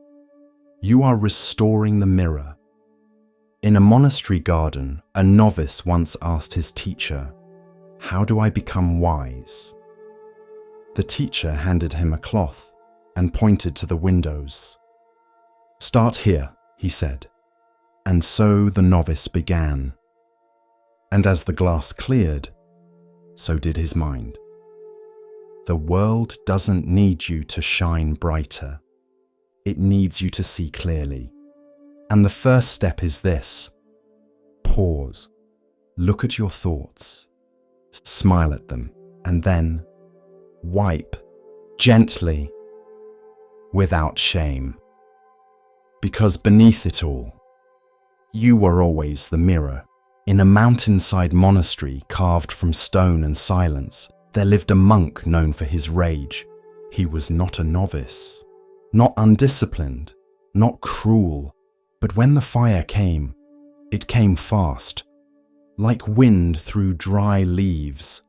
you are restoring the mirror. In a monastery garden, a novice once asked his teacher, "How do I become wise?" The teacher handed him a cloth and pointed to the windows. "Start here," he said. And so the novice began. And as the glass cleared, so did his mind. The world doesn't need you to shine brighter. It needs you to see clearly. And the first step is this: pause, look at your thoughts, smile at them, and then wipe gently, without shame. Because beneath it all, you were always the mirror. In a mountainside monastery carved from stone and silence, there lived a monk known for his rage. He was not a novice, not undisciplined, not cruel, but when the fire came, it came fast, like wind through dry leaves,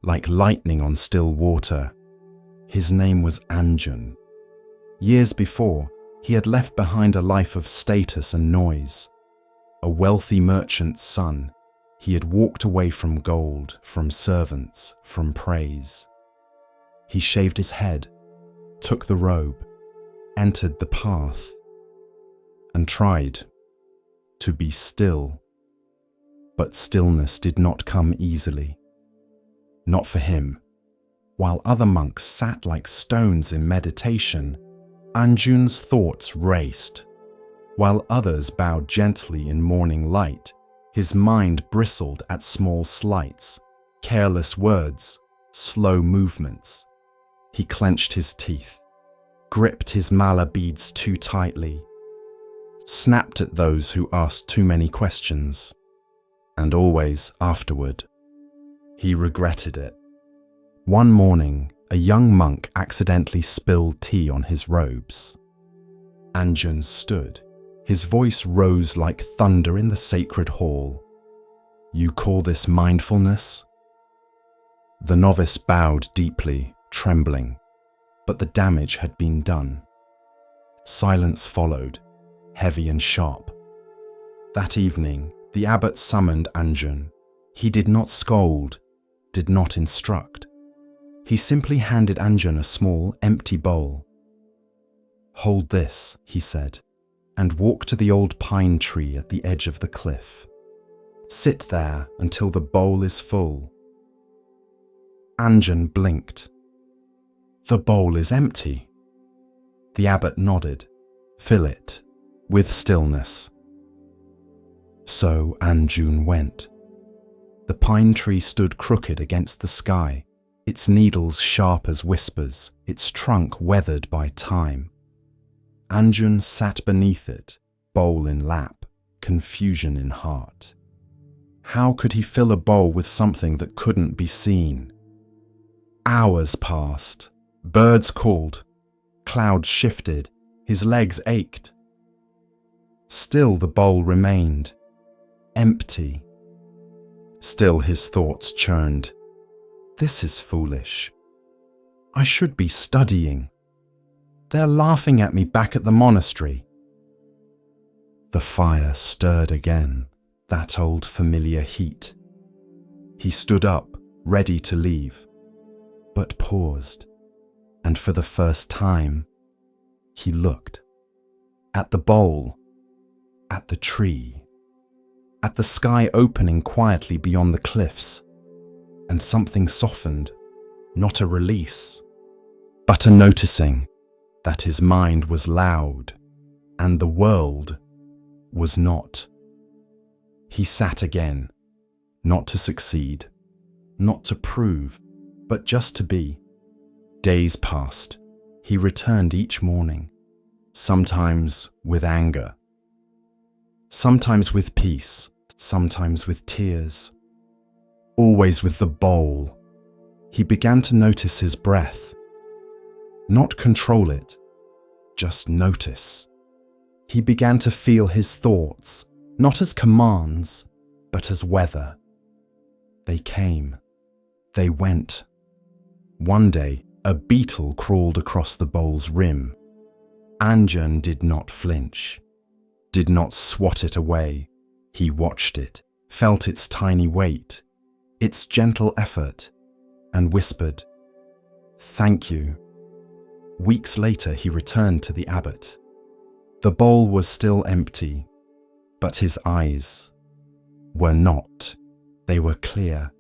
like lightning on still water. His name was Anjun. Years before, he had left behind a life of status and noise. A wealthy merchant's son, he had walked away from gold, from servants, from praise. He shaved his head, took the robe, entered the path, and tried to be still. But stillness did not come easily. Not for him. While other monks sat like stones in meditation, Anjun's thoughts raced. While others bowed gently in morning light, his mind bristled at small slights, careless words, slow movements. He clenched his teeth, gripped his mala beads too tightly, snapped at those who asked too many questions, and always afterward, he regretted it. One morning, a young monk accidentally spilled tea on his robes. Anjun stood. His voice rose like thunder in the sacred hall. "You call this mindfulness?" The novice bowed deeply, trembling, but the damage had been done. Silence followed, heavy and sharp. That evening, the abbot summoned Anjun. He did not scold, did not instruct. He simply handed Anjan a small, empty bowl. "Hold this," he said, "and walk to the old pine tree at the edge of the cliff. Sit there until the bowl is full." Anjan blinked. "The bowl is empty." The abbot nodded. "Fill it with stillness." So Anjan went. The pine tree stood crooked against the sky, its needles sharp as whispers, its trunk weathered by time. Anjan sat beneath it, bowl in lap, confusion in heart. How could he fill a bowl with something that couldn't be seen? Hours passed. Birds called. Clouds shifted. His legs ached. Still the bowl remained. Empty. Still his thoughts churned. "This is foolish. I should be studying. They're laughing at me back at the monastery." The fire stirred again, that old familiar heat. He stood up, ready to leave, but paused, and for the first time, he looked. At the bowl, at the tree, at the sky opening quietly beyond the cliffs, and something softened, not a release, but a noticing that his mind was loud and the world was not. He sat again, not to succeed, not to prove, but just to be. Days passed. He returned each morning, sometimes with anger, sometimes with peace, sometimes with tears, always with the bowl. He began to notice his breath. Not control it, just notice. He began to feel his thoughts, not as commands, but as weather. They came, they went. One day, a beetle crawled across the bowl's rim. Anjan did not flinch, did not swat it away. He watched it, felt its tiny weight, its gentle effort, and whispered, "Thank you." Weeks later, he returned to the abbot. The bowl was still empty, but his eyes were not. They were clear,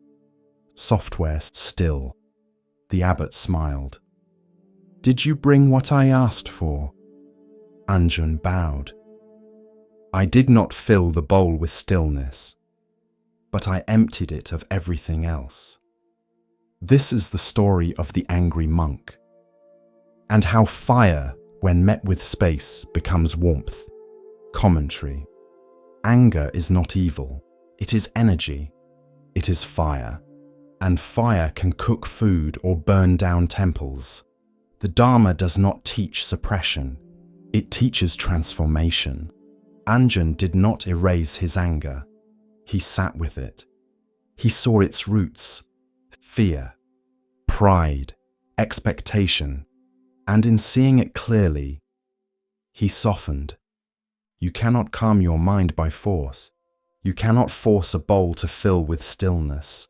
software still. The abbot smiled. "Did you bring what I asked for?" Anjan bowed. "I did not fill the bowl with stillness, but I emptied it of everything else." This is the story of the angry monk, and how fire, when met with space, becomes warmth. Commentary. Anger is not evil. It is energy. It is fire. And fire can cook food or burn down temples. The Dharma does not teach suppression. It teaches transformation. Anjan did not erase his anger. He sat with it. He saw its roots: fear, pride, expectation, and in seeing it clearly, he softened. You cannot calm your mind by force. You cannot force a bowl to fill with stillness.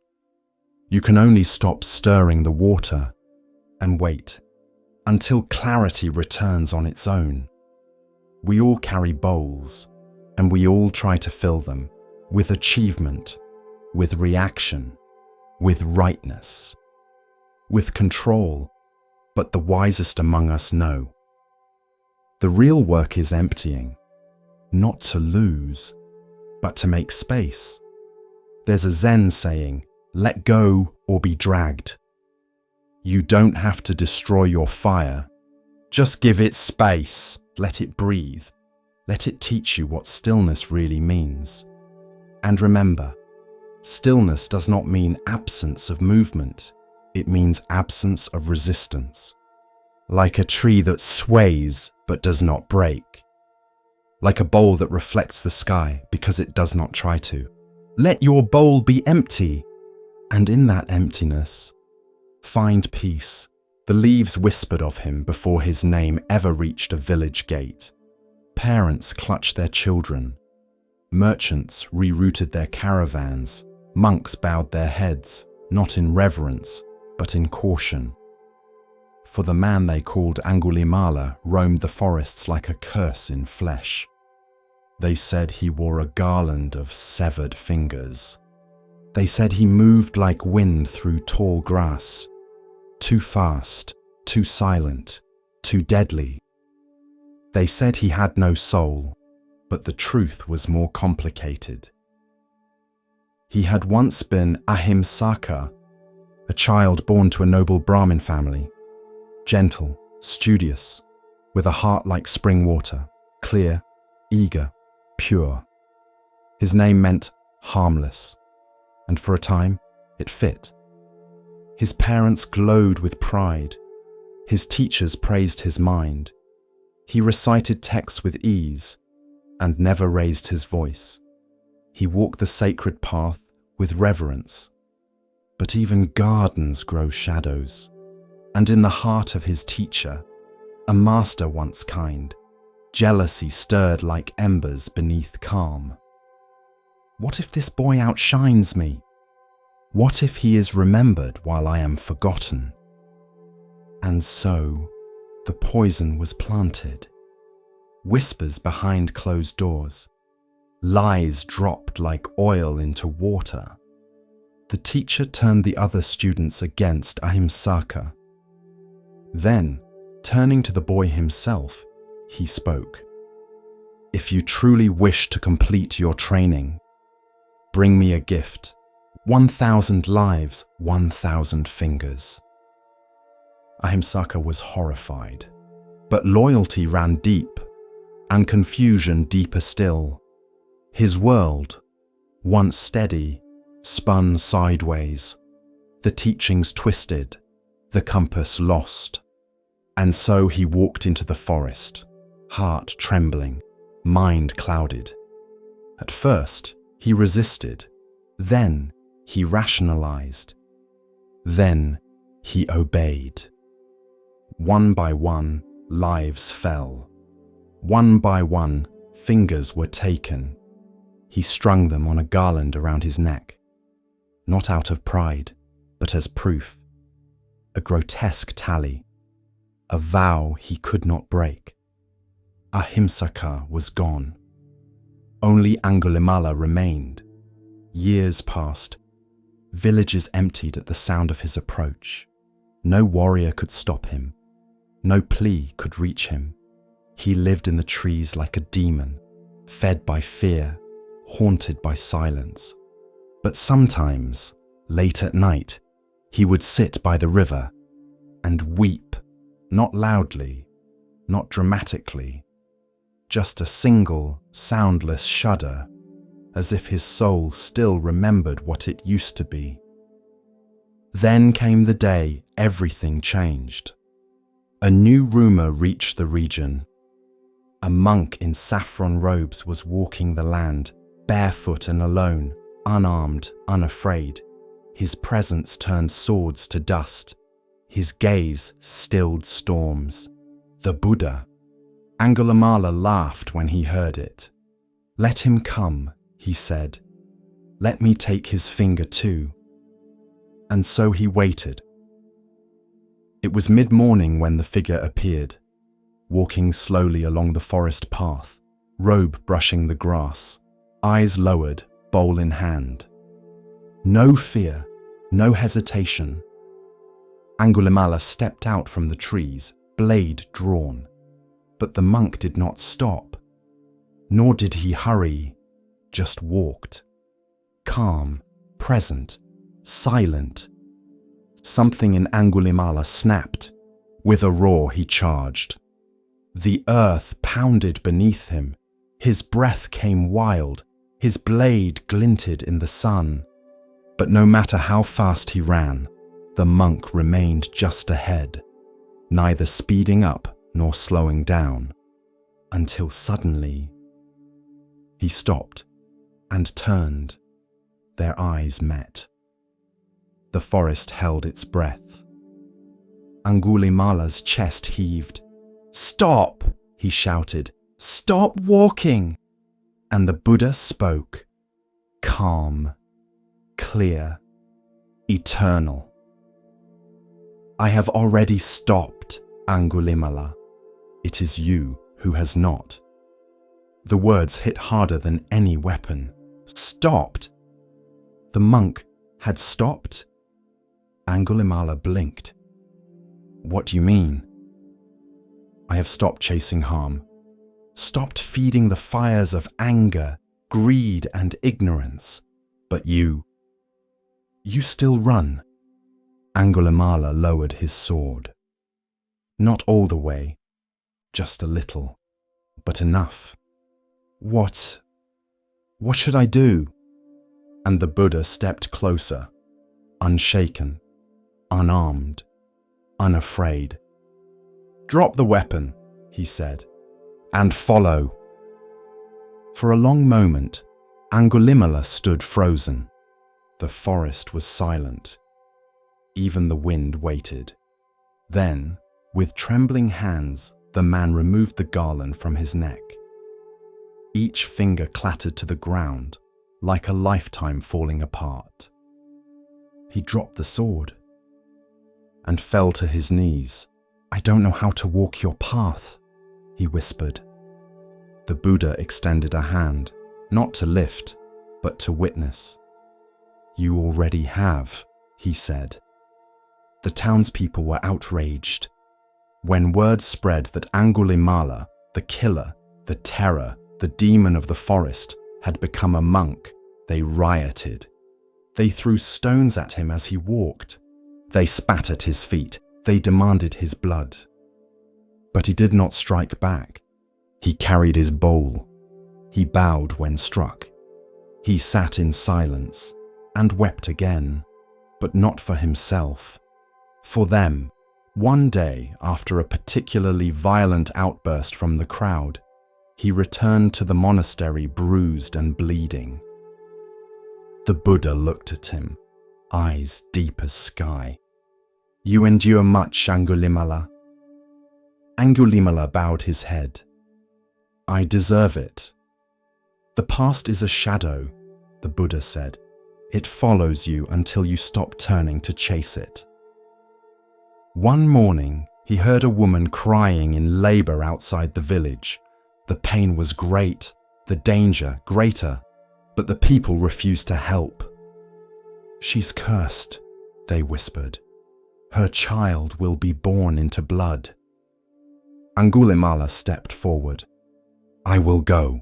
You can only stop stirring the water and wait until clarity returns on its own. We all carry bowls, and we all try to fill them with achievement, with reaction, with rightness, with control, but the wisest among us know. The real work is emptying, not to lose, but to make space. There's a Zen saying, "Let go or be dragged." You don't have to destroy your fire. Just give it space. Let it breathe. Let it teach you what stillness really means. And remember, stillness does not mean absence of movement. It means absence of resistance. Like a tree that sways but does not break. Like a bowl that reflects the sky because it does not try to. Let your bowl be empty. And in that emptiness, find peace. The leaves whispered of him before his name ever reached a village gate. Parents clutched their children. Merchants rerouted their caravans. Monks bowed their heads, not in reverence, but in caution. For the man they called Angulimala roamed the forests like a curse in flesh. They said he wore a garland of severed fingers. They said he moved like wind through tall grass, too fast, too silent, too deadly. They said he had no soul, but the truth was more complicated. He had once been Ahimsaka, a child born to a noble Brahmin family, gentle, studious, with a heart like spring water, clear, eager, pure. His name meant harmless, and for a time it fit. His parents glowed with pride. His teachers praised his mind. He recited texts with ease and never raised his voice. He walked the sacred path with reverence. But even gardens grow shadows, and in the heart of his teacher, a master once kind, jealousy stirred like embers beneath calm. What if this boy outshines me? What if he is remembered while I am forgotten? And so, the poison was planted. Whispers behind closed doors. Lies dropped like oil into water. The teacher turned the other students against Ahimsaka. Then, turning to the boy himself, he spoke. If you truly wish to complete your training, bring me a gift. 1,000 lives, 1,000 fingers. Ahimsaka was horrified, but loyalty ran deep, and confusion deeper still. His world, once steady, spun sideways. The teachings twisted, the compass lost. And so he walked into the forest, heart trembling, mind clouded. At first, he resisted. Then, he rationalized. Then, he obeyed. One by one, lives fell. One by one, fingers were taken. He strung them on a garland around his neck, not out of pride, but as proof. A grotesque tally, a vow he could not break. Ahimsaka was gone. Only Angulimala remained. Years passed. Villages emptied at the sound of his approach. No warrior could stop him. No plea could reach him. He lived in the trees like a demon, fed by fear, haunted by silence. But sometimes, late at night, he would sit by the river and weep, not loudly, not dramatically, just a single, soundless shudder, as if his soul still remembered what it used to be. Then came the day everything changed. A new rumor reached the region. A monk in saffron robes was walking the land, barefoot and alone, unarmed, unafraid. His presence turned swords to dust. His gaze stilled storms. The Buddha. Angulimala laughed when he heard it. Let him come, he said. Let me take his finger too. And so he waited. It was mid-morning when the figure appeared, walking slowly along the forest path, robe brushing the grass, eyes lowered, bowl in hand. No fear, no hesitation. Angulimala stepped out from the trees, blade drawn. But the monk did not stop, nor did he hurry, just walked. Calm, present, silent. Something in Angulimala snapped. With a roar he charged. The earth pounded beneath him. His breath came wild. His blade glinted in the sun. But no matter how fast he ran, the monk remained just ahead, neither speeding up nor slowing down, until suddenly he stopped and turned. Their eyes met. The forest held its breath. Angulimala's chest heaved. "Stop!" he shouted. "Stop walking!" And the Buddha spoke. Calm, clear, eternal. I have already stopped, Angulimala. It is you who has not. The words hit harder than any weapon. Stopped? The monk had stopped? Angulimala blinked. What do you mean? I have stopped chasing harm, stopped feeding the fires of anger, greed, and ignorance. But you still run. Angulimala lowered his sword. Not all the way, just a little, but enough. What should I do? And the Buddha stepped closer, unshaken, unarmed, unafraid. Drop the weapon, he said, and follow. For a long moment, Angulimala stood frozen. The forest was silent. Even the wind waited. Then, with trembling hands, the man removed the garland from his neck. Each finger clattered to the ground, like a lifetime falling apart. He dropped the sword and fell to his knees. I don't know how to walk your path, he whispered. The Buddha extended a hand, not to lift, but to witness. You already have, he said. The townspeople were outraged. When word spread that Angulimala, the killer, the terror, the demon of the forest, had become a monk, they rioted. They threw stones at him as he walked. They spat at his feet. They demanded his blood. But he did not strike back. He carried his bowl. He bowed when struck. He sat in silence and wept again, but not for himself. For them, one day after a particularly violent outburst from the crowd, he returned to the monastery bruised and bleeding. The Buddha looked at him, eyes deep as sky. You endure much, Angulimala. Angulimala bowed his head. I deserve it. The past is a shadow, the Buddha said. It follows you until you stop turning to chase it. One morning, he heard a woman crying in labor outside the village. The pain was great, the danger greater, but the people refused to help. She's cursed, they whispered. Her child will be born into blood. Angulimala stepped forward. I will go.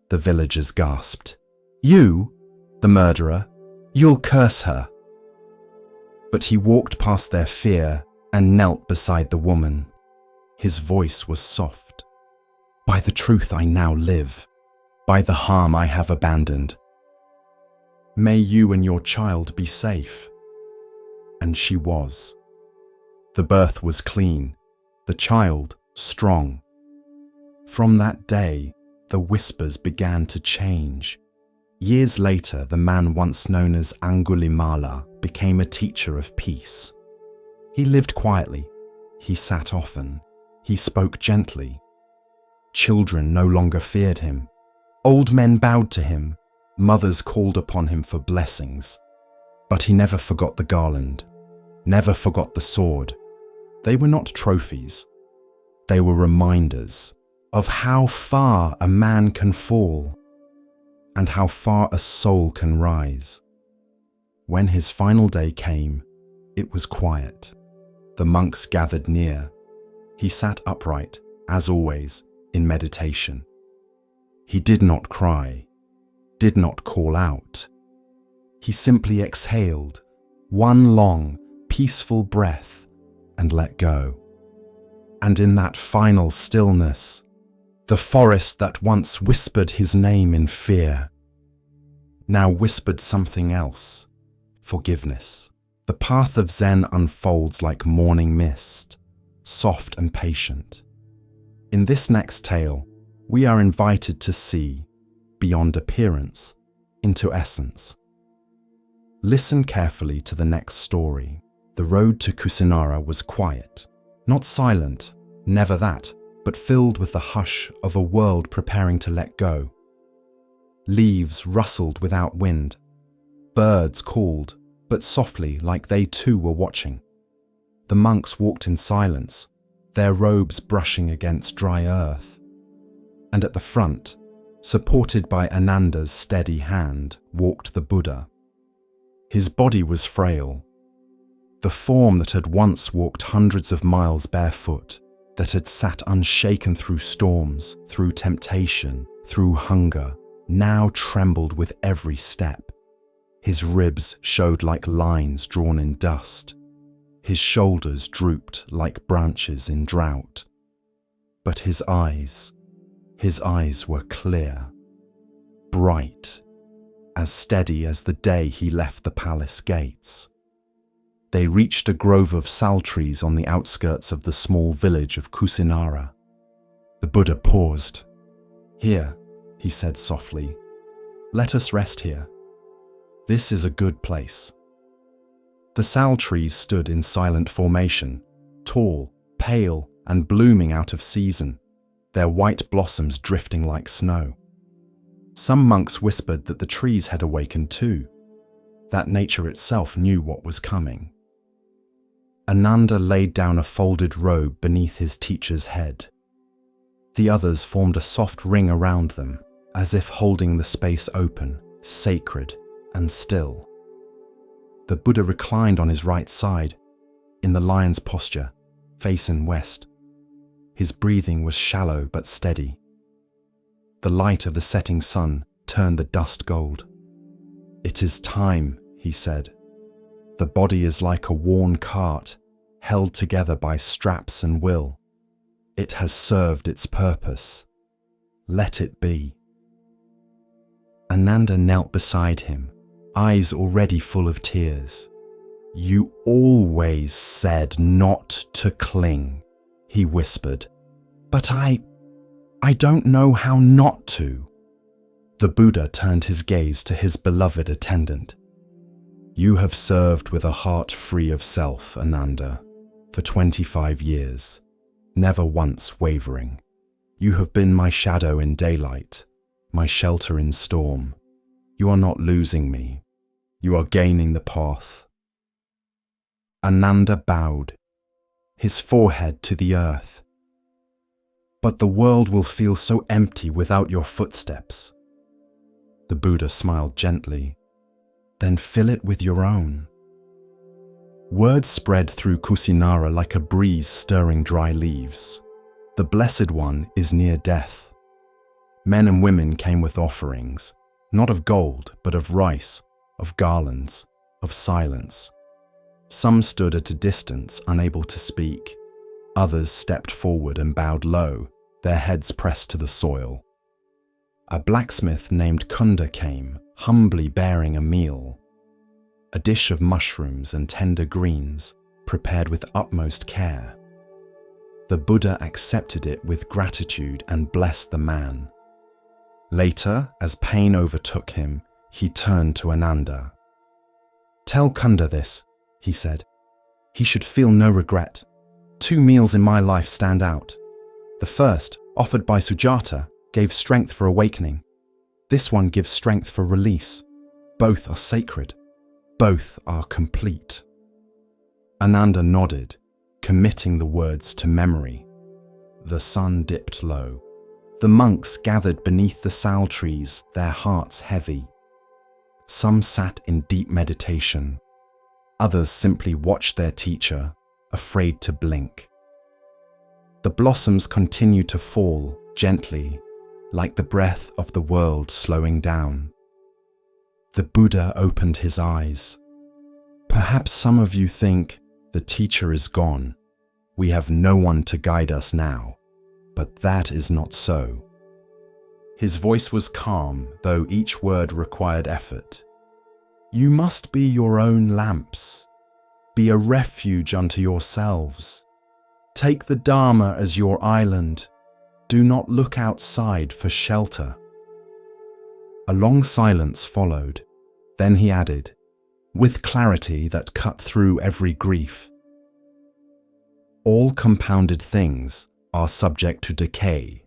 The villagers gasped. You, the murderer, you'll curse her. But he walked past their fear and knelt beside the woman. His voice was soft. By the truth I now live, by the harm I have abandoned. May you and your child be safe. And she was. The birth was clean, the child strong. From that day, the whispers began to change. Years later, the man once known as Angulimala became a teacher of peace. He lived quietly. He sat often. He spoke gently. Children no longer feared him. Old men bowed to him. Mothers called upon him for blessings. But he never forgot the garland, never forgot the sword. They were not trophies. They were reminders of how far a man can fall and how far a soul can rise. When his final day came, it was quiet. The monks gathered near. He sat upright, as always, in meditation. He did not cry, did not call out. He simply exhaled, one long, peaceful breath, and let go. And in that final stillness, the forest that once whispered his name in fear, now whispered something else, forgiveness. The path of Zen unfolds like morning mist, soft and patient. In this next tale, we are invited to see, beyond appearance, into essence. Listen carefully to the next story. The road to Kusinara was quiet, not silent, never that, but filled with the hush of a world preparing to let go. Leaves rustled without wind. birds called, but softly, like they too were watching. The monks walked in silence, their robes brushing against dry earth. And at the front, supported by Ananda's steady hand, walked the Buddha. His body was frail. The form that had once walked hundreds of miles barefoot, that had sat unshaken through storms, through temptation, through hunger, now trembled with every step. His ribs showed like lines drawn in dust. His shoulders drooped like branches in drought. But his eyes were clear, bright, as steady as the day he left the palace gates. They reached a grove of sal trees on the outskirts of the small village of Kusinara. The Buddha paused. "Here," he said softly. "Let us rest here. This is a good place." The sal trees stood in silent formation, tall, pale, and blooming out of season, their white blossoms drifting like snow. Some monks whispered that the trees had awakened too, that nature itself knew what was coming. Ananda laid down a folded robe beneath his teacher's head. The others formed a soft ring around them, as if holding the space open, sacred and still. The Buddha reclined on his right side, in the lion's posture, facing west. His breathing was shallow but steady. The light of the setting sun turned the dust gold. "It is time," he said. "The body is like a worn cart, held together by straps and will. It has served its purpose. Let it be." Ananda knelt beside him, eyes already full of tears. "You always said not to cling," he whispered. "But I don't know how not to." The Buddha turned his gaze to his beloved attendant. "You have served with a heart free of self, Ananda, for 25 years, never once wavering. You have been my shadow in daylight, my shelter in storm. You are not losing me. You are gaining the path." Ananda bowed, his forehead to the earth. "But the world will feel so empty without your footsteps." The Buddha smiled gently. "Then fill it with your own." Word spread through Kusinara like a breeze stirring dry leaves. The Blessed One is near death. Men and women came with offerings, not of gold, but of rice, of garlands, of silence. Some stood at a distance, unable to speak. Others stepped forward and bowed low, their heads pressed to the soil. A blacksmith named Kunda came, humbly bearing a meal. A dish of mushrooms and tender greens, prepared with utmost care. The Buddha accepted it with gratitude and blessed the man. Later, as pain overtook him, he turned to Ananda. "Tell Kunda this," he said. "He should feel no regret. 2 meals in my life stand out. The first, offered by Sujata, gave strength for awakening. This one gives strength for release. Both are sacred. Both are complete." Ananda nodded, committing the words to memory. The sun dipped low. The monks gathered beneath the sal trees, their hearts heavy. Some sat in deep meditation. Others simply watched their teacher, afraid to blink. The blossoms continued to fall gently, like the breath of the world slowing down. The Buddha opened his eyes. "Perhaps some of you think the teacher is gone. We have no one to guide us now, but that is not so." His voice was calm, though each word required effort. "You must be your own lamps. Be a refuge unto yourselves. Take the Dharma as your island. Do not look outside for shelter." A long silence followed. Then he added, with clarity that cut through every grief, "All compounded things are subject to decay.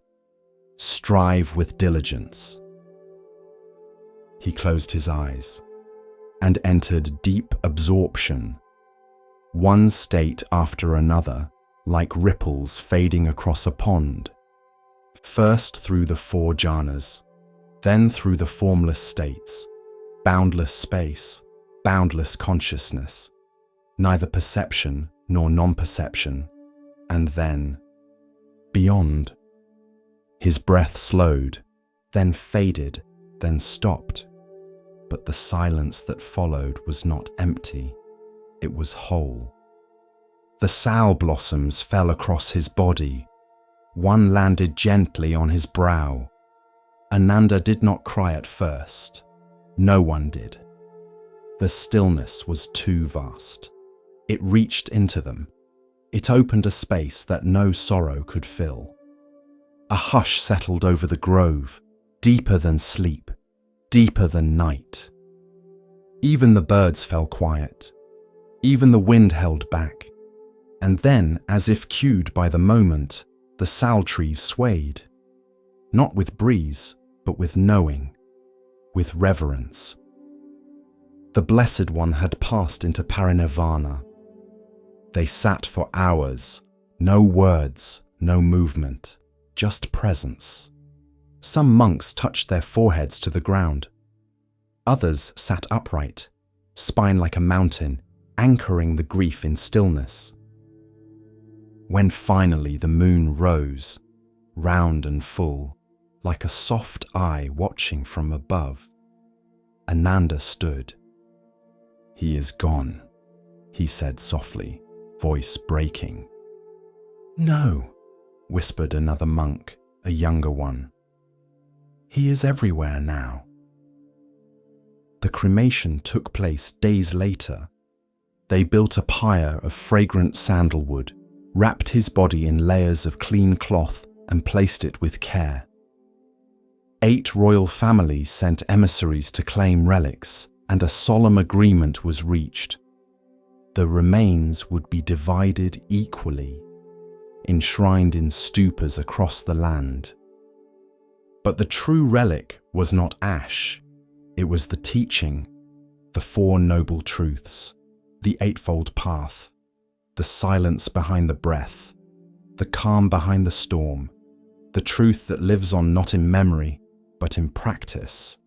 Strive with diligence." He closed his eyes. and entered deep absorption, one state after another, like ripples fading across a pond. First through the four jhanas, then through the formless states, boundless space, boundless consciousness, neither perception nor non-perception, and then beyond. His breath slowed, then faded, then stopped. But the silence that followed was not empty, it was whole. The sal blossoms fell across his body. One landed gently on his brow. Ananda did not cry at first. No one did. The stillness was too vast. It reached into them. It opened a space that no sorrow could fill. A hush settled over the grove, deeper than sleep, deeper than night. Even the birds fell quiet. Even the wind held back. And then, as if cued by the moment, the sal trees swayed. Not with breeze, but with knowing, with reverence. The Blessed One had passed into parinirvana. They sat for hours, no words, no movement, just presence. Some monks touched their foreheads to the ground. Others sat upright, spine like a mountain, anchoring the grief in stillness. When finally the moon rose, round and full, like a soft eye watching from above, Ananda stood. "He is gone," he said softly, voice breaking. "No," whispered another monk, a younger one. "He is everywhere now." The cremation took place days later. They built a pyre of fragrant sandalwood, wrapped his body in layers of clean cloth and placed it with care. 8 royal families sent emissaries to claim relics, and a solemn agreement was reached. The remains would be divided equally, enshrined in stupas across the land. But the true relic was not ash. It was the teaching, the 4 noble truths, the eightfold path, the silence behind the breath, the calm behind the storm, the truth that lives on not in memory, but in practice.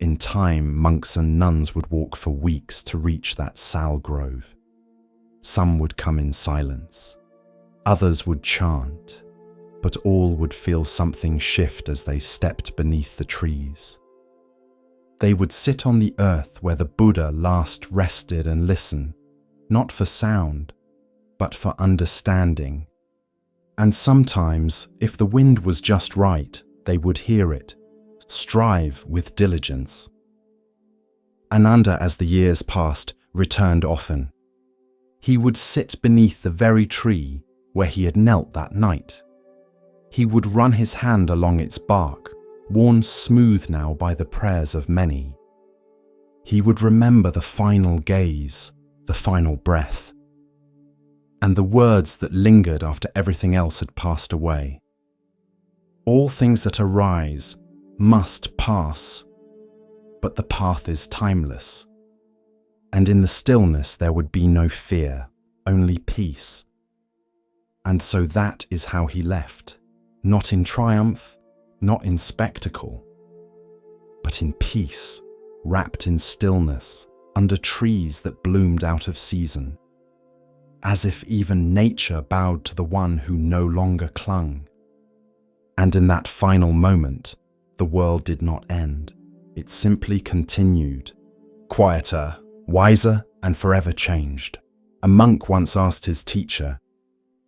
In time, monks and nuns would walk for weeks to reach that sal grove. Some would come in silence. Others would chant, but all would feel something shift as they stepped beneath the trees. They would sit on the earth where the Buddha last rested and listen, not for sound, but for understanding. And sometimes, if the wind was just right, they would hear it, strive with diligence. Ananda, as the years passed, returned often. He would sit beneath the very tree where he had knelt that night. He would run his hand along its bark, worn smooth now by the prayers of many. He would remember the final gaze, the final breath, and the words that lingered after everything else had passed away. All things that arise must pass, but the path is timeless. And in the stillness there would be no fear, only peace. And so that is how he left, not in triumph, not in spectacle, but in peace, wrapped in stillness, under trees that bloomed out of season, as if even nature bowed to the one who no longer clung. And in that final moment, the world did not end. It simply continued, quieter, wiser, and forever changed. A monk once asked his teacher,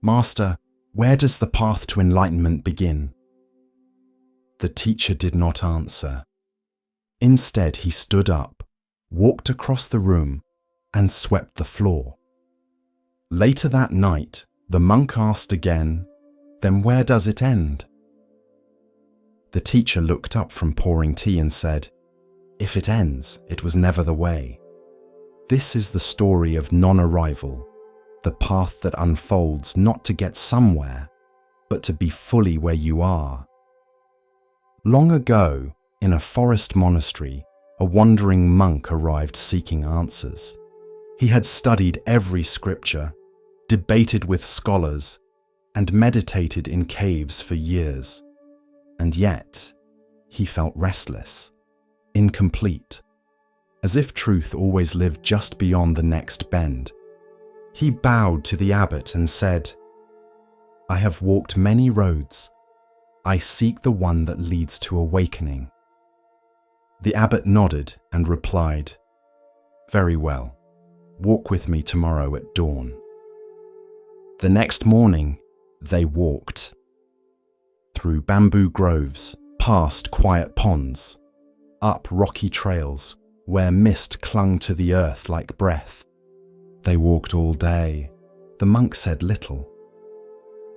"Master, where does the path to enlightenment begin?" The teacher did not answer. Instead, he stood up, walked across the room, and swept the floor. Later that night, the monk asked again, "Then where does it end?" The teacher looked up from pouring tea and said, "If it ends, it was never the way." This is the story of non-arrival, the path that unfolds not to get somewhere, but to be fully where you are. Long ago, in a forest monastery, a wandering monk arrived seeking answers. He had studied every scripture, debated with scholars, and meditated in caves for years. And yet, he felt restless, incomplete, as if truth always lived just beyond the next bend. He bowed to the abbot and said, "I have walked many roads. I seek the one that leads to awakening." The abbot nodded and replied, "Very well. Walk with me tomorrow at dawn." The next morning, they walked. Through bamboo groves, past quiet ponds, up rocky trails where mist clung to the earth like breath. They walked all day. The monk said little.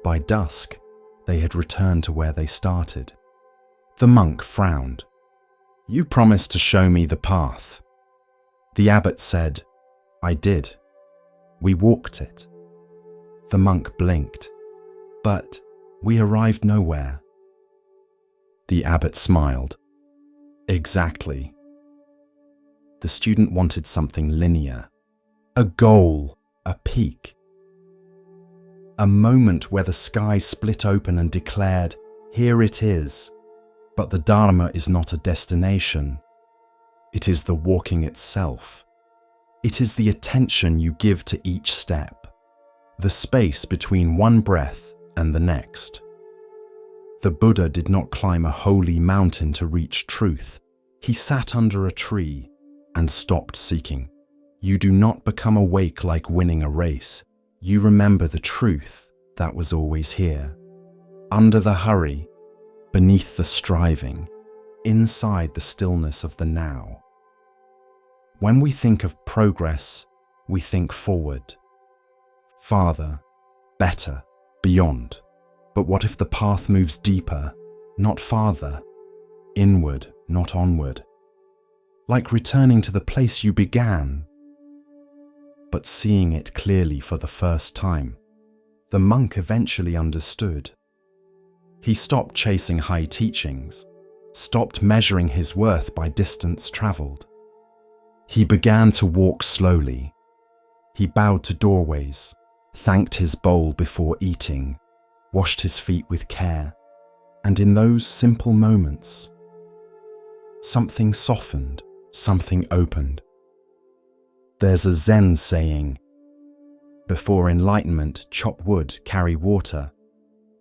By dusk, they had returned to where they started. The monk frowned. "You promised to show me the path." The abbot said, "I did. We walked it." The monk blinked. "But we arrived nowhere." The abbot smiled. "Exactly." The student wanted something linear. A goal, a peak. A moment where the sky split open and declared, "Here it is." But the Dharma is not a destination. It is the walking itself. It is the attention you give to each step, the space between one breath and the next. The Buddha did not climb a holy mountain to reach truth. He sat under a tree and stopped seeking. You do not become awake like winning a race. You remember the truth that was always here. Under the hurry, beneath the striving, inside the stillness of the now. When we think of progress, we think forward. Farther, better, beyond. But what if the path moves deeper, not farther? Inward, not onward. Like returning to the place you began, but seeing it clearly for the first time. The monk eventually understood. He stopped chasing high teachings, stopped measuring his worth by distance traveled. He began to walk slowly. He bowed to doorways, thanked his bowl before eating, washed his feet with care, and in those simple moments, something softened, something opened. There's a Zen saying, "Before enlightenment, chop wood, carry water.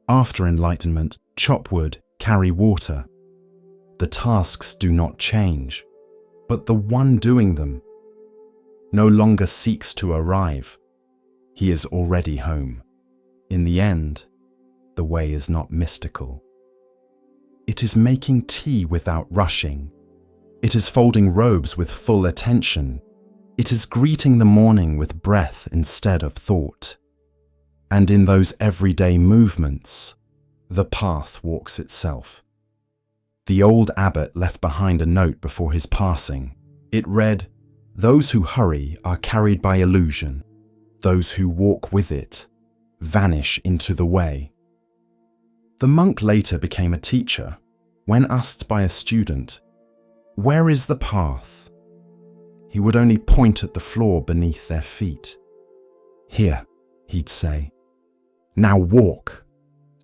After enlightenment, chop wood, carry water." The tasks do not change, but the one doing them no longer seeks to arrive. He is already home. In the end, the way is not mystical. It is making tea without rushing. It is folding robes with full attention. It is greeting the morning with breath instead of thought. And in those everyday movements, the path walks itself. The old abbot left behind a note before his passing. It read, "Those who hurry are carried by illusion. Those who walk with it vanish into the way." The monk later became a teacher. When asked by a student, "Where is the path?" he would only point at the floor beneath their feet. "Here," he'd say. "Now walk."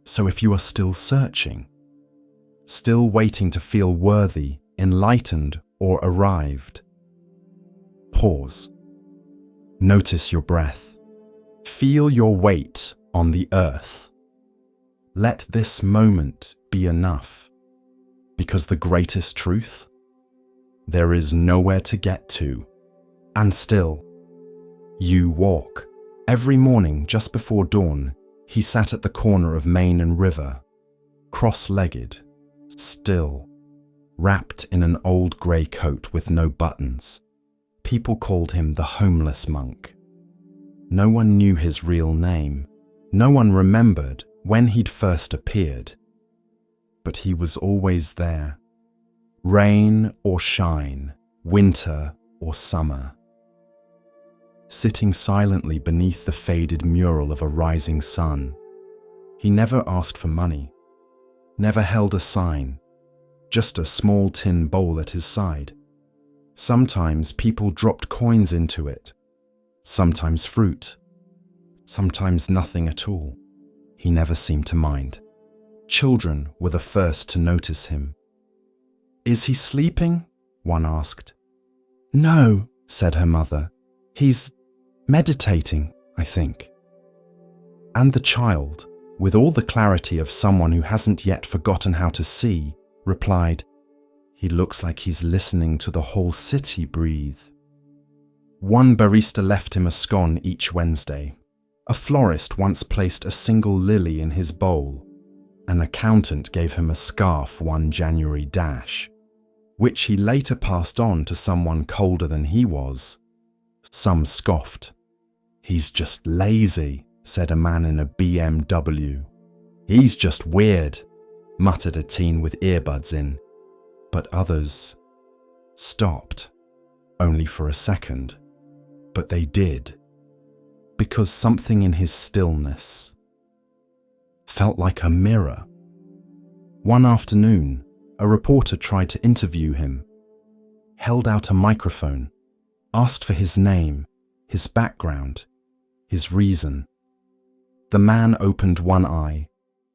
So if you are still searching, still waiting to feel worthy, enlightened, or arrived, pause. Notice your breath. Feel your weight on the earth. Let this moment be enough, because the greatest truth, there is nowhere to get to, and still, you walk. Every morning just before dawn, he sat at the corner of Main and River, cross-legged, still, wrapped in an old grey coat with no buttons. People called him the homeless monk. No one knew his real name. No one remembered when he'd first appeared. But he was always there. Rain or shine, winter or summer. Sitting silently beneath the faded mural of a rising sun. He never asked for money, never held a sign, just a small tin bowl at his side. Sometimes people dropped coins into it, sometimes fruit, sometimes nothing at all. He never seemed to mind. Children were the first to notice him. "Is he sleeping?" one asked. "No," said her mother. "He's meditating, I think." And the child, with all the clarity of someone who hasn't yet forgotten how to see, replied, "He looks like he's listening to the whole city breathe." One barista left him a scone each Wednesday. A florist once placed a single lily in his bowl. An accountant gave him a scarf one January dash, which he later passed on to someone colder than he was. Some scoffed. "He's just lazy," said a man in a BMW. "He's just weird," muttered a teen with earbuds in. But others stopped, only for a second. But they did, because something in his stillness felt like a mirror. One afternoon, a reporter tried to interview him, held out a microphone, asked for his name, his background, his reason. The man opened one eye,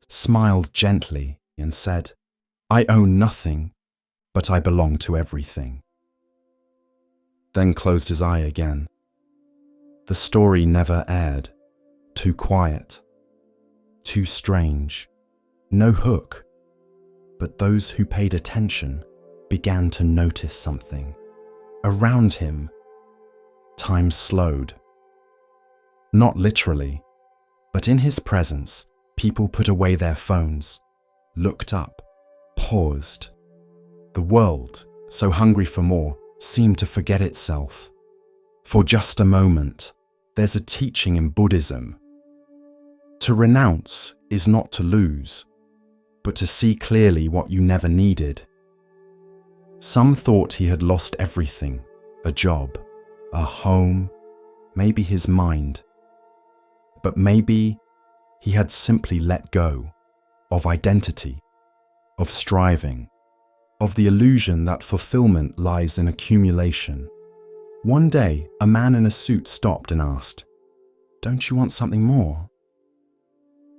smiled gently, and said, "I own nothing, but I belong to everything." Then closed his eye again. The story never aired. Too quiet. Too strange. No hook. But those who paid attention began to notice something. Around him, time slowed. Not literally, but in his presence, people put away their phones, looked up, paused. The world, so hungry for more, seemed to forget itself. For just a moment, there's a teaching in Buddhism. To renounce is not to lose, but to see clearly what you never needed. Some thought he had lost everything, a job, a home, maybe his mind. But maybe he had simply let go of identity, of striving, of the illusion that fulfillment lies in accumulation. One day, a man in a suit stopped and asked, "Don't you want something more?"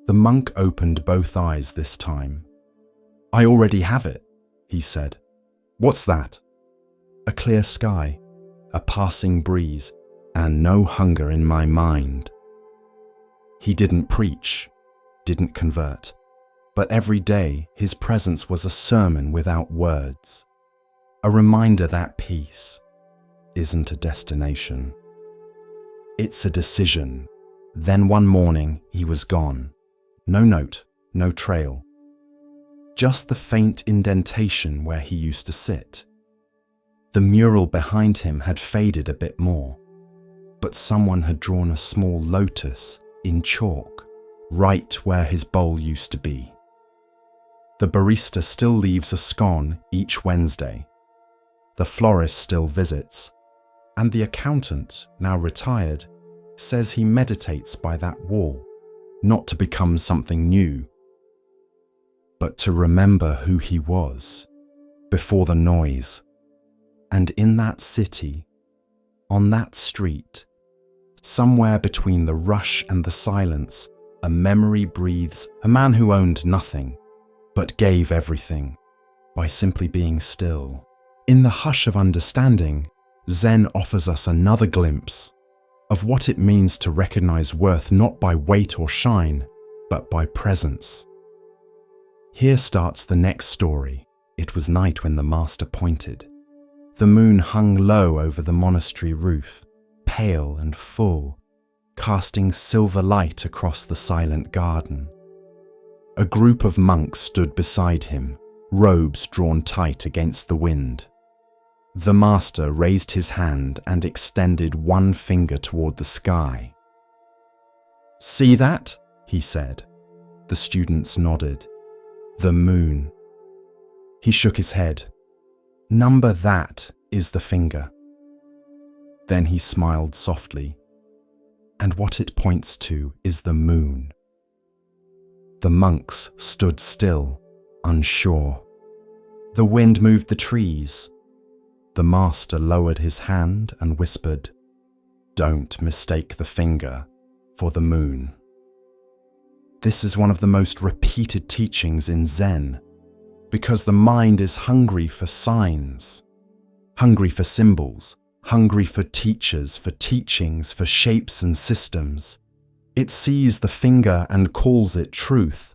The monk opened both eyes this time. "I already have it," he said. "What's that?" "A clear sky, a passing breeze, and no hunger in my mind." He didn't preach, didn't convert, but every day his presence was a sermon without words, a reminder that peace isn't a destination. It's a decision. Then one morning he was gone. No note, no trail. Just the faint indentation where he used to sit. The mural behind him had faded a bit more, but someone had drawn a small lotus in chalk right where his bowl used to be. The barista still leaves a scone each Wednesday. The florist still visits. And the accountant, now retired, says he meditates by that wall, not to become something new, but to remember who he was before the noise. And in that city, on that street, somewhere between the rush and the silence, a memory breathes, a man who owned nothing, but gave everything by simply being still. In the hush of understanding, Zen offers us another glimpse of what it means to recognize worth not by weight or shine, but by presence. Here starts the next story. It was night when the master pointed. The moon hung low over the monastery roof, pale and full, casting silver light across the silent garden. A group of monks stood beside him, robes drawn tight against the wind. The master raised his hand and extended one finger toward the sky. "See that?" he said. The students nodded. "The moon." He shook his head. "Number that is the finger." Then he smiled softly. "And what it points to is the moon." The monks stood still, unsure. The wind moved the trees. The master lowered his hand and whispered, "Don't mistake the finger for the moon." This is one of the most repeated teachings in Zen, because the mind is hungry for signs, hungry for symbols, hungry for teachers, for teachings, for shapes and systems. It sees the finger and calls it truth,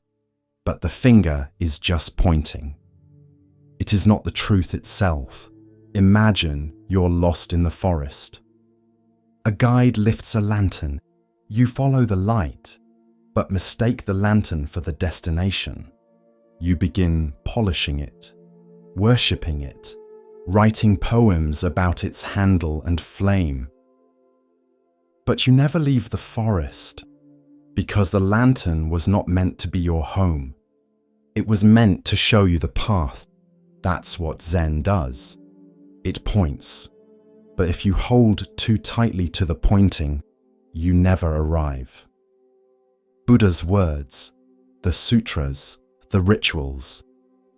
but the finger is just pointing. It is not the truth itself. Imagine you're lost in the forest. A guide lifts a lantern. You follow the light, but mistake the lantern for the destination. You begin polishing it, worshipping it, writing poems about its handle and flame. But you never leave the forest, because the lantern was not meant to be your home. It was meant to show you the path. That's what Zen does. It points. But if you hold too tightly to the pointing, you never arrive. Buddha's words, the sutras, the rituals,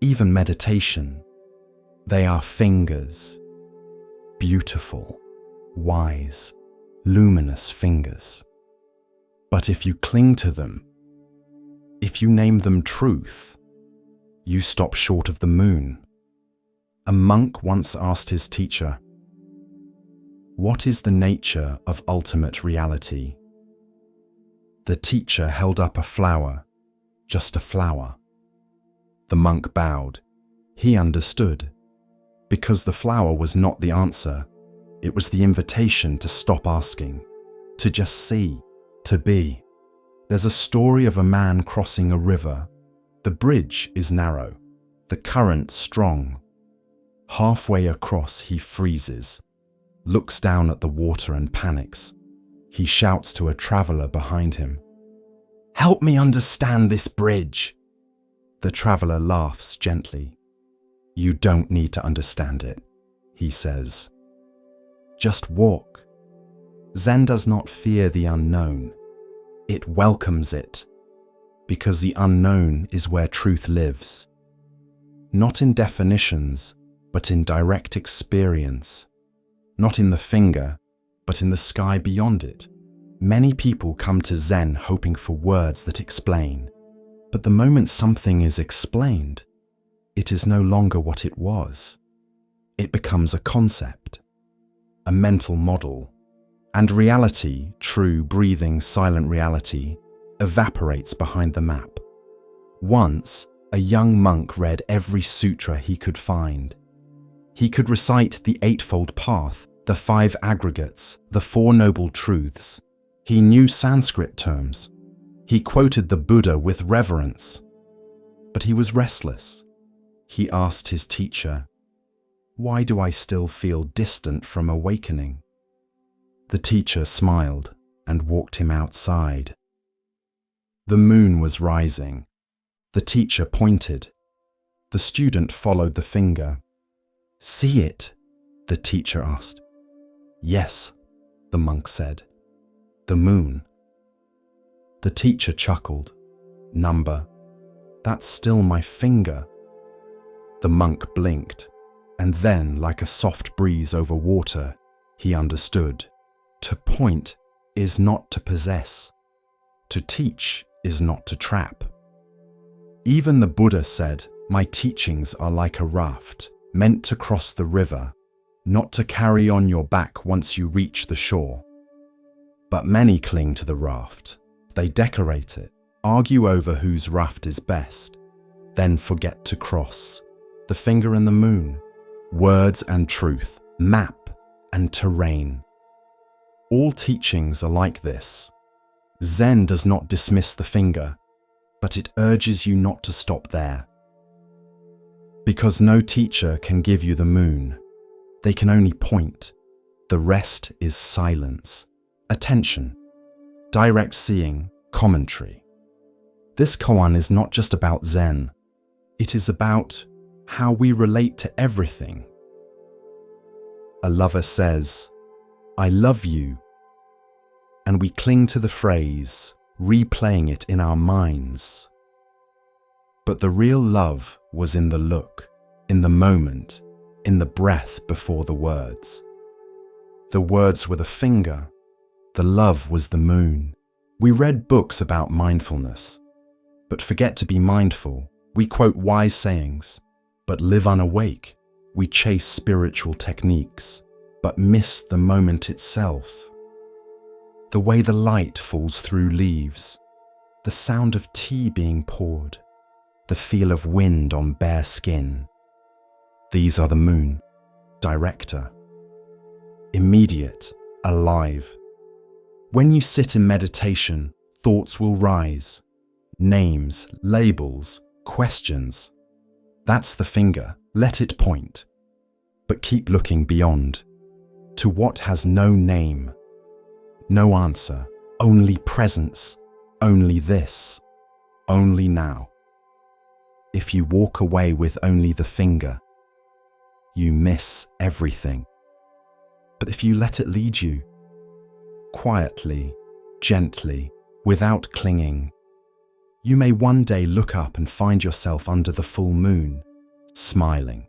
even meditation, they are fingers. Beautiful, wise, luminous fingers. But if you cling to them, if you name them truth, you stop short of the moon. A monk once asked his teacher, "What is the nature of ultimate reality?" The teacher held up a flower, just a flower. The monk bowed. He understood, because the flower was not the answer. It was the invitation to stop asking, to just see, to be. There's a story of a man crossing a river. The bridge is narrow, the current strong. Halfway across, he freezes, looks down at the water and panics. He shouts to a traveler behind him, "Help me understand this bridge." The traveler laughs gently. "You don't need to understand it," he says. "Just walk." Zen does not fear the unknown. It welcomes it, because the unknown is where truth lives. Not in definitions, but in direct experience. Not in the finger, but in the sky beyond it. Many people come to Zen hoping for words that explain. But the moment something is explained, it is no longer what it was. It becomes a concept, a mental model, and reality, true, breathing, silent reality, evaporates behind the map. Once, a young monk read every sutra he could find. He could recite the Eightfold Path, the 5 aggregates, the 4 noble truths. He knew Sanskrit terms. He quoted the Buddha with reverence. But he was restless. He asked his teacher, "Why do I still feel distant from awakening?" The teacher smiled and walked him outside. The moon was rising. The teacher pointed. The student followed the finger. "See it?" the teacher asked. "Yes," the monk said. "The moon." The teacher chuckled. "Number, that's still my finger." The monk blinked, and then, like a soft breeze over water, he understood. To point is not to possess. To teach is not to trap. Even the Buddha said, "My teachings are like a raft, meant to cross the river, not to carry on your back once you reach the shore." But many cling to the raft. They decorate it, argue over whose raft is best, then forget to cross. The finger and the moon, words and truth, map and terrain. All teachings are like this. Zen does not dismiss the finger, but it urges you not to stop there. Because no teacher can give you the moon. They can only point. The rest is silence, attention, direct seeing, commentary. This koan is not just about Zen. It is about how we relate to everything. A lover says, "I love you," and we cling to the phrase, replaying it in our minds. But the real love was in the look, in the moment, in the breath before the words. The words were the finger, the love was the moon. We read books about mindfulness, but forget to be mindful. We quote wise sayings, but live unawake. We chase spiritual techniques, but miss the moment itself. The way the light falls through leaves, the sound of tea being poured, the feel of wind on bare skin. These are the moon, director. Immediate, alive. When you sit in meditation, thoughts will rise. Names, labels, questions. That's the finger, let it point. But keep looking beyond, to what has no name. No answer, only presence, only this, only now. If you walk away with only the finger, you miss everything. But if you let it lead you, quietly, gently, without clinging, you may one day look up and find yourself under the full moon, smiling,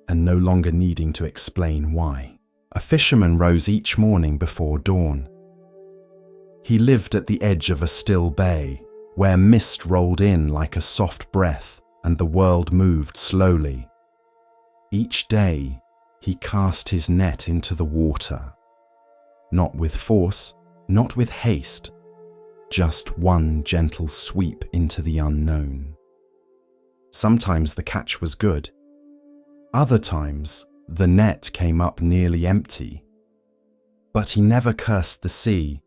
and no longer needing to explain why. A fisherman rose each morning before dawn. He lived at the edge of a still bay, where mist rolled in like a soft breath and the world moved slowly. Each day, he cast his net into the water. Not with force, not with haste, just one gentle sweep into the unknown. Sometimes the catch was good. Other times, the net came up nearly empty. But he never cursed the sea.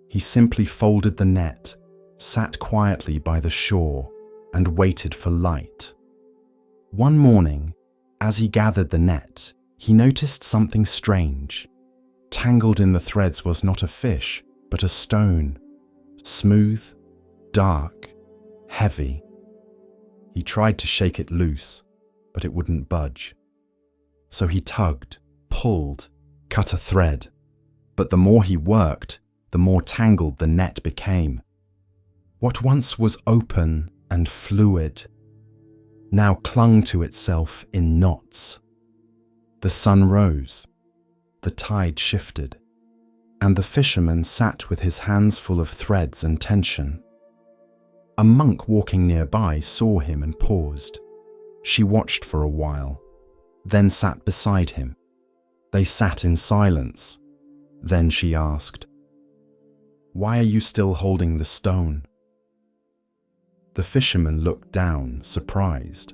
He simply folded the net, sat quietly by the shore, and waited for light. One morning, as he gathered the net, he noticed something strange. Tangled in the threads was not a fish, but a stone. Smooth, dark, heavy. He tried to shake it loose, but it wouldn't budge. So he tugged, pulled, cut a thread. But the more he worked, the more tangled the net became. What once was open and fluid now clung to itself in knots. The sun rose, the tide shifted, and the fisherman sat with his hands full of threads and tension. A monk walking nearby saw him and paused. She watched for a while, then sat beside him. They sat in silence. Then she asked, "Why are you still holding the stone?" The fisherman looked down, surprised.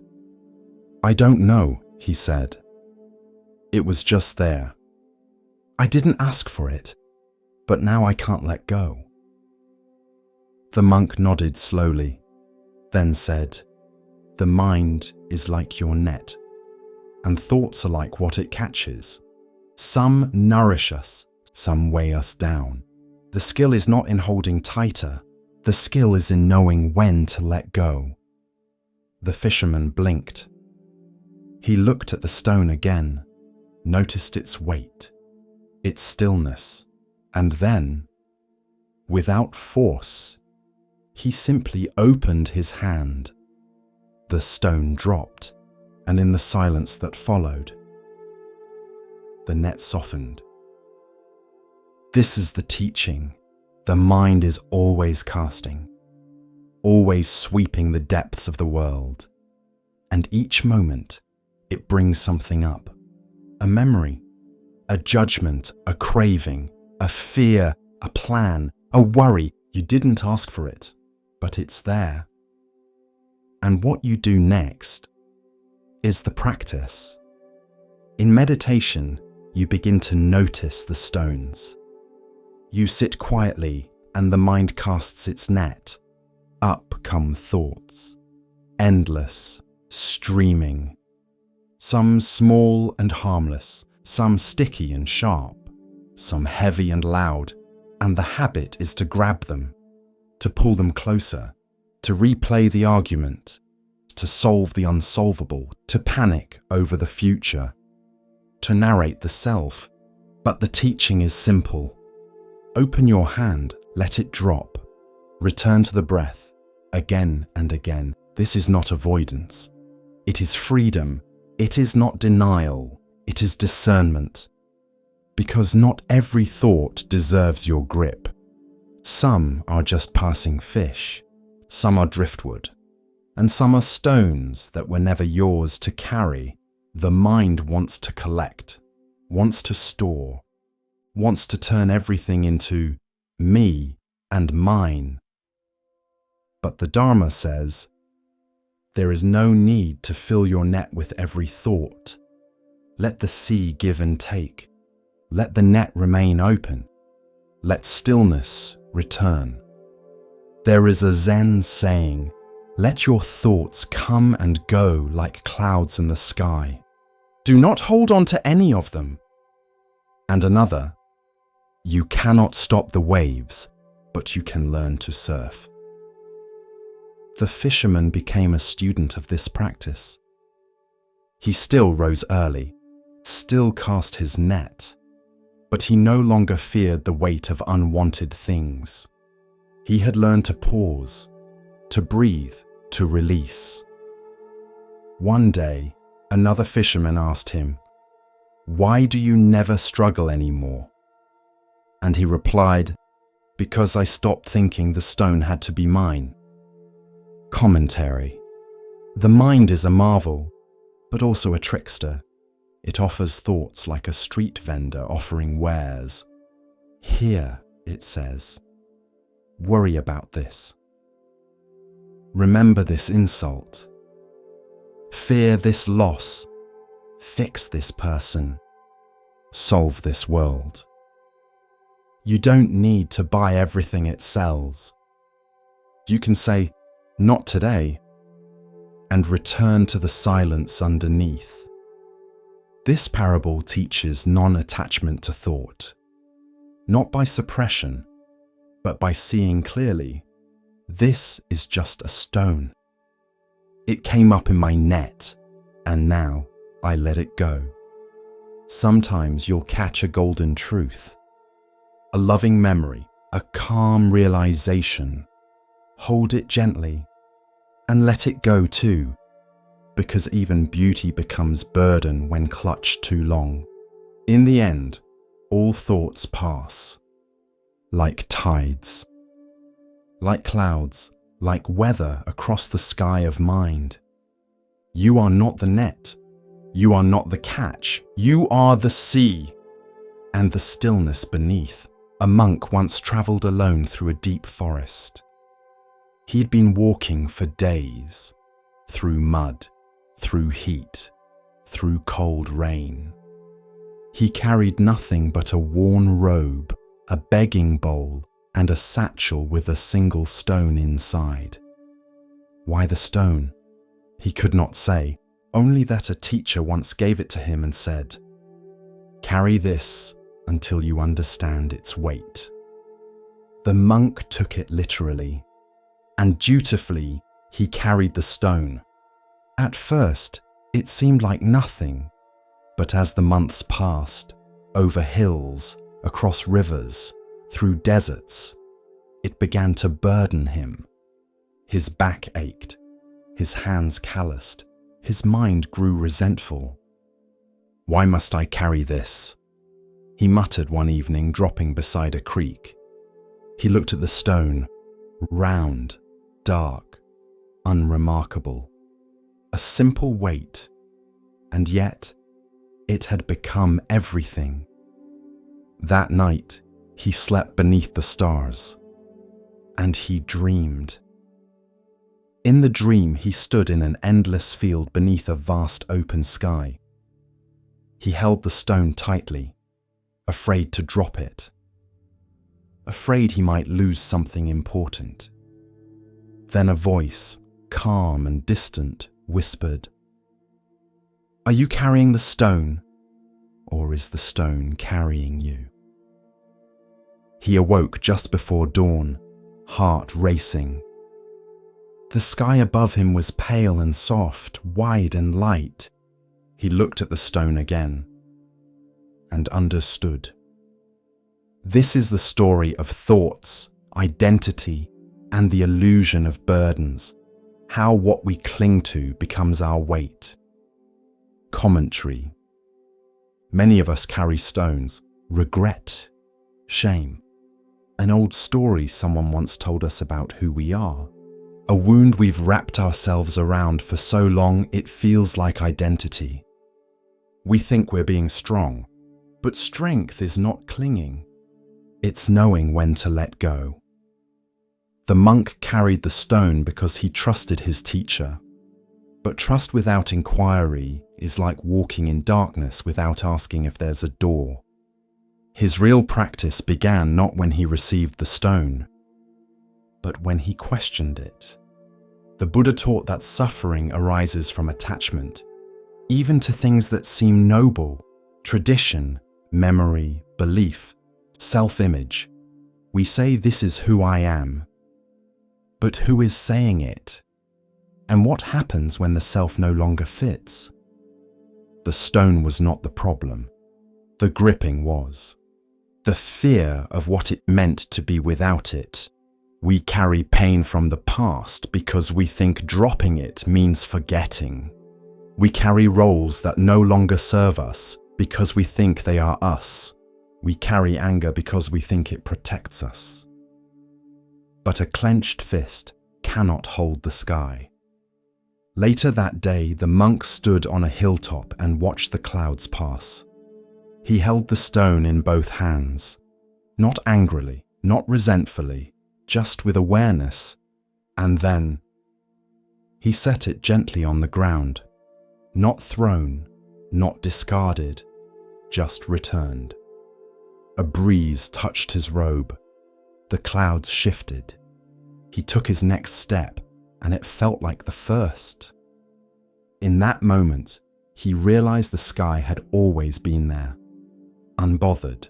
"I don't know," he said. "It was just there. I didn't ask for it, but now I can't let go." The monk nodded slowly, then said, "The mind is like your net, and thoughts are like what it catches. Some nourish us, some weigh us down. The skill is not in holding tighter, the skill is in knowing when to let go." The fisherman blinked. He looked at the stone again, noticed its weight, its stillness, and then, without force, he simply opened his hand. The stone dropped, and in the silence that followed, the net softened. This is the teaching. The mind is always casting, always sweeping the depths of the world. And each moment, it brings something up. A memory, a judgment, a craving, a fear, a plan, a worry. You didn't ask for it, but it's there. And what you do next is the practice. In meditation, you begin to notice the stones. You sit quietly and the mind casts its net. Up come thoughts, endless, streaming. Some small and harmless, some sticky and sharp, some heavy and loud, and the habit is to grab them, to pull them closer, to replay the argument, to solve the unsolvable, to panic over the future, to narrate the self. But the teaching is simple. Open your hand, let it drop. Return to the breath, again and again. This is not avoidance. It is freedom. It is not denial. It is discernment, because not every thought deserves your grip. Some are just passing fish, some are driftwood, and some are stones that were never yours to carry. The mind wants to collect, wants to store, wants to turn everything into me and mine. But the Dharma says, there is no need to fill your net with every thought. Let the sea give and take. Let the net remain open. Let stillness return. There is a Zen saying, let your thoughts come and go like clouds in the sky. Do not hold on to any of them. And another, you cannot stop the waves, but you can learn to surf. The fisherman became a student of this practice. He still rose early, still cast his net, but he no longer feared the weight of unwanted things. He had learned to pause, to breathe, to release. One day, another fisherman asked him, "Why do you never struggle anymore?" And he replied, "Because I stopped thinking the stone had to be mine." Commentary. The mind is a marvel, but also a trickster. It offers thoughts like a street vendor offering wares. Here, it says, worry about this. Remember this insult. Fear this loss. Fix this person. Solve this world. You don't need to buy everything it sells. You can say, "Not today," and return to the silence underneath. This parable teaches non-attachment to thought, not by suppression, but by seeing clearly, this is just a stone. It came up in my net, and now I let it go. Sometimes you'll catch a golden truth, a loving memory, a calm realization. Hold it gently and let it go too, because even beauty becomes burden when clutched too long. In the end, all thoughts pass, like tides, like clouds, like weather across the sky of mind. You are not the net, you are not the catch, you are the sea and the stillness beneath. A monk once traveled alone through a deep forest. He'd been walking for days, through mud, through heat, through cold rain. He carried nothing but a worn robe, a begging bowl, and a satchel with a single stone inside. Why the stone? He could not say, only that a teacher once gave it to him and said, "Carry this until you understand its weight." The monk took it literally, and dutifully he carried the stone. At first, it seemed like nothing, but as the months passed, over hills, across rivers, through deserts, it began to burden him. His back ached, his hands calloused, his mind grew resentful. "Why must I carry this?" he muttered one evening, dropping beside a creek. He looked at the stone, round, dark, unremarkable, a simple weight, and yet it had become everything. That night, he slept beneath the stars, and he dreamed. In the dream, he stood in an endless field beneath a vast open sky. He held the stone tightly, afraid to drop it, afraid he might lose something important. Then a voice, calm and distant, whispered, "Are you carrying the stone, or is the stone carrying you?" He awoke just before dawn, heart racing. The sky above him was pale and soft, wide and light. He looked at the stone again and understood. This is the story of thoughts, identity, and the illusion of burdens, how what we cling to becomes our weight. Commentary. Many of us carry stones, regret, shame, an old story someone once told us about who we are, a wound we've wrapped ourselves around for so long it feels like identity. We think we're being strong, but strength is not clinging. It's knowing when to let go. The monk carried the stone because he trusted his teacher. But trust without inquiry is like walking in darkness without asking if there's a door. His real practice began not when he received the stone, but when he questioned it. The Buddha taught that suffering arises from attachment, even to things that seem noble, tradition, memory, belief, self-image. We say this is who I am, but who is saying it? And what happens when the self no longer fits? The stone was not the problem. The gripping was. The fear of what it meant to be without it. We carry pain from the past because we think dropping it means forgetting. We carry roles that no longer serve us because we think they are us. We carry anger because we think it protects us. But a clenched fist cannot hold the sky. Later that day, the monk stood on a hilltop and watched the clouds pass. He held the stone in both hands, not angrily, not resentfully, just with awareness, and then he set it gently on the ground, not thrown, not discarded, just returned. A breeze touched his robe. The clouds shifted. He took his next step, and it felt like the first. In that moment, he realized the sky had always been there, unbothered,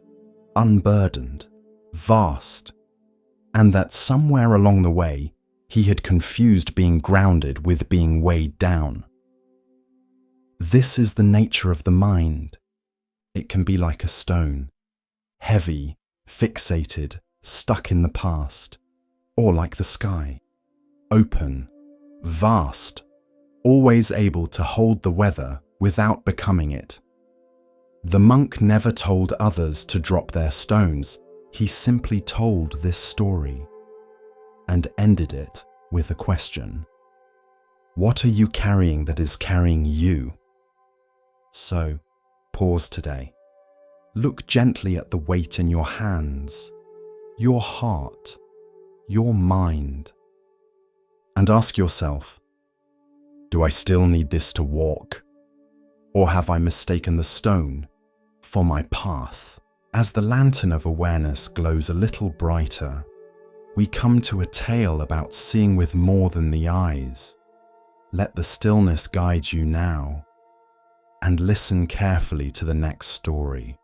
unburdened, vast, and that somewhere along the way, he had confused being grounded with being weighed down. This is the nature of the mind. It can be like a stone, heavy, fixated, stuck in the past, or like the sky, open, vast, always able to hold the weather without becoming it. The monk never told others to drop their stones. He simply told this story and ended it with a question. What are you carrying that is carrying you? So, pause today. Look gently at the weight in your hands, your heart, your mind, and ask yourself, do I still need this to walk? Or have I mistaken the stone for my path? As the lantern of awareness glows a little brighter, we come to a tale about seeing with more than the eyes. Let the stillness guide you now, and listen carefully to the next story.